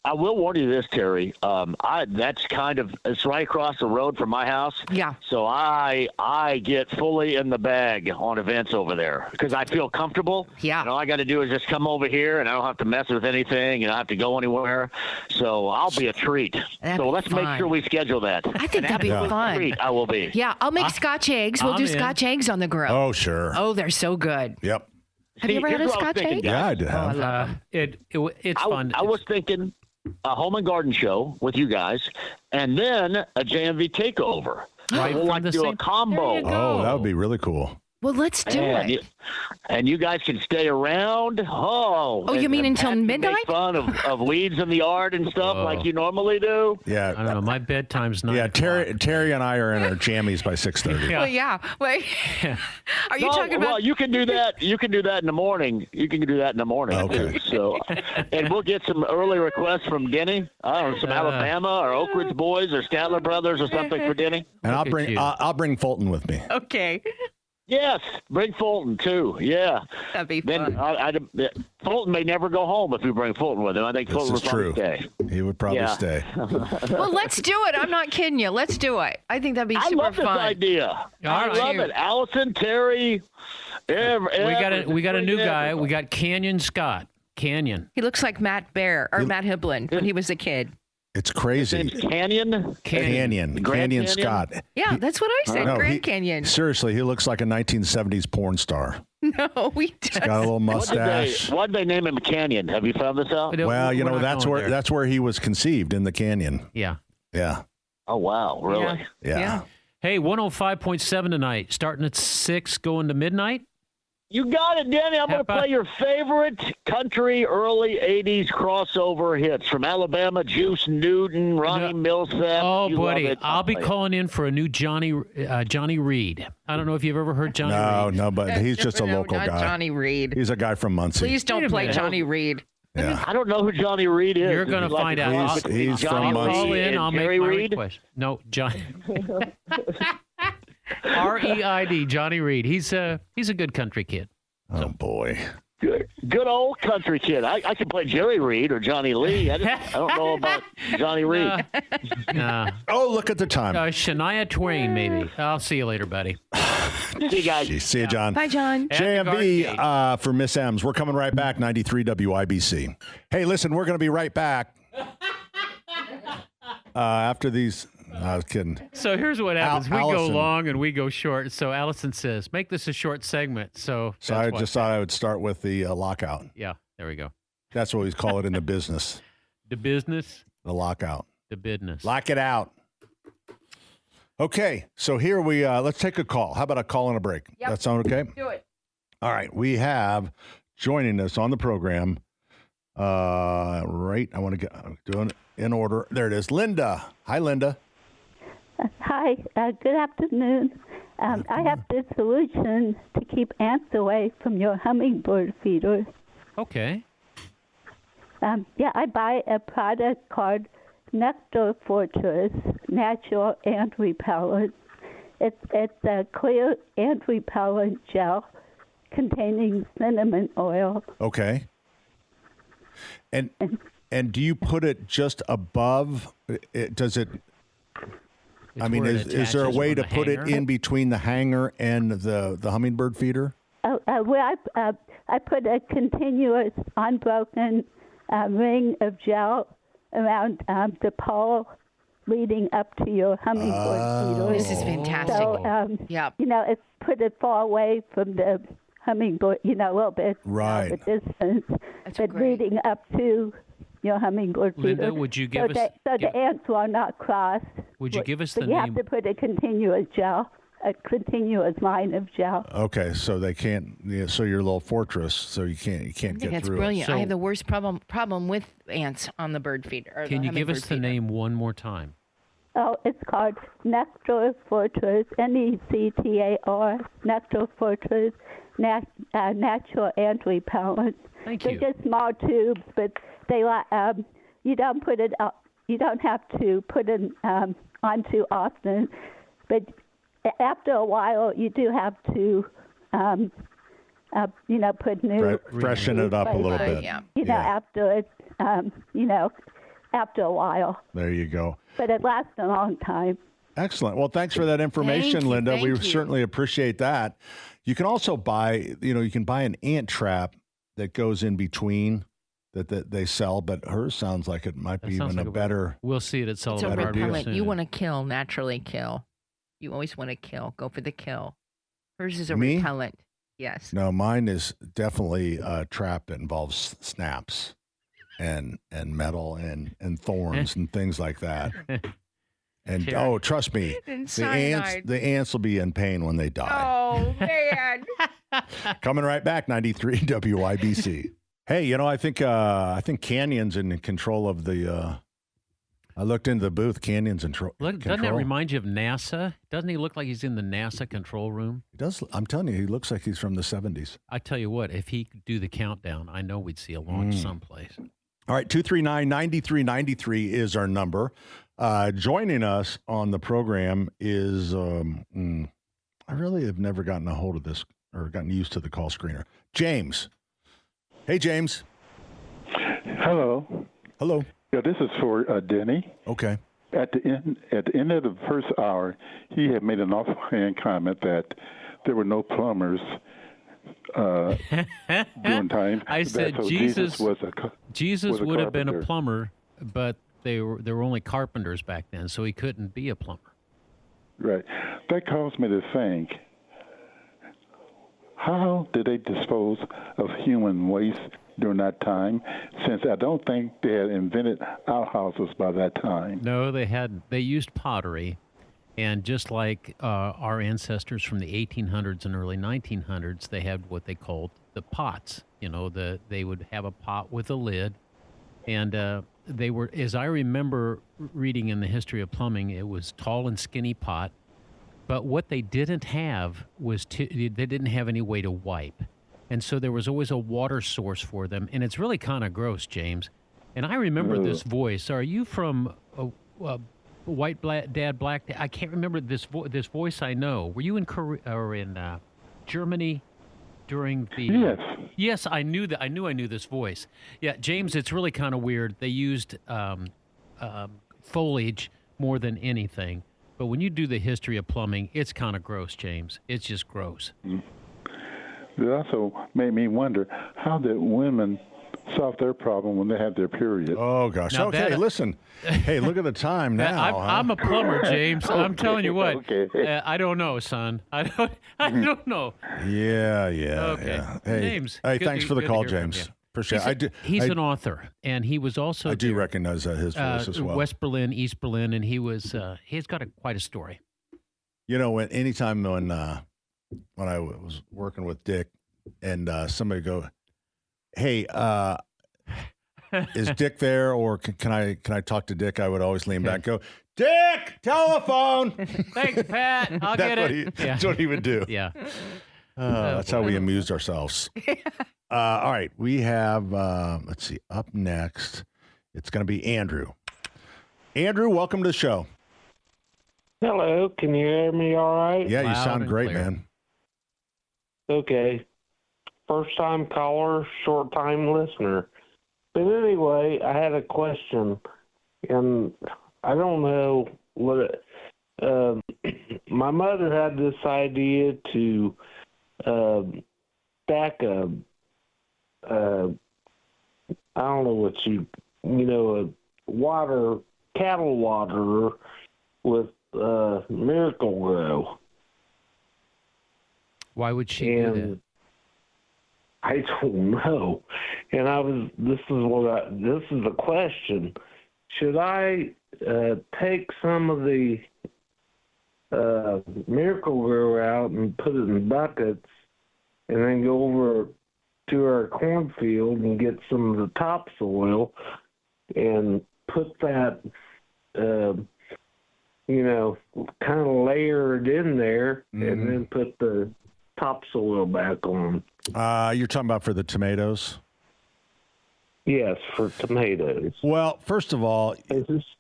I will warn you this, Terry. It's right across the road from my house. Yeah. So I get fully in the bag on events over there because I feel comfortable. Yeah. And all I got to do is just come over here, and I don't have to mess with anything, and I don't have to go anywhere. So I'll be a treat. So let's make sure we schedule that. I think that'd be fun. Treat, I will be. Yeah, I'll make Scotch eggs. We'll I'm do in. Scotch eggs on the grill. Oh, sure. Oh, they're so good. Yep. Have you ever had a Here's what I was Scotch thinking, egg? guys. Yeah, I did have. I love them. It's fun. I was thinking a home and garden show with you guys, and then a JMV takeover. Right We'll from like the do a same- combo. There you go. Oh, that would be really cool. Well, let's do it. And you guys can stay around. Oh, you mean until Pat can midnight? Make fun of weeds in the yard and stuff like you normally do. Yeah. I don't know. My bedtime's 9 Yeah, o'clock. Terry and I are in our jammies by 6:30. Well, yeah. Wait. Are you talking about? Well, you can do that. You can do that in the morning. Okay. So, and we'll get some early requests from Denny. I don't know, some Alabama or Oak Ridge boys or Statler brothers or something for Denny. And I'll bring Fulton with me. Okay. Yes, bring Fulton too. Yeah, that'd be then fun. Fulton may never go home if we bring Fulton with him. I think Fulton This would is probably true. stay. He would probably stay. Well, let's do it. I'm not kidding you. Let's do it. I think that'd be I super love this fun. idea. I right. love it. Allison, Terry, We got a new guy. We got Canyon Scott. Canyon. He looks like Matt Bear or Matt Hiblin when he was a kid. It's crazy. Canyon Canyon Scott. Yeah, that's what I said. No, Grand Canyon. Seriously, he looks like a 1970s porn star. No, we He's got a little mustache. Why'd they name him Canyon? Have you found this out? Well, you know that's where he was conceived, in the canyon. Yeah. Yeah. Oh wow, really? Yeah. Hey, 105.7 tonight, starting at 6, going to midnight. You got it, Danny. I'm going to play your favorite country early 80s crossover hits from Alabama, Juice Newton, Ronnie Millsap. Oh, You buddy, love it. I'll be play it. calling in for a new Johnny Reed. I don't know if you've ever heard Johnny Reed. No, but he's just a No, local not guy. Johnny Reed. He's a guy from Muncie. Please don't play Johnny Reed. Yeah. I don't know who Johnny Reed is. You're going to find out. He's Johnny from I'll Muncie. call in. I'll Jerry make my Reed? request. No, Johnny. R-E-I-D, Johnny Reed. He's a good country kid. Oh, boy. Good old country kid. I can play Jerry Reed or Johnny Lee. I don't know about Johnny Reed. Oh, look at the time. Shania Twain, maybe. I'll see you later, buddy. See you guys. See you, John. Bye, John. JMV for Miss M's. We're coming right back, 93 WIBC. Hey, listen, we're going to be right back after these. I was kidding. So here's what happens. We go Allison. long and we go short. So Allison says, make this a short segment. So I just thought I would start with the lockout. Yeah, there we go. That's what we call it in the business. The business, The lockout. the business. Lock it out. Okay, so here let's take a call. How about a call and a break? Yep. That sound okay? Do it. All right, we have joining us on the program. Right, I want to get doing it in order. There it is, Linda. Hi, Linda. Hi, good afternoon. I have this solution to keep ants away from your hummingbird feeder. Okay. I buy a product called Nectar Fortress Natural Ant Repellent. It's a clear ant repellent gel containing cinnamon oil. Okay. And do you put it just above? Does it? I mean, is there a way to put it in between the hanger and the hummingbird feeder? I put a continuous, unbroken ring of gel around the pole leading up to your hummingbird feeder. This is fantastic. So, yeah. It's put it far away from the hummingbird, a little bit right. of a distance, but leading up to your hummingbird Linda, feeder. would you give us... The ants will not cross. Would you give us but the you name? have to put a continuous gel. a continuous line of gel. Okay, so they can't. Yeah, so your little fortress, so you can't I get think through. that's brilliant. So- I have the worst problem with ants on the bird feeder. Or Can the you give us hummingbird the feeder. name one more time? Oh, it's called Nectar Fortress, NECTAR, Nectar Fortress, natural ant repellent. Thank They're you. just small tubes, but they you don't put it up. You don't have to put it on too often, but after a while, you do have to, put new. Freshen it up a little bit. Yeah. After it, after a while. There you go. But it lasts a long time. Excellent. Well, thanks for that information, Thank you, Linda. thank We you. certainly appreciate that. You can also buy, you can buy an ant trap that goes in between that they sell, but hers sounds like it might be sounds even like a better. We'll see it at It's a Sullivan Yard real repellent. soon. You want to kill, naturally kill. You always want to kill. Go for the kill. Hers is a Me? repellent. Yes. No, mine is definitely a trap that involves snaps and metal and thorns and things like that. And Sure. trust me, And the ants will be in pain when they die. Oh, man. Coming right back, 93 WIBC. Hey, I think Canyon's in control of the. I looked into the booth. Canyon's in control. Doesn't that remind you of NASA? Doesn't he look like he's in the NASA control room? He does. I'm telling you, he looks like he's from the 70s. I tell you what, if he could do the countdown, I know we'd see a launch someplace. All right, 239-9393 is our number. Joining us on the program is, I really have never gotten a hold of this or gotten used to the call screener. James. Hey, James. Hello. Hello. Yeah, this is for Denny. Okay. At the end of the first hour, he had made an offhand comment that there were no plumbers during time. I said so Jesus was a would have been a carpenter. plumber, but there were only carpenters back then, so he couldn't be a plumber. Right. That caused me to think, how did they dispose of human waste during that time, since I don't think they had invented outhouses by that time? No, they hadn't. They used pottery, and just like our ancestors from the 1800s and early 1900s, they had what they called the pots. They would have a pot with a lid, and they were, as I remember reading in the history of plumbing, it was tall and skinny pot. But what they didn't have was they didn't have any way to wipe. And so there was always a water source for them. And it's really kind of gross, James. And I remember this voice. Are you from White Dad, Black Dad? I can't remember this voice I know. Were you in Korea or in Germany during the... Yes. Yes, I knew that. I knew this voice. Yeah, James, it's really kind of weird. They used foliage more than anything. But when you do the history of plumbing, it's kind of gross, James. It's just gross. It also made me wonder, how did women solve their problem when they had their period? Oh, gosh. Now okay, that- listen. Hey, look at the time now. I'm a plumber, James. I'm telling you what. Okay. I don't know, son. I don't know. Yeah. Okay. Yeah. Hey, James, Hey, good thanks to- for the good to call, hear from James. you. Appreciate it. He's an author, and he was also I do recognize his voice as well. West Berlin, East Berlin, and he's got quite a story. Anytime when I was working with Dick, and somebody go, "Hey, is Dick there?" Or can I talk to Dick? I would always lean back and go, "Dick, telephone." Thanks, Pat. I'll get it. That's what he would do. Yeah. That's how we amused ourselves. All right, we have. Let's see. Up next, it's going to be Andrew. Andrew, welcome to the show. Hello, can you hear me all right? Yeah, you Loud sound and great, clear. man. Okay. First time caller, short time listener. But anyway, I had a question, and I don't know what my mother had this idea to stack a I don't know what a cattle waterer with Miracle-Gro. Why would she do that? I don't know. And this is the question. Should I take some of the Miracle Grow out and put it in buckets, and then go over to our cornfield and get some of the topsoil and put that, kind of layer it in there, and then put the topsoil back on. You're talking about for the tomatoes? Yes, for tomatoes. Well, first of all,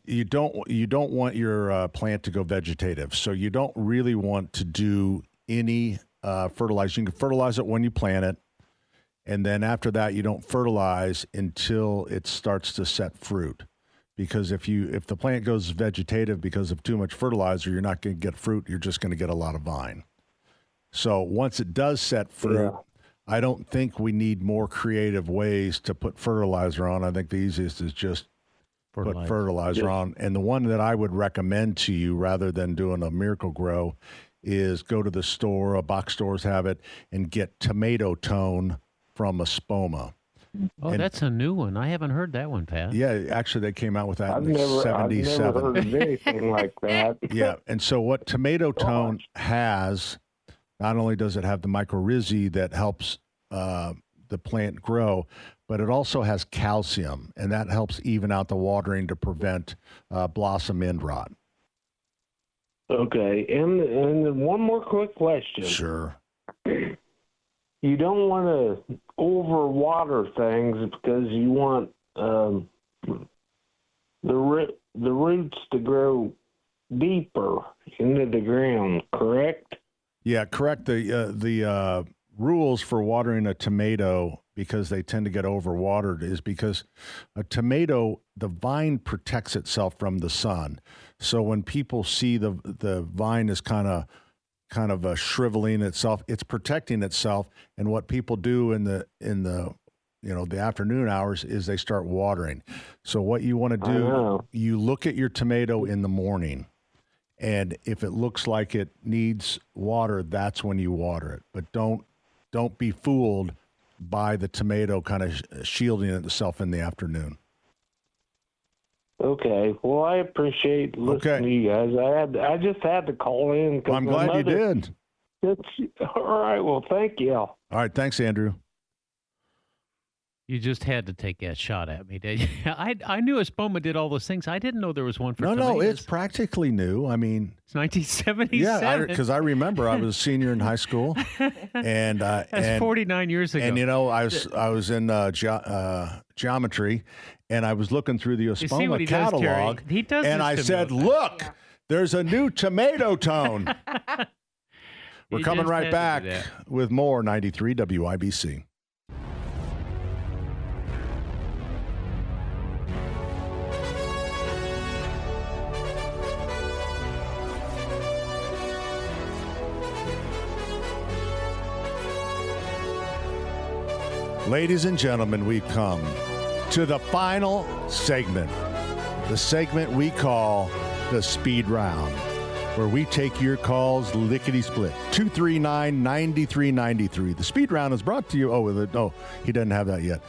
you don't want your plant to go vegetative, so you don't really want to do any fertilizer. You can fertilize it when you plant it, and then after that, you don't fertilize until it starts to set fruit. Because if the plant goes vegetative because of too much fertilizer, you're not going to get fruit. You're just going to get a lot of vine. So once it does set fruit, I don't think we need more creative ways to put fertilizer on. I think the easiest is just put fertilizer on. And the one that I would recommend to you, rather than doing a Miracle Grow, is go to the store. Box stores have it, and get tomato tone from Espoma. Oh, that's a new one. I haven't heard that one, Pat. Yeah, actually, they came out with that in 77. I've never heard of anything like that. Yeah, and so what tomato tone has, not only does it have the mycorrhizae that helps the plant grow, but it also has calcium, and that helps even out the watering to prevent blossom end rot. Okay, and one more quick question. Sure. You don't want to overwater things because you want the roots to grow deeper into the ground, correct? Yeah, correct. The rules for watering a tomato, because they tend to get overwatered, is because a tomato, the vine protects itself from the sun. So when people see the vine is kind of shriveling itself, it's protecting itself. And what people do in the the afternoon hours is they start watering. So what you want to do, you look at your tomato in the morning, and if it looks like it needs water, that's when you water it. But don't be fooled by the tomato kind of shielding itself in the afternoon. Okay. Well, I appreciate listening to you guys. I just had to call in. I'm glad you did. All right. Well, thank you. All right. Thanks, Andrew. You just had to take that shot at me, did you? I knew Espoma did all those things. I didn't know there was one for tomatoes. No, it's practically new. I mean, it's 1977. Yeah, because I remember I was a senior in high school, and that's 49 years ago. And I was in geometry, and I was looking through the Espoma catalog, and I said, "Look, there's a new tomato tone." We're coming right back with more 93 WIBC. Ladies and gentlemen, we've come to the final segment, the segment we call the Speed Round, where we take your calls lickety-split. 239-9393. The Speed Round is brought to you. He doesn't have that yet.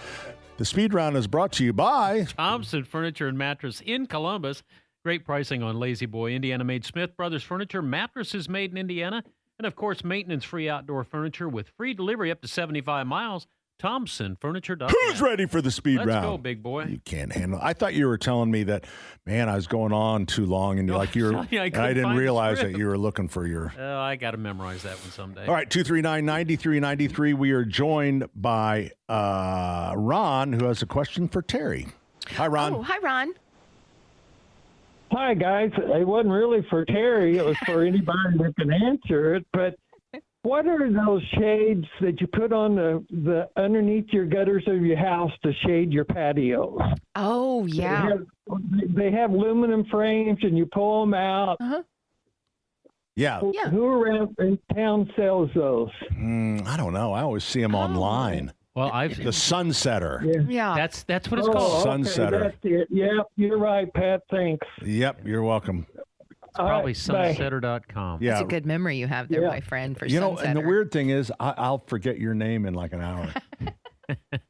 The Speed Round is brought to you by Thompson Furniture and Mattress in Columbus. Great pricing on Lazy Boy, Indiana-made Smith Brothers Furniture, mattresses made in Indiana, and, of course, maintenance-free outdoor furniture with free delivery up to 75 miles. ThompsonFurniture.com. Who's ready for the Speed Round? Let's go, big boy. You can't handle it. I thought you were telling me that, man, I was going on too long, and I didn't realize that you were looking for your... I got to memorize that one someday. All right, 239-9393. We are joined by Ron, who has a question for Terry. Hi, Ron. Oh, hi, Ron. Hi, guys. It wasn't really for Terry. It was for anybody that can answer it, but... What are those shades that you put on the underneath your gutters of your house to shade your patios? Oh, yeah. They have aluminum frames, and you pull them out. Uh-huh. Yeah. Who around in town sells those? I don't know. I always see them online. Well, the Sunsetter. Yeah. That's what it's called. Sunsetter. That's it. Yep, you're right, Pat. Thanks. Yep, you're welcome. It's probably sunsetter.com. Yeah. That's a good memory you have there, my friend, for Sunsetter. And the weird thing is, I'll forget your name in like an hour.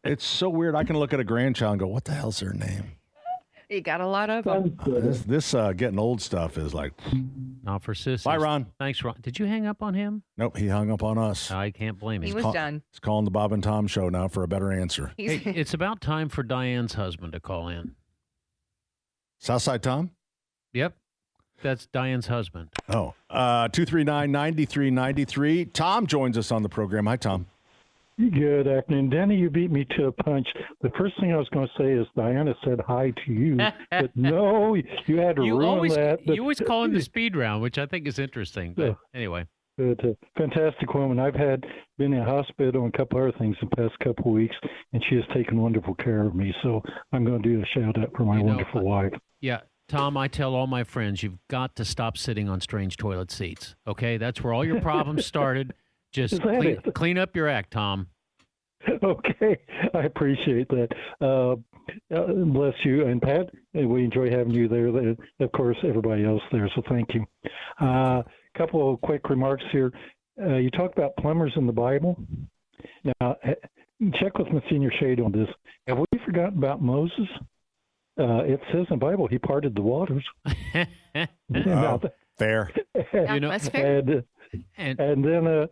It's so weird. I can look at a grandchild and go, what the hell's their name? You got a lot of them. This getting old stuff is like. Not for sissies. Bye, Ron. Thanks, Ron. Did you hang up on him? Nope, he hung up on us. I can't blame him. He was done. He's calling the Bob and Tom show now for a better answer. Hey, it's about time for Diane's husband to call in. Southside Tom? Yep. That's Diane's husband. Oh, 239-9393. Tom joins us on the program. Hi, Tom. Good afternoon. Danny, you beat me to a punch. The first thing I was going to say is Diana said hi to you. But no, you had to ruin that. You always call him the speed round, which I think is interesting. But anyway. But, fantastic woman. I've been in hospital and a couple other things the past couple of weeks, and she has taken wonderful care of me. So I'm going to do a shout out for my wonderful wife. Yeah. Tom, I tell all my friends, you've got to stop sitting on strange toilet seats. Okay? That's where all your problems started. Just clean up your act, Tom. Okay, I appreciate that. Bless you. And Pat, we enjoy having you there. Of course, everybody else there, so thank you. Couple of quick remarks here. You talk about plumbers in the Bible. Now, check with Monsignor Shade on this. Have we forgotten about Moses? It says in the Bible he parted the waters. Fair. That's fair. And then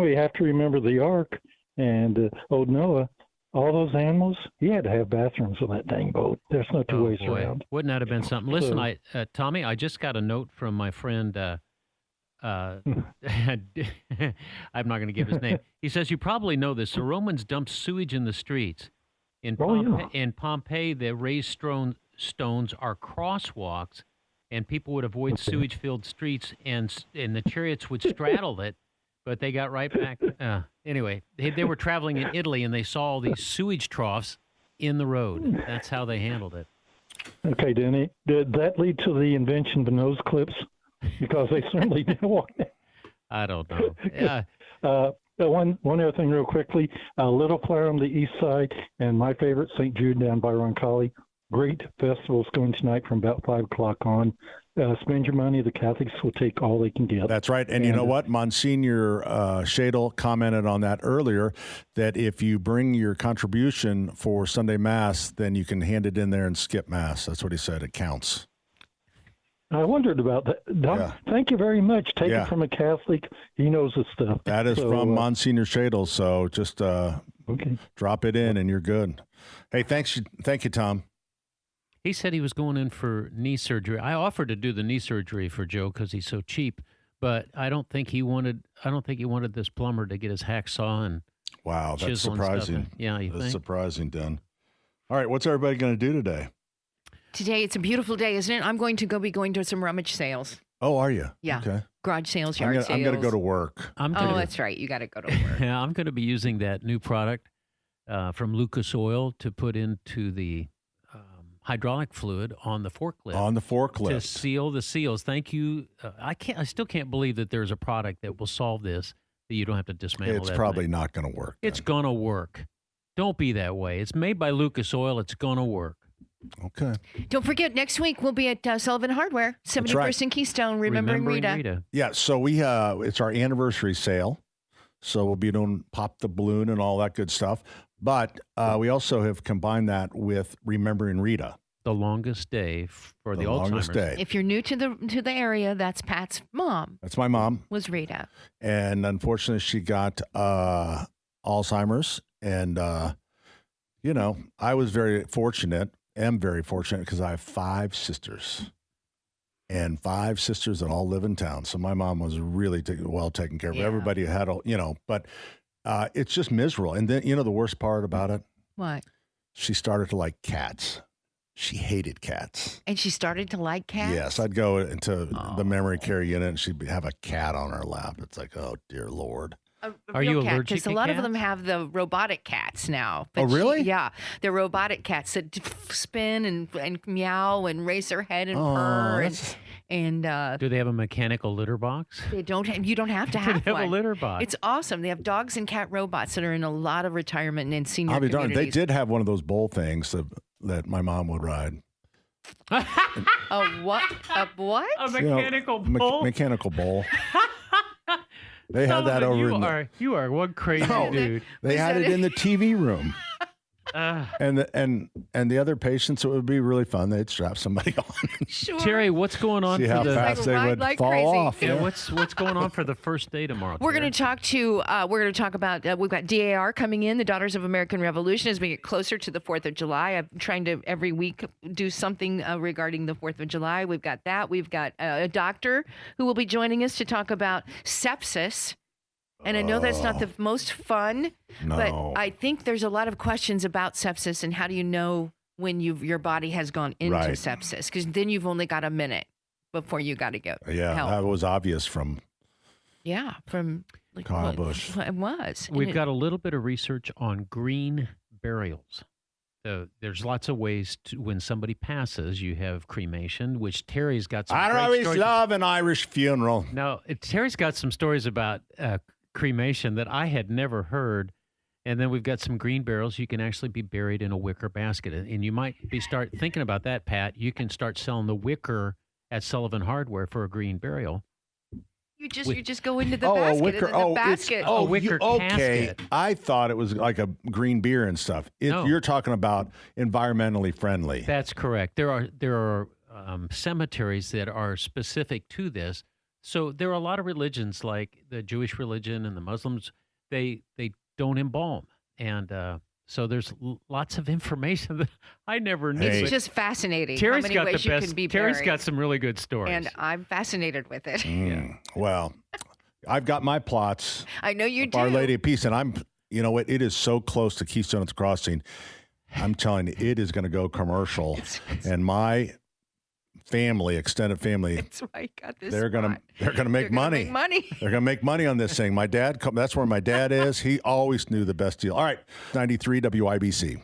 we have to remember the ark and old Noah. All those animals, he had to have bathrooms on that dang boat. There's no two ways around. Wouldn't that have been something? Listen, Tommy, I just got a note from my friend. I'm not going to give his name. He says, you probably know this. The Romans dumped sewage in the streets. In Pompeii, the raised stones are crosswalks, and people would avoid sewage-filled streets, and the chariots would straddle it, but they got right back. Anyway, they were traveling in Italy, and they saw all these sewage troughs in the road. That's how they handled it. Okay, Denny, did that lead to the invention of the nose clips? Because they certainly didn't want it. I don't know. Yeah. One other thing real quickly. Little Flower on the east side, and my favorite, St. Jude down by Roncalli. Great festivals going tonight from about 5 o'clock on. Spend your money. The Catholics will take all they can get. That's right. And you know what? Monsignor Shadle commented on that earlier, that if you bring your contribution for Sunday Mass, then you can hand it in there and skip Mass. That's what he said. It counts. I wondered about that. Thank you very much. Take it from a Catholic. He knows his stuff. That is from Monsignor Shadle. So just drop it in and you're good. Hey, thank you, Tom. He said he was going in for knee surgery. I offered to do the knee surgery for Joe because he's so cheap, but I don't think he wanted this plumber to get his hacksaw and wow, that's surprising. Yeah, you that's think? Surprising, Dan. All right, what's everybody going to do today? Today, it's a beautiful day, isn't it? I'm going to be going to some rummage sales. Oh, are you? Yeah. Okay. Garage sales, yard sales. I'm going to go to work. That's right. You got to go to work. Yeah, I'm going to be using that new product from Lucas Oil to put into the hydraulic fluid on the forklift. On the forklift. To seal the seals. Thank you. I still can't believe that there's a product that will solve this, that you don't have to dismantle It's probably not going to work. It's going to work. Don't be that way. It's made by Lucas Oil. It's going to work. Okay. Don't forget, next week we'll be at Sullivan Hardware, 71st and Keystone, remembering Rita. Yeah, so it's our anniversary sale. So we'll be doing Pop the Balloon and all that good stuff. But we also have combined that with Remembering Rita. The longest day for the Alzheimer's. Day. If you're new to the area, that's Pat's mom. That's my mom. Was Rita. And unfortunately, she got Alzheimer's. And, I was very fortunate because I have 5 sisters. And 5 sisters that all live in town. So my mom was really well taken care of. Yeah. Everybody had, but it's just miserable. And then, the worst part about it? What? She started to like cats. She hated cats. And she started to like cats? Yes. I'd go into the memory care unit and she'd have a cat on her lap. It's like, oh, dear Lord. Are you allergic to Because a lot of them have the robotic cats now. Oh, really? Yeah. They're robotic cats that spin and meow and raise their head and purr. And do they have a mechanical litter box? They don't. You don't have to have They have one. a litter box. It's awesome. They have dogs and cat robots that are in a lot of retirement and senior I'll be darned. communities. They did have one of those bowl things that my mom would ride. A what? A what? A mechanical bowl? Mechanical bowl. They had that over You are one crazy dude. They had it in the TV room. And the other patients, it would be really fun. They'd strap somebody on. Sure. Terry, what's going on See for how the fast they would like fall crazy. off. Yeah, what's going on for the first day tomorrow? We're Terry? going to talk about we've got DAR coming in, the Daughters of American Revolution, as we get closer to the 4th of July. I'm trying to every week do something regarding the 4th of July. We've got that. We've got a doctor who will be joining us to talk about sepsis. And I know that's not the most fun, but I think there's a lot of questions about sepsis and how do you know when your body has gone into sepsis? Because then you've only got a minute before you got to go. Yeah, help. that was obvious from Kyle Busch. It was. We've got a little bit of research on green burials. There's lots of ways to, when somebody passes, you have cremation, which Terry's got some I great always stories. love an Irish funeral. No, Terry's got some stories about cremation that I had never heard. And then we've got some green barrels. You can actually be buried in a wicker basket. And you might start thinking about that, Pat. You can start selling the wicker at Sullivan Hardware for a green burial. You just go into the basket. A wicker. The basket. A wicker okay. casket. I thought it was like a green beer and stuff. No. You're talking about environmentally friendly. That's correct. There are cemeteries that are specific to this. So there are a lot of religions, like the Jewish religion and the Muslims. They don't embalm, and so there's lots of information that I never knew. It's just fascinating. Terry's how many got ways the best. You can be Terry's buried. got some really good stories, And I'm fascinated with it. Well, I've got my plots. I know you do. Our Lady of Peace, and you know what? It is so close to Keystone's Crossing. I'm telling you, it is going to go commercial, and my extended family, That's why I got this. they're gonna make money. They're gonna make money on this thing. My dad, that's where my dad is. He always knew the best deal. All right, 93 WIBC.